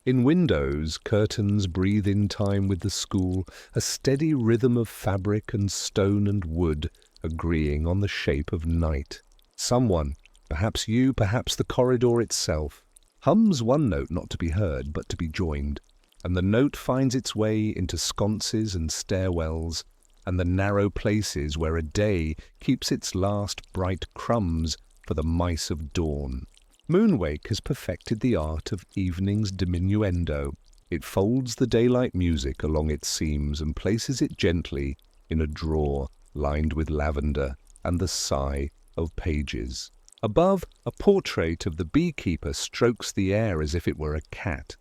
In windows, curtains breathe in time with the school, a steady rhythm of fabric and stone and wood, agreeing on the shape of night. Someone, perhaps you, perhaps the corridor itself, hums one note not to be heard but to be joined, and the note finds its way into sconces and stairwells, and the narrow places where a day keeps its last bright crumbs for the mice of dawn. Moonwake has perfected the art of evening's diminuendo. It folds the daylight music along its seams and places it gently in a drawer lined with lavender and the sigh of pages. Above, a portrait of the beekeeper strokes the air as if it were a cat.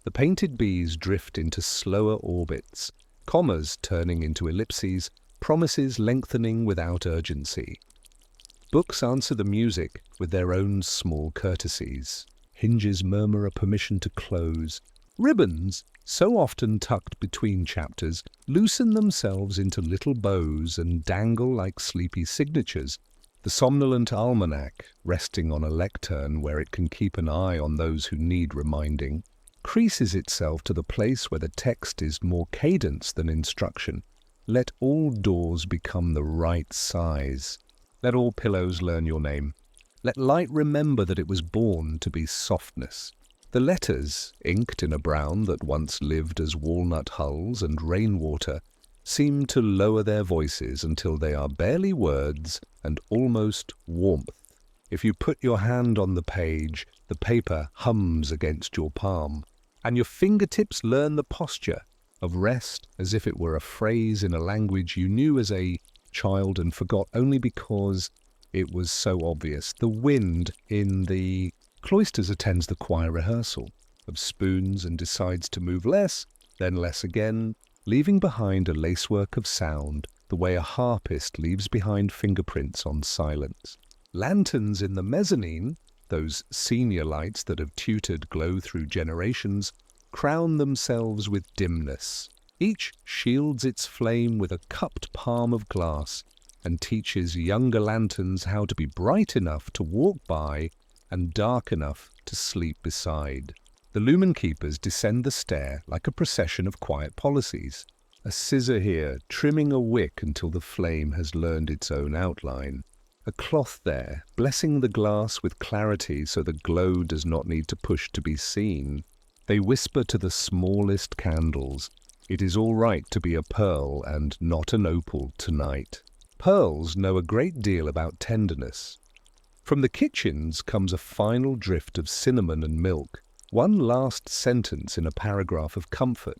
The painted bees drift into slower orbits, commas turning into ellipses, promises lengthening without urgency. Books answer the music with their own small courtesies. Hinges murmur a permission to close. Ribbons, so often tucked between chapters, loosen themselves into little bows and dangle like sleepy signatures. The somnolent almanac, resting on a lectern where it can keep an eye on those who need reminding, creases itself to the place where the text is more cadence than instruction. Let all doors become the right size. Let all pillows learn your name. Let light remember that it was born to be softness. The letters, inked in a brown that once lived as walnut hulls and rainwater, seem to lower their voices until they are barely words and almost warmth. If you put your hand on the page, the paper hums against your palm, and your fingertips learn the posture of rest as if it were a phrase in a language you knew as a child and forgot only because it was so obvious. The wind in the cloisters attends the choir rehearsal of spoons and decides to move less, then less again, leaving behind a lacework of sound, the way a harpist leaves behind fingerprints on silence. Lanterns in the mezzanine, those senior lights that have tutored glow through generations, crown themselves with dimness. Each shields its flame with a cupped palm of glass and teaches younger lanterns how to be bright enough to walk by and dark enough to sleep beside. The lumen keepers descend the stair like a procession of quiet policies. A scissor here, trimming a wick until the flame has learned its own outline. A cloth there, blessing the glass with clarity so the glow does not need to push to be seen. They whisper to the smallest candles, "It is all right to be a pearl and not an opal tonight." Pearls know a great deal about tenderness. From the kitchens comes a final drift of cinnamon and milk, one last sentence in a paragraph of comfort.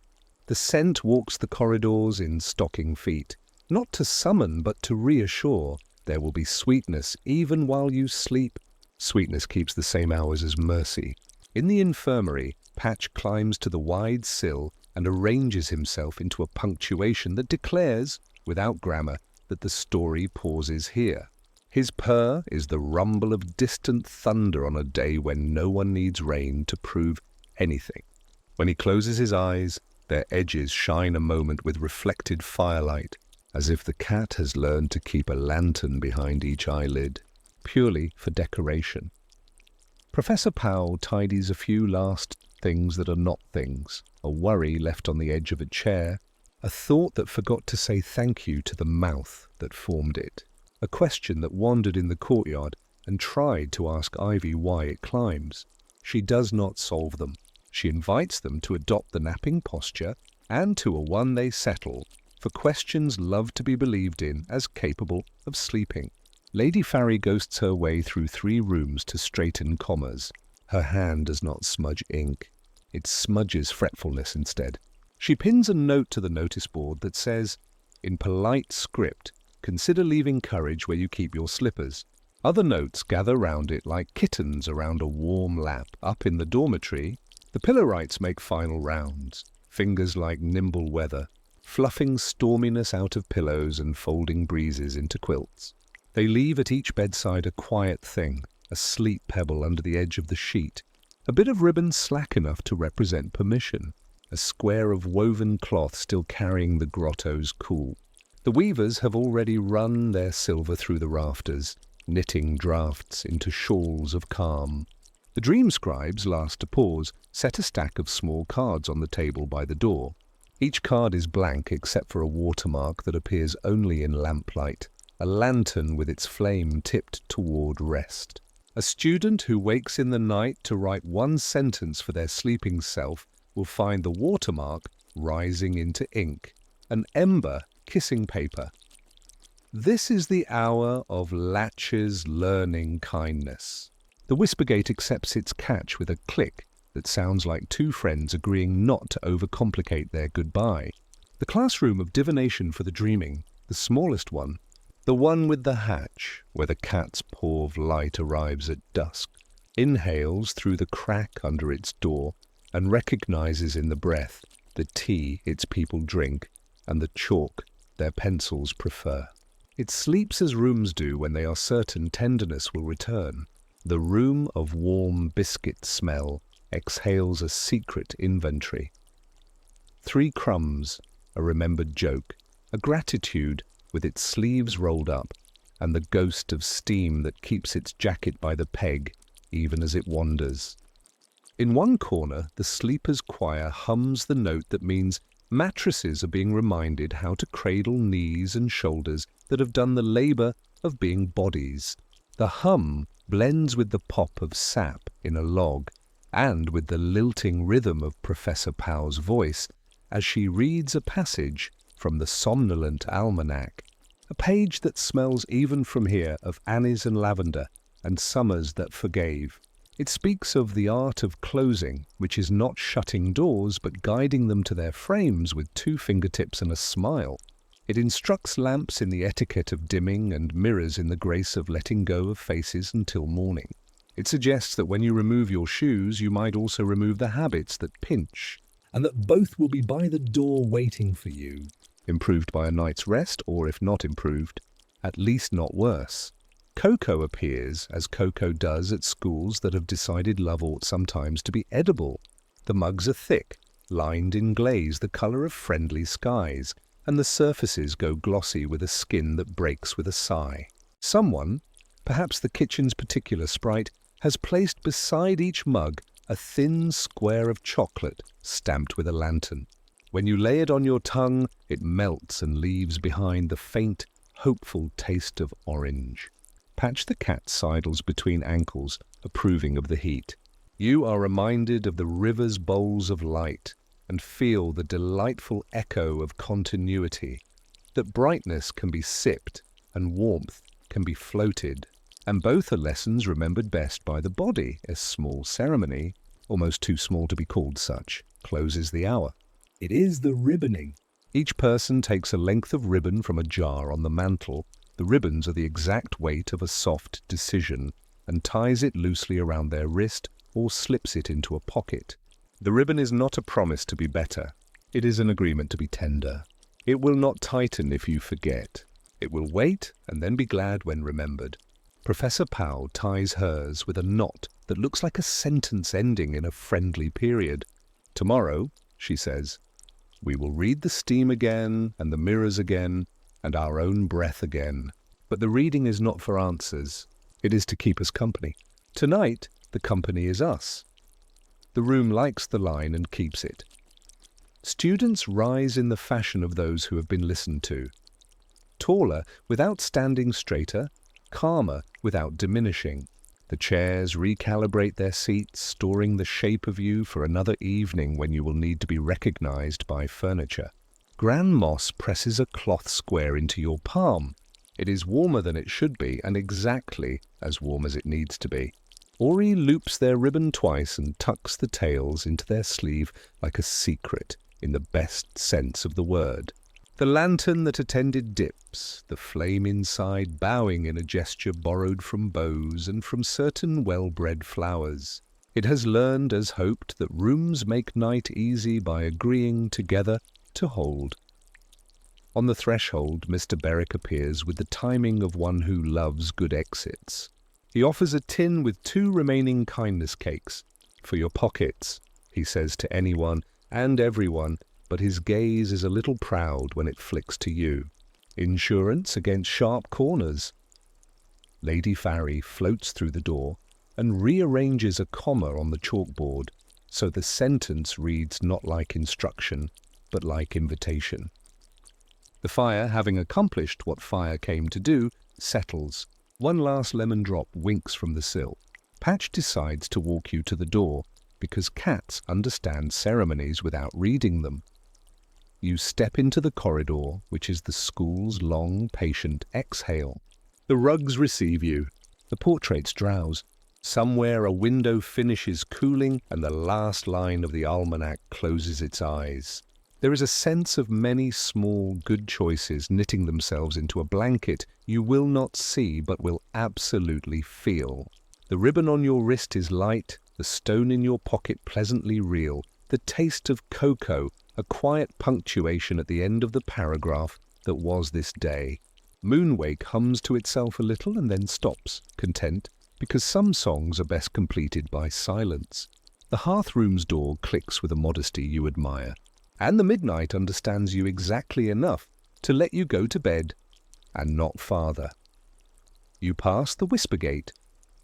The scent walks the corridors in stocking feet, not to summon but to reassure. There will be sweetness even while you sleep. Sweetness keeps the same hours as mercy. In the infirmary, Patch climbs to the wide sill and arranges himself into a punctuation that declares, without grammar, that the story pauses here. His purr is the rumble of distant thunder on a day when no one needs rain to prove anything. When he closes his eyes, their edges shine a moment with reflected firelight, as if the cat has learned to keep a lantern behind each eyelid, purely for decoration. Professor Powell tidies a few last things that are not things, a worry left on the edge of a chair, a thought that forgot to say thank you to the mouth that formed it, a question that wandered in the courtyard and tried to ask Ivy why it climbs. She does not solve them. She invites them to adopt the napping posture and to a one they settle, for questions love to be believed in as capable of sleeping. Lady Farry ghosts her way through 3 rooms to straighten commas. Her hand does not smudge ink. It smudges fretfulness instead. She pins a note to the notice board that says, "In polite script, consider leaving courage where you keep your slippers." Other notes gather round it like kittens around a warm lap. Up in the dormitory, the Pillowrites make final rounds, fingers like nimble weather, fluffing storminess out of pillows and folding breezes into quilts. They leave at each bedside a quiet thing, a sleep pebble under the edge of the sheet, a bit of ribbon slack enough to represent permission, a square of woven cloth still carrying the grotto's cool. The weavers have already run their silver through the rafters, knitting drafts into shawls of calm. The dream scribes, last to pause, set a stack of small cards on the table by the door. Each card is blank except for a watermark that appears only in lamplight, a lantern with its flame tipped toward rest. A student who wakes in the night to write one sentence for their sleeping self will find the watermark rising into ink, an ember kissing paper. This is the hour of Latch's learning kindness. The Whispergate accepts its catch with a click that sounds like 2 friends agreeing not to overcomplicate their goodbye. The classroom of divination for the dreaming, the smallest one, the one with the hatch, where the cat's paw of light arrives at dusk, inhales through the crack under its door and recognizes in the breath the tea its people drink and the chalk their pencils prefer. It sleeps as rooms do when they are certain tenderness will return. The room of warm biscuit smell exhales a secret inventory. 3 crumbs, a remembered joke, a gratitude with its sleeves rolled up, and the ghost of steam that keeps its jacket by the peg even as it wanders. In one corner, the sleepers' choir hums the note that means mattresses are being reminded how to cradle knees and shoulders that have done the labor of being bodies. The hum blends with the pop of sap in a log and with the lilting rhythm of Professor Powell's voice as she reads a passage from the somnolent almanac, a page that smells even from here of anise and lavender and summers that forgave. It speaks of the art of closing, which is not shutting doors but guiding them to their frames with 2 fingertips and a smile. It instructs lamps in the etiquette of dimming and mirrors in the grace of letting go of faces until morning. It suggests that when you remove your shoes, you might also remove the habits that pinch, and that both will be by the door waiting for you. Improved by a night's rest, or if not improved, at least not worse. Cocoa appears, as cocoa does at schools that have decided love ought sometimes to be edible. The mugs are thick, lined in glaze the colour of friendly skies, and the surfaces go glossy with a skin that breaks with a sigh. Someone, perhaps the kitchen's particular sprite, has placed beside each mug a thin square of chocolate stamped with a lantern. When you lay it on your tongue, it melts and leaves behind the faint, hopeful taste of orange. Patch the cat sidles between ankles, approving of the heat. You are reminded of the river's bowls of light and feel the delightful echo of continuity, that brightness can be sipped and warmth can be floated, and both are lessons remembered best by the body. A small ceremony, almost too small to be called such, closes the hour. It is the ribboning. Each person takes a length of ribbon from a jar on the mantel. The ribbons are the exact weight of a soft decision, and ties it loosely around their wrist or slips it into a pocket. The ribbon is not a promise to be better. It is an agreement to be tender. It will not tighten if you forget. It will wait and then be glad when remembered. Professor Powell ties hers with a knot that looks like a sentence ending in a friendly period. Tomorrow, she says, we will read the steam again and the mirrors again and our own breath again. But the reading is not for answers. It is to keep us company. Tonight, the company is us. The room likes the line and keeps it. Students rise in the fashion of those who have been listened to. Taller without standing straighter, calmer without diminishing. The chairs recalibrate their seats, storing the shape of you for another evening when you will need to be recognized by furniture. Gran moss presses a cloth square into your palm. It is warmer than it should be and exactly as warm as it needs to be. Ori loops their ribbon twice and tucks the tails into their sleeve like a secret, in the best sense of the word. The lantern that attended dips, the flame inside bowing in a gesture borrowed from bows and from certain well-bred flowers. It has learned, as hoped, that rooms make night easy by agreeing together to hold. On the threshold, Mr. Berwick appears with the timing of one who loves good exits. He offers a tin with 2 remaining kindness cakes. For your pockets, he says to anyone and everyone, but his gaze is a little proud when it flicks to you. Insurance against sharp corners. Lady Farry floats through the door and rearranges a comma on the chalkboard, so the sentence reads not like instruction, but like invitation. The fire, having accomplished what fire came to do, settles. One last lemon drop winks from the sill. Patch decides to walk you to the door, because cats understand ceremonies without reading them. You step into the corridor, which is the school's long, patient exhale. The rugs receive you. The portraits drowse. Somewhere a window finishes cooling, and the last line of the almanac closes its eyes. There is a sense of many small, good choices knitting themselves into a blanket you will not see but will absolutely feel. The ribbon on your wrist is light, the stone in your pocket pleasantly real, the taste of cocoa, a quiet punctuation at the end of the paragraph that was this day. Moonwake hums to itself a little and then stops, content, because some songs are best completed by silence. The hearthroom's door clicks with a modesty you admire, and the midnight understands you exactly enough to let you go to bed, and not farther. You pass the whisper gate,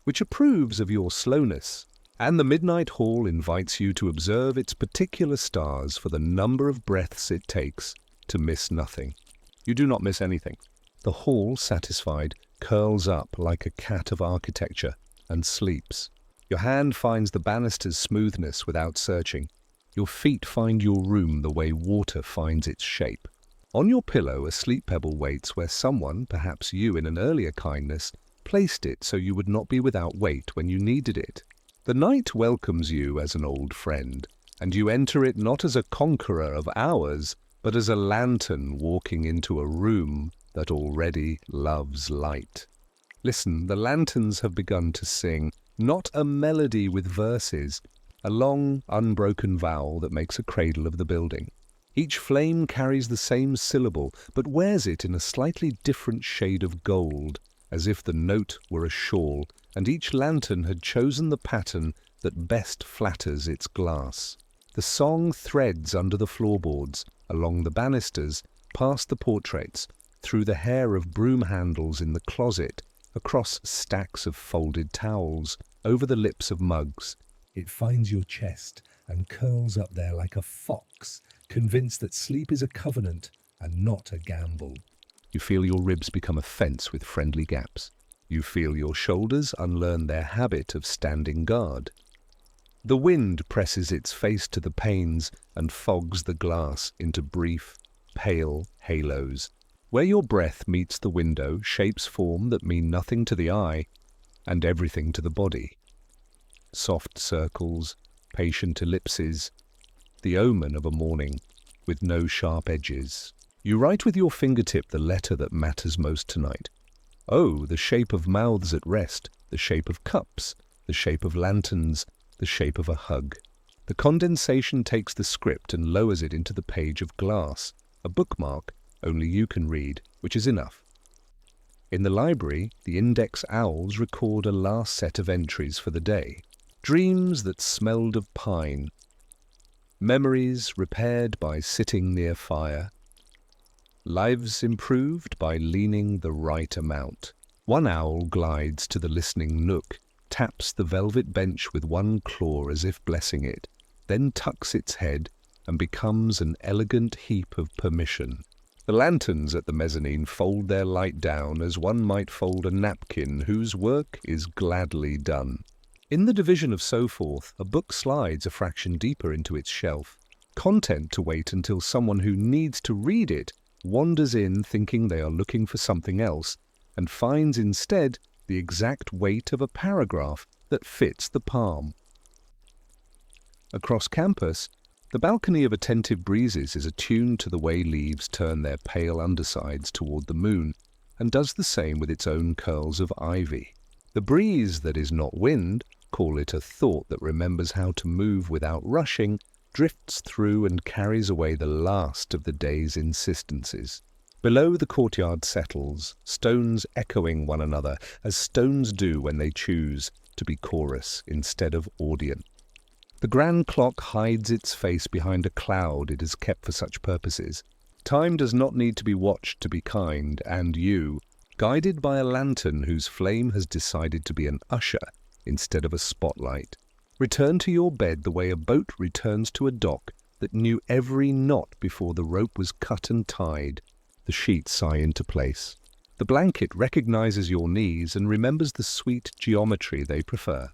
which approves of your slowness, and the midnight hall invites you to observe its particular stars for the number of breaths it takes to miss nothing. You do not miss anything. The hall, satisfied, curls up like a cat of architecture and sleeps. Your hand finds the banister's smoothness without searching. Your feet find your room the way water finds its shape. On your pillow a sleep pebble waits where someone, perhaps you in an earlier kindness, placed it so you would not be without weight when you needed it. The night welcomes you as an old friend, and you enter it not as a conqueror of hours, but as a lantern walking into a room that already loves light. Listen, the lanterns have begun to sing, not a melody with verses, a long, unbroken vowel that makes a cradle of the building. Each flame carries the same syllable, but wears it in a slightly different shade of gold, as if the note were a shawl, and each lantern had chosen the pattern that best flatters its glass. The song threads under the floorboards, along the banisters, past the portraits, through the hair of broom handles in the closet, across stacks of folded towels, over the lips of mugs. It finds your chest and curls up there like a fox, convinced that sleep is a covenant and not a gamble. You feel your ribs become a fence with friendly gaps. You feel your shoulders unlearn their habit of standing guard. The wind presses its face to the panes and fogs the glass into brief, pale halos. Where your breath meets the window, shapes form that mean nothing to the eye and everything to the body. Soft circles, patient ellipses, the omen of a morning with no sharp edges. You write with your fingertip the letter that matters most tonight. Oh, the shape of mouths at rest, the shape of cups, the shape of lanterns, the shape of a hug. The condensation takes the script and lowers it into the page of glass, a bookmark only you can read, which is enough. In the library, the index owls record a last set of entries for the day. Dreams that smelled of pine. Memories repaired by sitting near fire. Lives improved by leaning the right amount. One owl glides to the listening nook, taps the velvet bench with one claw as if blessing it, then tucks its head and becomes an elegant heap of permission. The lanterns at the mezzanine fold their light down as one might fold a napkin whose work is gladly done. In the division of so forth, a book slides a fraction deeper into its shelf, content to wait until someone who needs to read it wanders in thinking they are looking for something else and finds instead the exact weight of a paragraph that fits the palm. Across campus, the balcony of attentive breezes is attuned to the way leaves turn their pale undersides toward the moon, and does the same with its own curls of ivy. The breeze that is not wind, call it a thought that remembers how to move without rushing, drifts through and carries away the last of the day's insistencies. Below the courtyard settles, stones echoing one another, as stones do when they choose to be chorus instead of audience. The grand clock hides its face behind a cloud it has kept for such purposes. Time does not need to be watched to be kind, and you, guided by a lantern whose flame has decided to be an usher instead of a spotlight, return to your bed the way a boat returns to a dock that knew every knot before the rope was cut and tied. The sheets sigh into place. The blanket recognizes your knees and remembers the sweet geometry they prefer.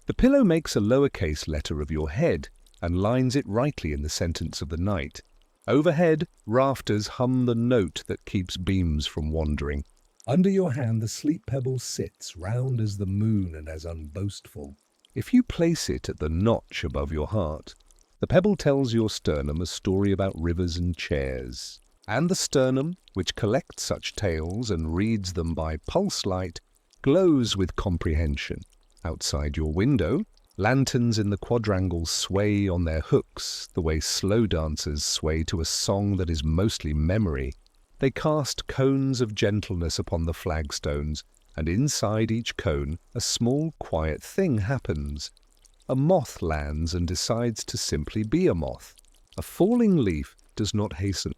The pillow makes a lowercase letter of your head and lines it rightly in the sentence of the night. Overhead, rafters hum the note that keeps beams from wandering. Under your hand the sleep pebble sits, round as the moon and as unboastful. If you place it at the notch above your heart, the pebble tells your sternum a story about rivers and chairs. And the sternum, which collects such tales and reads them by pulse light, glows with comprehension. Outside your window, lanterns in the quadrangle sway on their hooks the way slow dancers sway to a song that is mostly memory. They cast cones of gentleness upon the flagstones, and inside each cone a small quiet thing happens. A moth lands and decides to simply be a moth. A falling leaf does not hasten.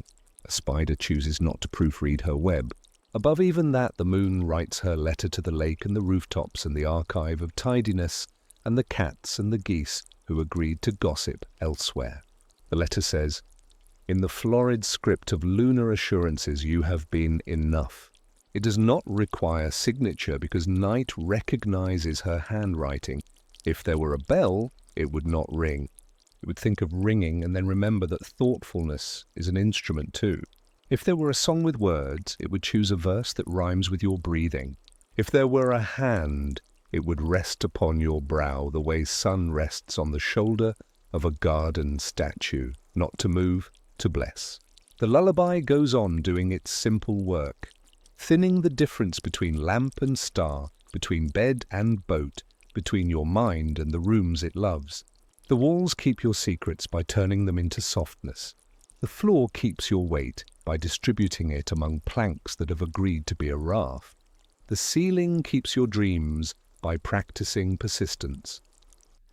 A spider chooses not to proofread her web. Above even that, the moon writes her letter to the lake and the rooftops and the archive of tidiness and the cats and the geese who agreed to gossip elsewhere. The letter says, "In the florid script of lunar assurances you have been enough." It does not require signature because night recognizes her handwriting. If there were a bell, it would not ring. It would think of ringing and then remember that thoughtfulness is an instrument too. If there were a song with words, it would choose a verse that rhymes with your breathing. If there were a hand, it would rest upon your brow the way sun rests on the shoulder of a garden statue, not to move, to bless. The lullaby goes on doing its simple work, thinning the difference between lamp and star, between bed and boat, between your mind and the rooms it loves. The walls keep your secrets by turning them into softness. The floor keeps your weight by distributing it among planks that have agreed to be a raft. The ceiling keeps your dreams by practicing persistence.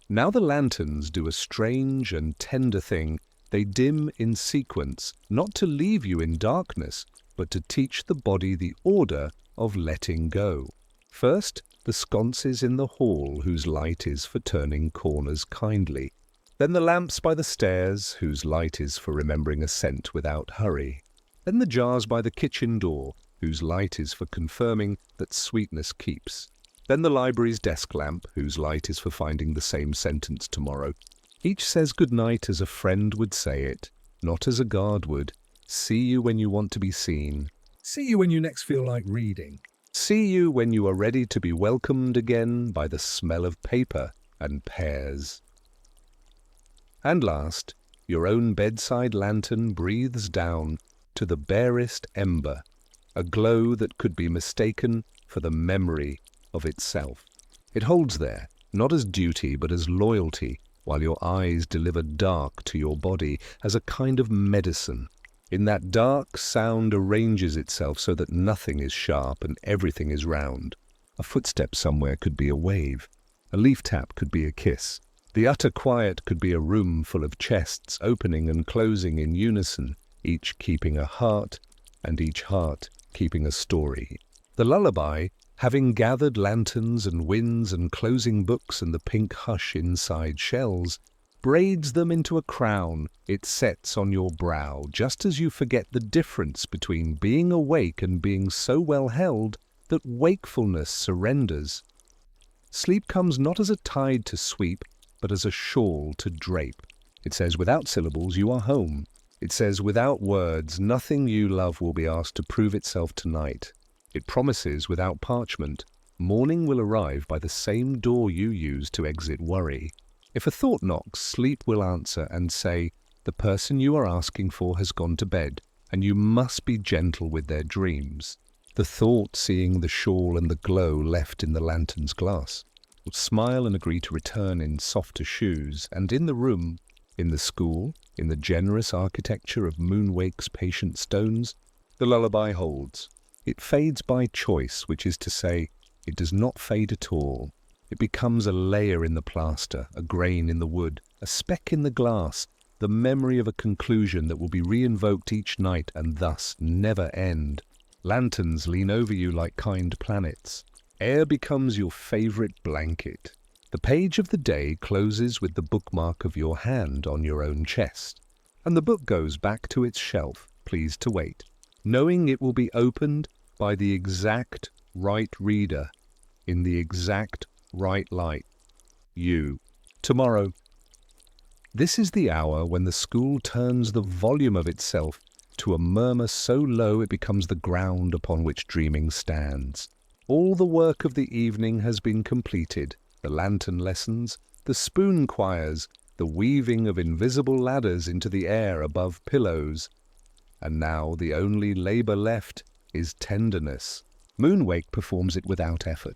Now the lanterns do a strange and tender thing. They dim in sequence, not to leave you in darkness, but to teach the body the order of letting go. First, the sconces in the hall, whose light is for turning corners kindly. Then the lamps by the stairs, whose light is for remembering ascent without hurry. Then the jars by the kitchen door, whose light is for confirming that sweetness keeps. Then the library's desk lamp, whose light is for finding the same sentence tomorrow. Each says good night as a friend would say it, not as a guard would. See you when you want to be seen. See you when you next feel like reading. See you when you are ready to be welcomed again by the smell of paper and pears. And last, your own bedside lantern breathes down to the barest ember, a glow that could be mistaken for the memory of itself. It holds there, not as duty but as loyalty, while your eyes deliver dark to your body as a kind of medicine. In that dark, sound arranges itself so that nothing is sharp and everything is round. A footstep somewhere could be a wave. A leaf tap could be a kiss. The utter quiet could be a room full of chests opening and closing in unison, each keeping a heart, and each heart keeping a story. The lullaby, having gathered lanterns and winds and closing books and the pink hush inside shells, braids them into a crown it sets on your brow, just as you forget the difference between being awake and being so well held that wakefulness surrenders. Sleep comes not as a tide to sweep, but as a shawl to drape. It says without syllables you are home. It says without words nothing you love will be asked to prove itself tonight. It promises without parchment morning will arrive by the same door you use to exit worry. If a thought knocks, sleep will answer and say, the person you are asking for has gone to bed, and you must be gentle with their dreams. The thought, seeing the shawl and the glow left in the lantern's glass, will smile and agree to return in softer shoes, and in the room, in the school, in the generous architecture of Moonwake's patient stones, the lullaby holds. It fades by choice, which is to say, it does not fade at all. It becomes a layer in the plaster, a grain in the wood, a speck in the glass, the memory of a conclusion that will be re-invoked each night and thus never end. Lanterns lean over you like kind planets. Air becomes your favorite blanket. The page of the day closes with the bookmark of your hand on your own chest, and the book goes back to its shelf, pleased to wait, knowing it will be opened by the exact right reader in the exact right light. You. Tomorrow. This is the hour when the school turns the volume of itself to a murmur so low it becomes the ground upon which dreaming stands. All the work of the evening has been completed, the lantern lessons, the spoon choirs, the weaving of invisible ladders into the air above pillows. And now the only labour left is tenderness. Moonwake performs it without effort.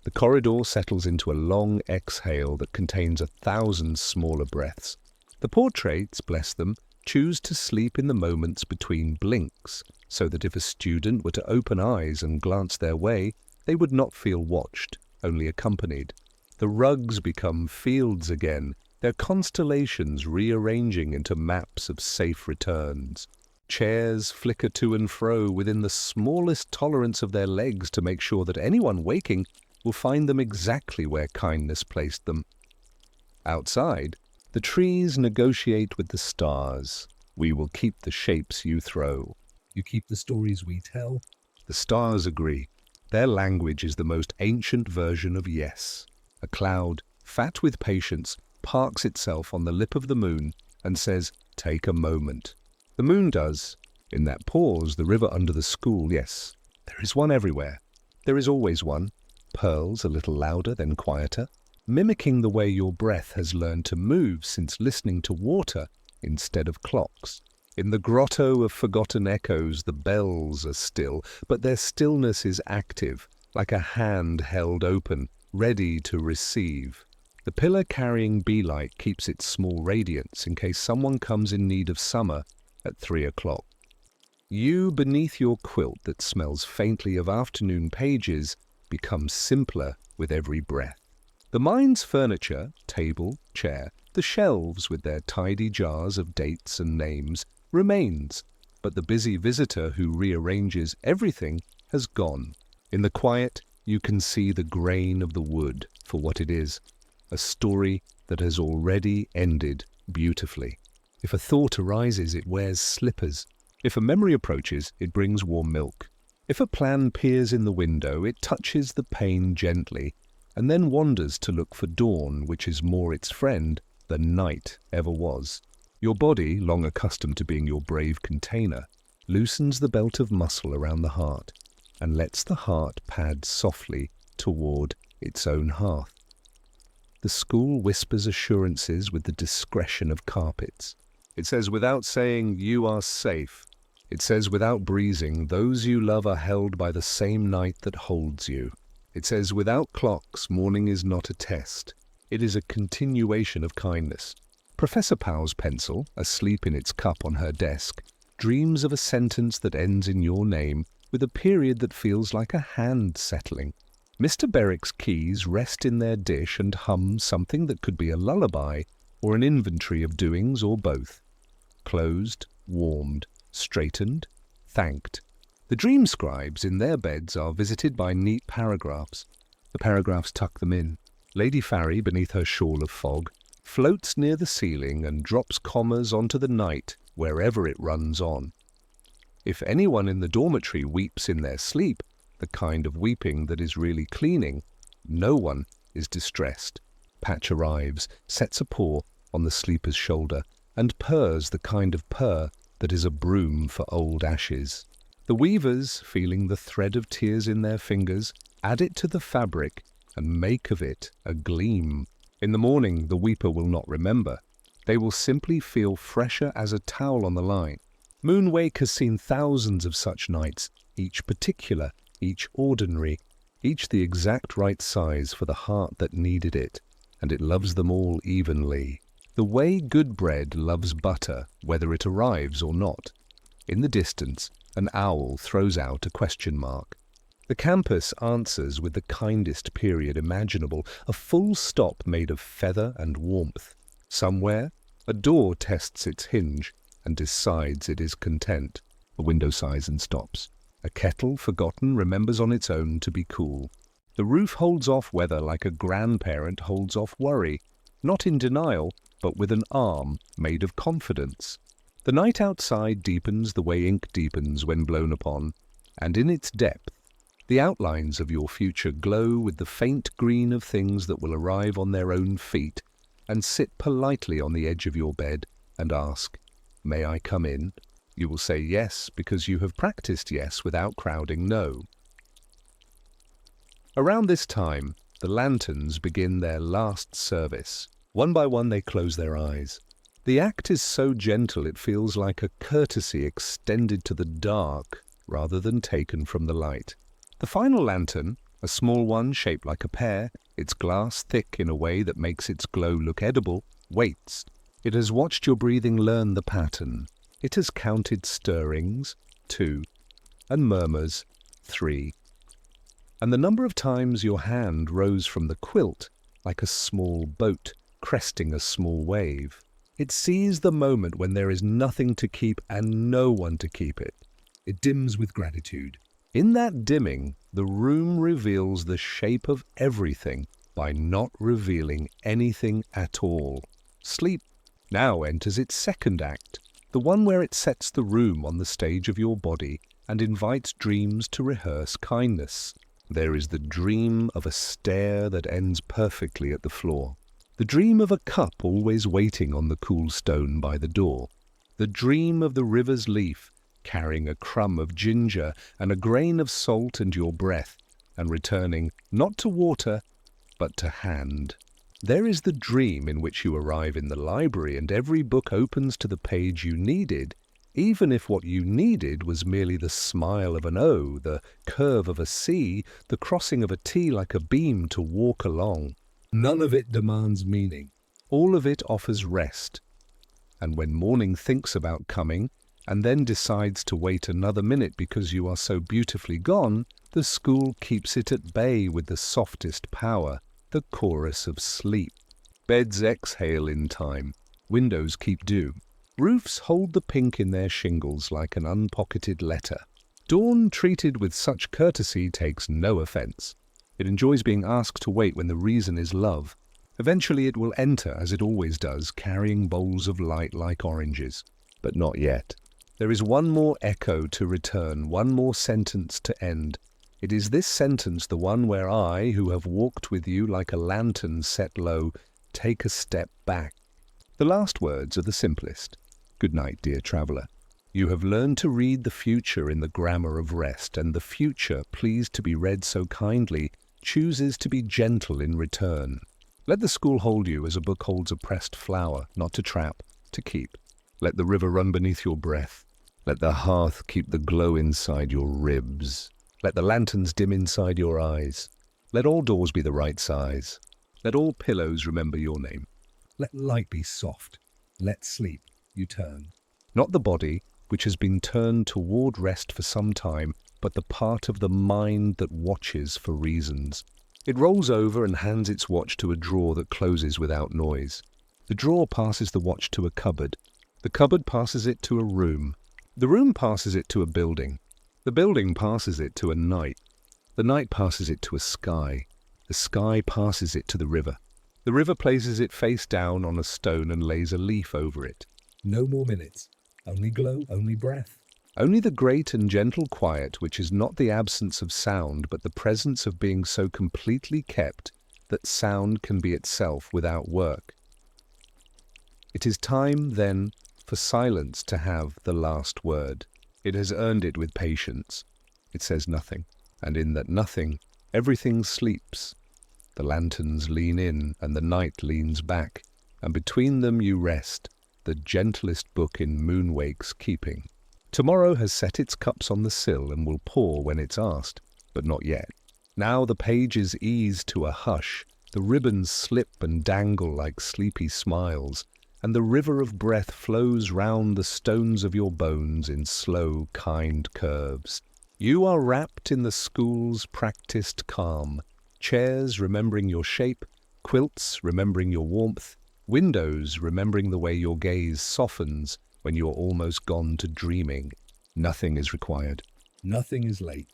The corridor settles into a long exhale that contains 1,000 smaller breaths. The portraits, bless them, choose to sleep in the moments between blinks, so that if a student were to open eyes and glance their way, they would not feel watched, only accompanied. The rugs become fields again, their constellations rearranging into maps of safe returns. Chairs flicker to and fro within the smallest tolerance of their legs to make sure that anyone waking will find them exactly where kindness placed them. Outside, the trees negotiate with the stars. We will keep the shapes you throw. You keep the stories we tell. The stars agree. Their language is the most ancient version of yes. A cloud, fat with patience, parks itself on the lip of the moon and says, take a moment. The moon does. In that pause, the river under the school, yes. There is one everywhere. There is always one. Pearls a little louder, then quieter, mimicking the way your breath has learned to move since listening to water instead of clocks. In the grotto of forgotten echoes, the bells are still, but their stillness is active, like a hand held open, ready to receive. The pillar carrying bee-light keeps its small radiance in case someone comes in need of summer at 3 o'clock. You beneath your quilt that smells faintly of afternoon pages becomes simpler with every breath. The mind's furniture, table, chair, the shelves with their tidy jars of dates and names remains, but the busy visitor who rearranges everything has gone. In the quiet, you can see the grain of the wood for what it is, a story that has already ended beautifully. If a thought arises, it wears slippers. If a memory approaches, it brings warm milk. If a plan peers in the window, it touches the pane gently, and then wanders to look for dawn, which is more its friend than night ever was. Your body, long accustomed to being your brave container, loosens the belt of muscle around the heart and lets the heart pad softly toward its own hearth. The school whispers assurances with the discretion of carpets. It says without saying, "You are safe." It says without breezing, "Those you love are held by the same night that holds you." It says without clocks, morning is not a test. It is a continuation of kindness. Professor Powell's pencil, asleep in its cup on her desk, dreams of a sentence that ends in your name with a period that feels like a hand settling. Mr. Berwick's keys rest in their dish and hum something that could be a lullaby or an inventory of doings or both. Closed, warmed, straightened, thanked. The dream scribes in their beds are visited by neat paragraphs. The paragraphs tuck them in. Lady Farry, beneath her shawl of fog, floats near the ceiling and drops commas onto the night wherever it runs on. If anyone in the dormitory weeps in their sleep, the kind of weeping that is really cleaning, no one is distressed. Patch arrives, sets a paw on the sleeper's shoulder, and purrs the kind of purr that is a broom for old ashes. The weavers, feeling the thread of tears in their fingers, add it to the fabric and make of it a gleam. In the morning, the weeper will not remember. They will simply feel fresher as a towel on the line. Moonwake has seen thousands of such nights, each particular, each ordinary, each the exact right size for the heart that needed it, and it loves them all evenly. The way good bread loves butter, whether it arrives or not. In the distance, an owl throws out a question mark. The campus answers with the kindest period imaginable, a full stop made of feather and warmth. Somewhere, a door tests its hinge and decides it is content. A window sighs and stops. A kettle, forgotten, remembers on its own to be cool. The roof holds off weather like a grandparent holds off worry, not in denial, but with an arm made of confidence. The night outside deepens the way ink deepens when blown upon, and in its depth, the outlines of your future glow with the faint green of things that will arrive on their own feet and sit politely on the edge of your bed and ask, "May I come in?" You will say yes because you have practiced yes without crowding no. Around this time, the lanterns begin their last service. One by one they close their eyes. The act is so gentle it feels like a courtesy extended to the dark rather than taken from the light. The final lantern, a small one shaped like a pear, its glass thick in a way that makes its glow look edible, waits. It has watched your breathing learn the pattern. It has counted stirrings, 2, and murmurs, 3. And the number of times your hand rose from the quilt like a small boat cresting a small wave. It sees the moment when there is nothing to keep and no one to keep it. It dims with gratitude. In that dimming, the room reveals the shape of everything by not revealing anything at all. Sleep now enters its second act, the one where it sets the room on the stage of your body and invites dreams to rehearse kindness. There is the dream of a stair that ends perfectly at the floor. The dream of a cup always waiting on the cool stone by the door. The dream of the river's leaf, carrying a crumb of ginger and a grain of salt and your breath, and returning not to water, but to hand. There is the dream in which you arrive in the library and every book opens to the page you needed, even if what you needed was merely the smile of an O, the curve of a C, the crossing of a T like a beam to walk along. None of it demands meaning. All of it offers rest. And when morning thinks about coming, and then decides to wait another minute because you are so beautifully gone, the school keeps it at bay with the softest power, the chorus of sleep. Beds exhale in time, windows keep dew, roofs hold the pink in their shingles like an unpocketed letter. Dawn, treated with such courtesy, takes no offense. It enjoys being asked to wait when the reason is love. Eventually it will enter, as it always does, carrying bowls of light like oranges. But not yet. There is one more echo to return, one more sentence to end. It is this sentence, the one where I, who have walked with you like a lantern set low, take a step back. The last words are the simplest. Good night, dear traveller. You have learned to read the future in the grammar of rest, and the future, pleased to be read so kindly, chooses to be gentle in return. Let the school hold you as a book holds a pressed flower, not to trap, to keep. Let the river run beneath your breath. Let the hearth keep the glow inside your ribs. Let the lanterns dim inside your eyes. Let all doors be the right size. Let all pillows remember your name. Let light be soft. Let sleep you turn. Not the body, which has been turned toward rest for some time, but the part of the mind that watches for reasons. It rolls over and hands its watch to a drawer that closes without noise. The drawer passes the watch to a cupboard. The cupboard passes it to a room. The room passes it to a building. The building passes it to a night. The night passes it to a sky. The sky passes it to the river. The river places it face down on a stone and lays a leaf over it. No more minutes. Only glow, only breath. Only the great and gentle quiet, which is not the absence of sound, but the presence of being so completely kept that sound can be itself without work. It is time, then, for silence to have the last word. It has earned it with patience. It says nothing, and in that nothing, everything sleeps. The lanterns lean in, and the night leans back, and between them you rest, the gentlest book in Moonwake's keeping. Tomorrow has set its cups on the sill and will pour when it's asked, but not yet. Now the pages ease to a hush, the ribbons slip and dangle like sleepy smiles, and the river of breath flows round the stones of your bones in slow, kind curves. You are wrapped in the school's practiced calm, chairs remembering your shape, quilts remembering your warmth, windows remembering the way your gaze softens when you're almost gone to dreaming. Nothing is required. Nothing is late.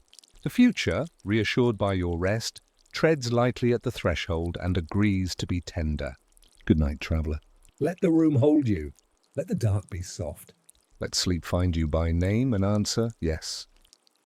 The future, reassured by your rest, treads lightly at the threshold and agrees to be tender. Good night, traveller. Let the room hold you. Let the dark be soft. Let sleep find you by name and answer yes.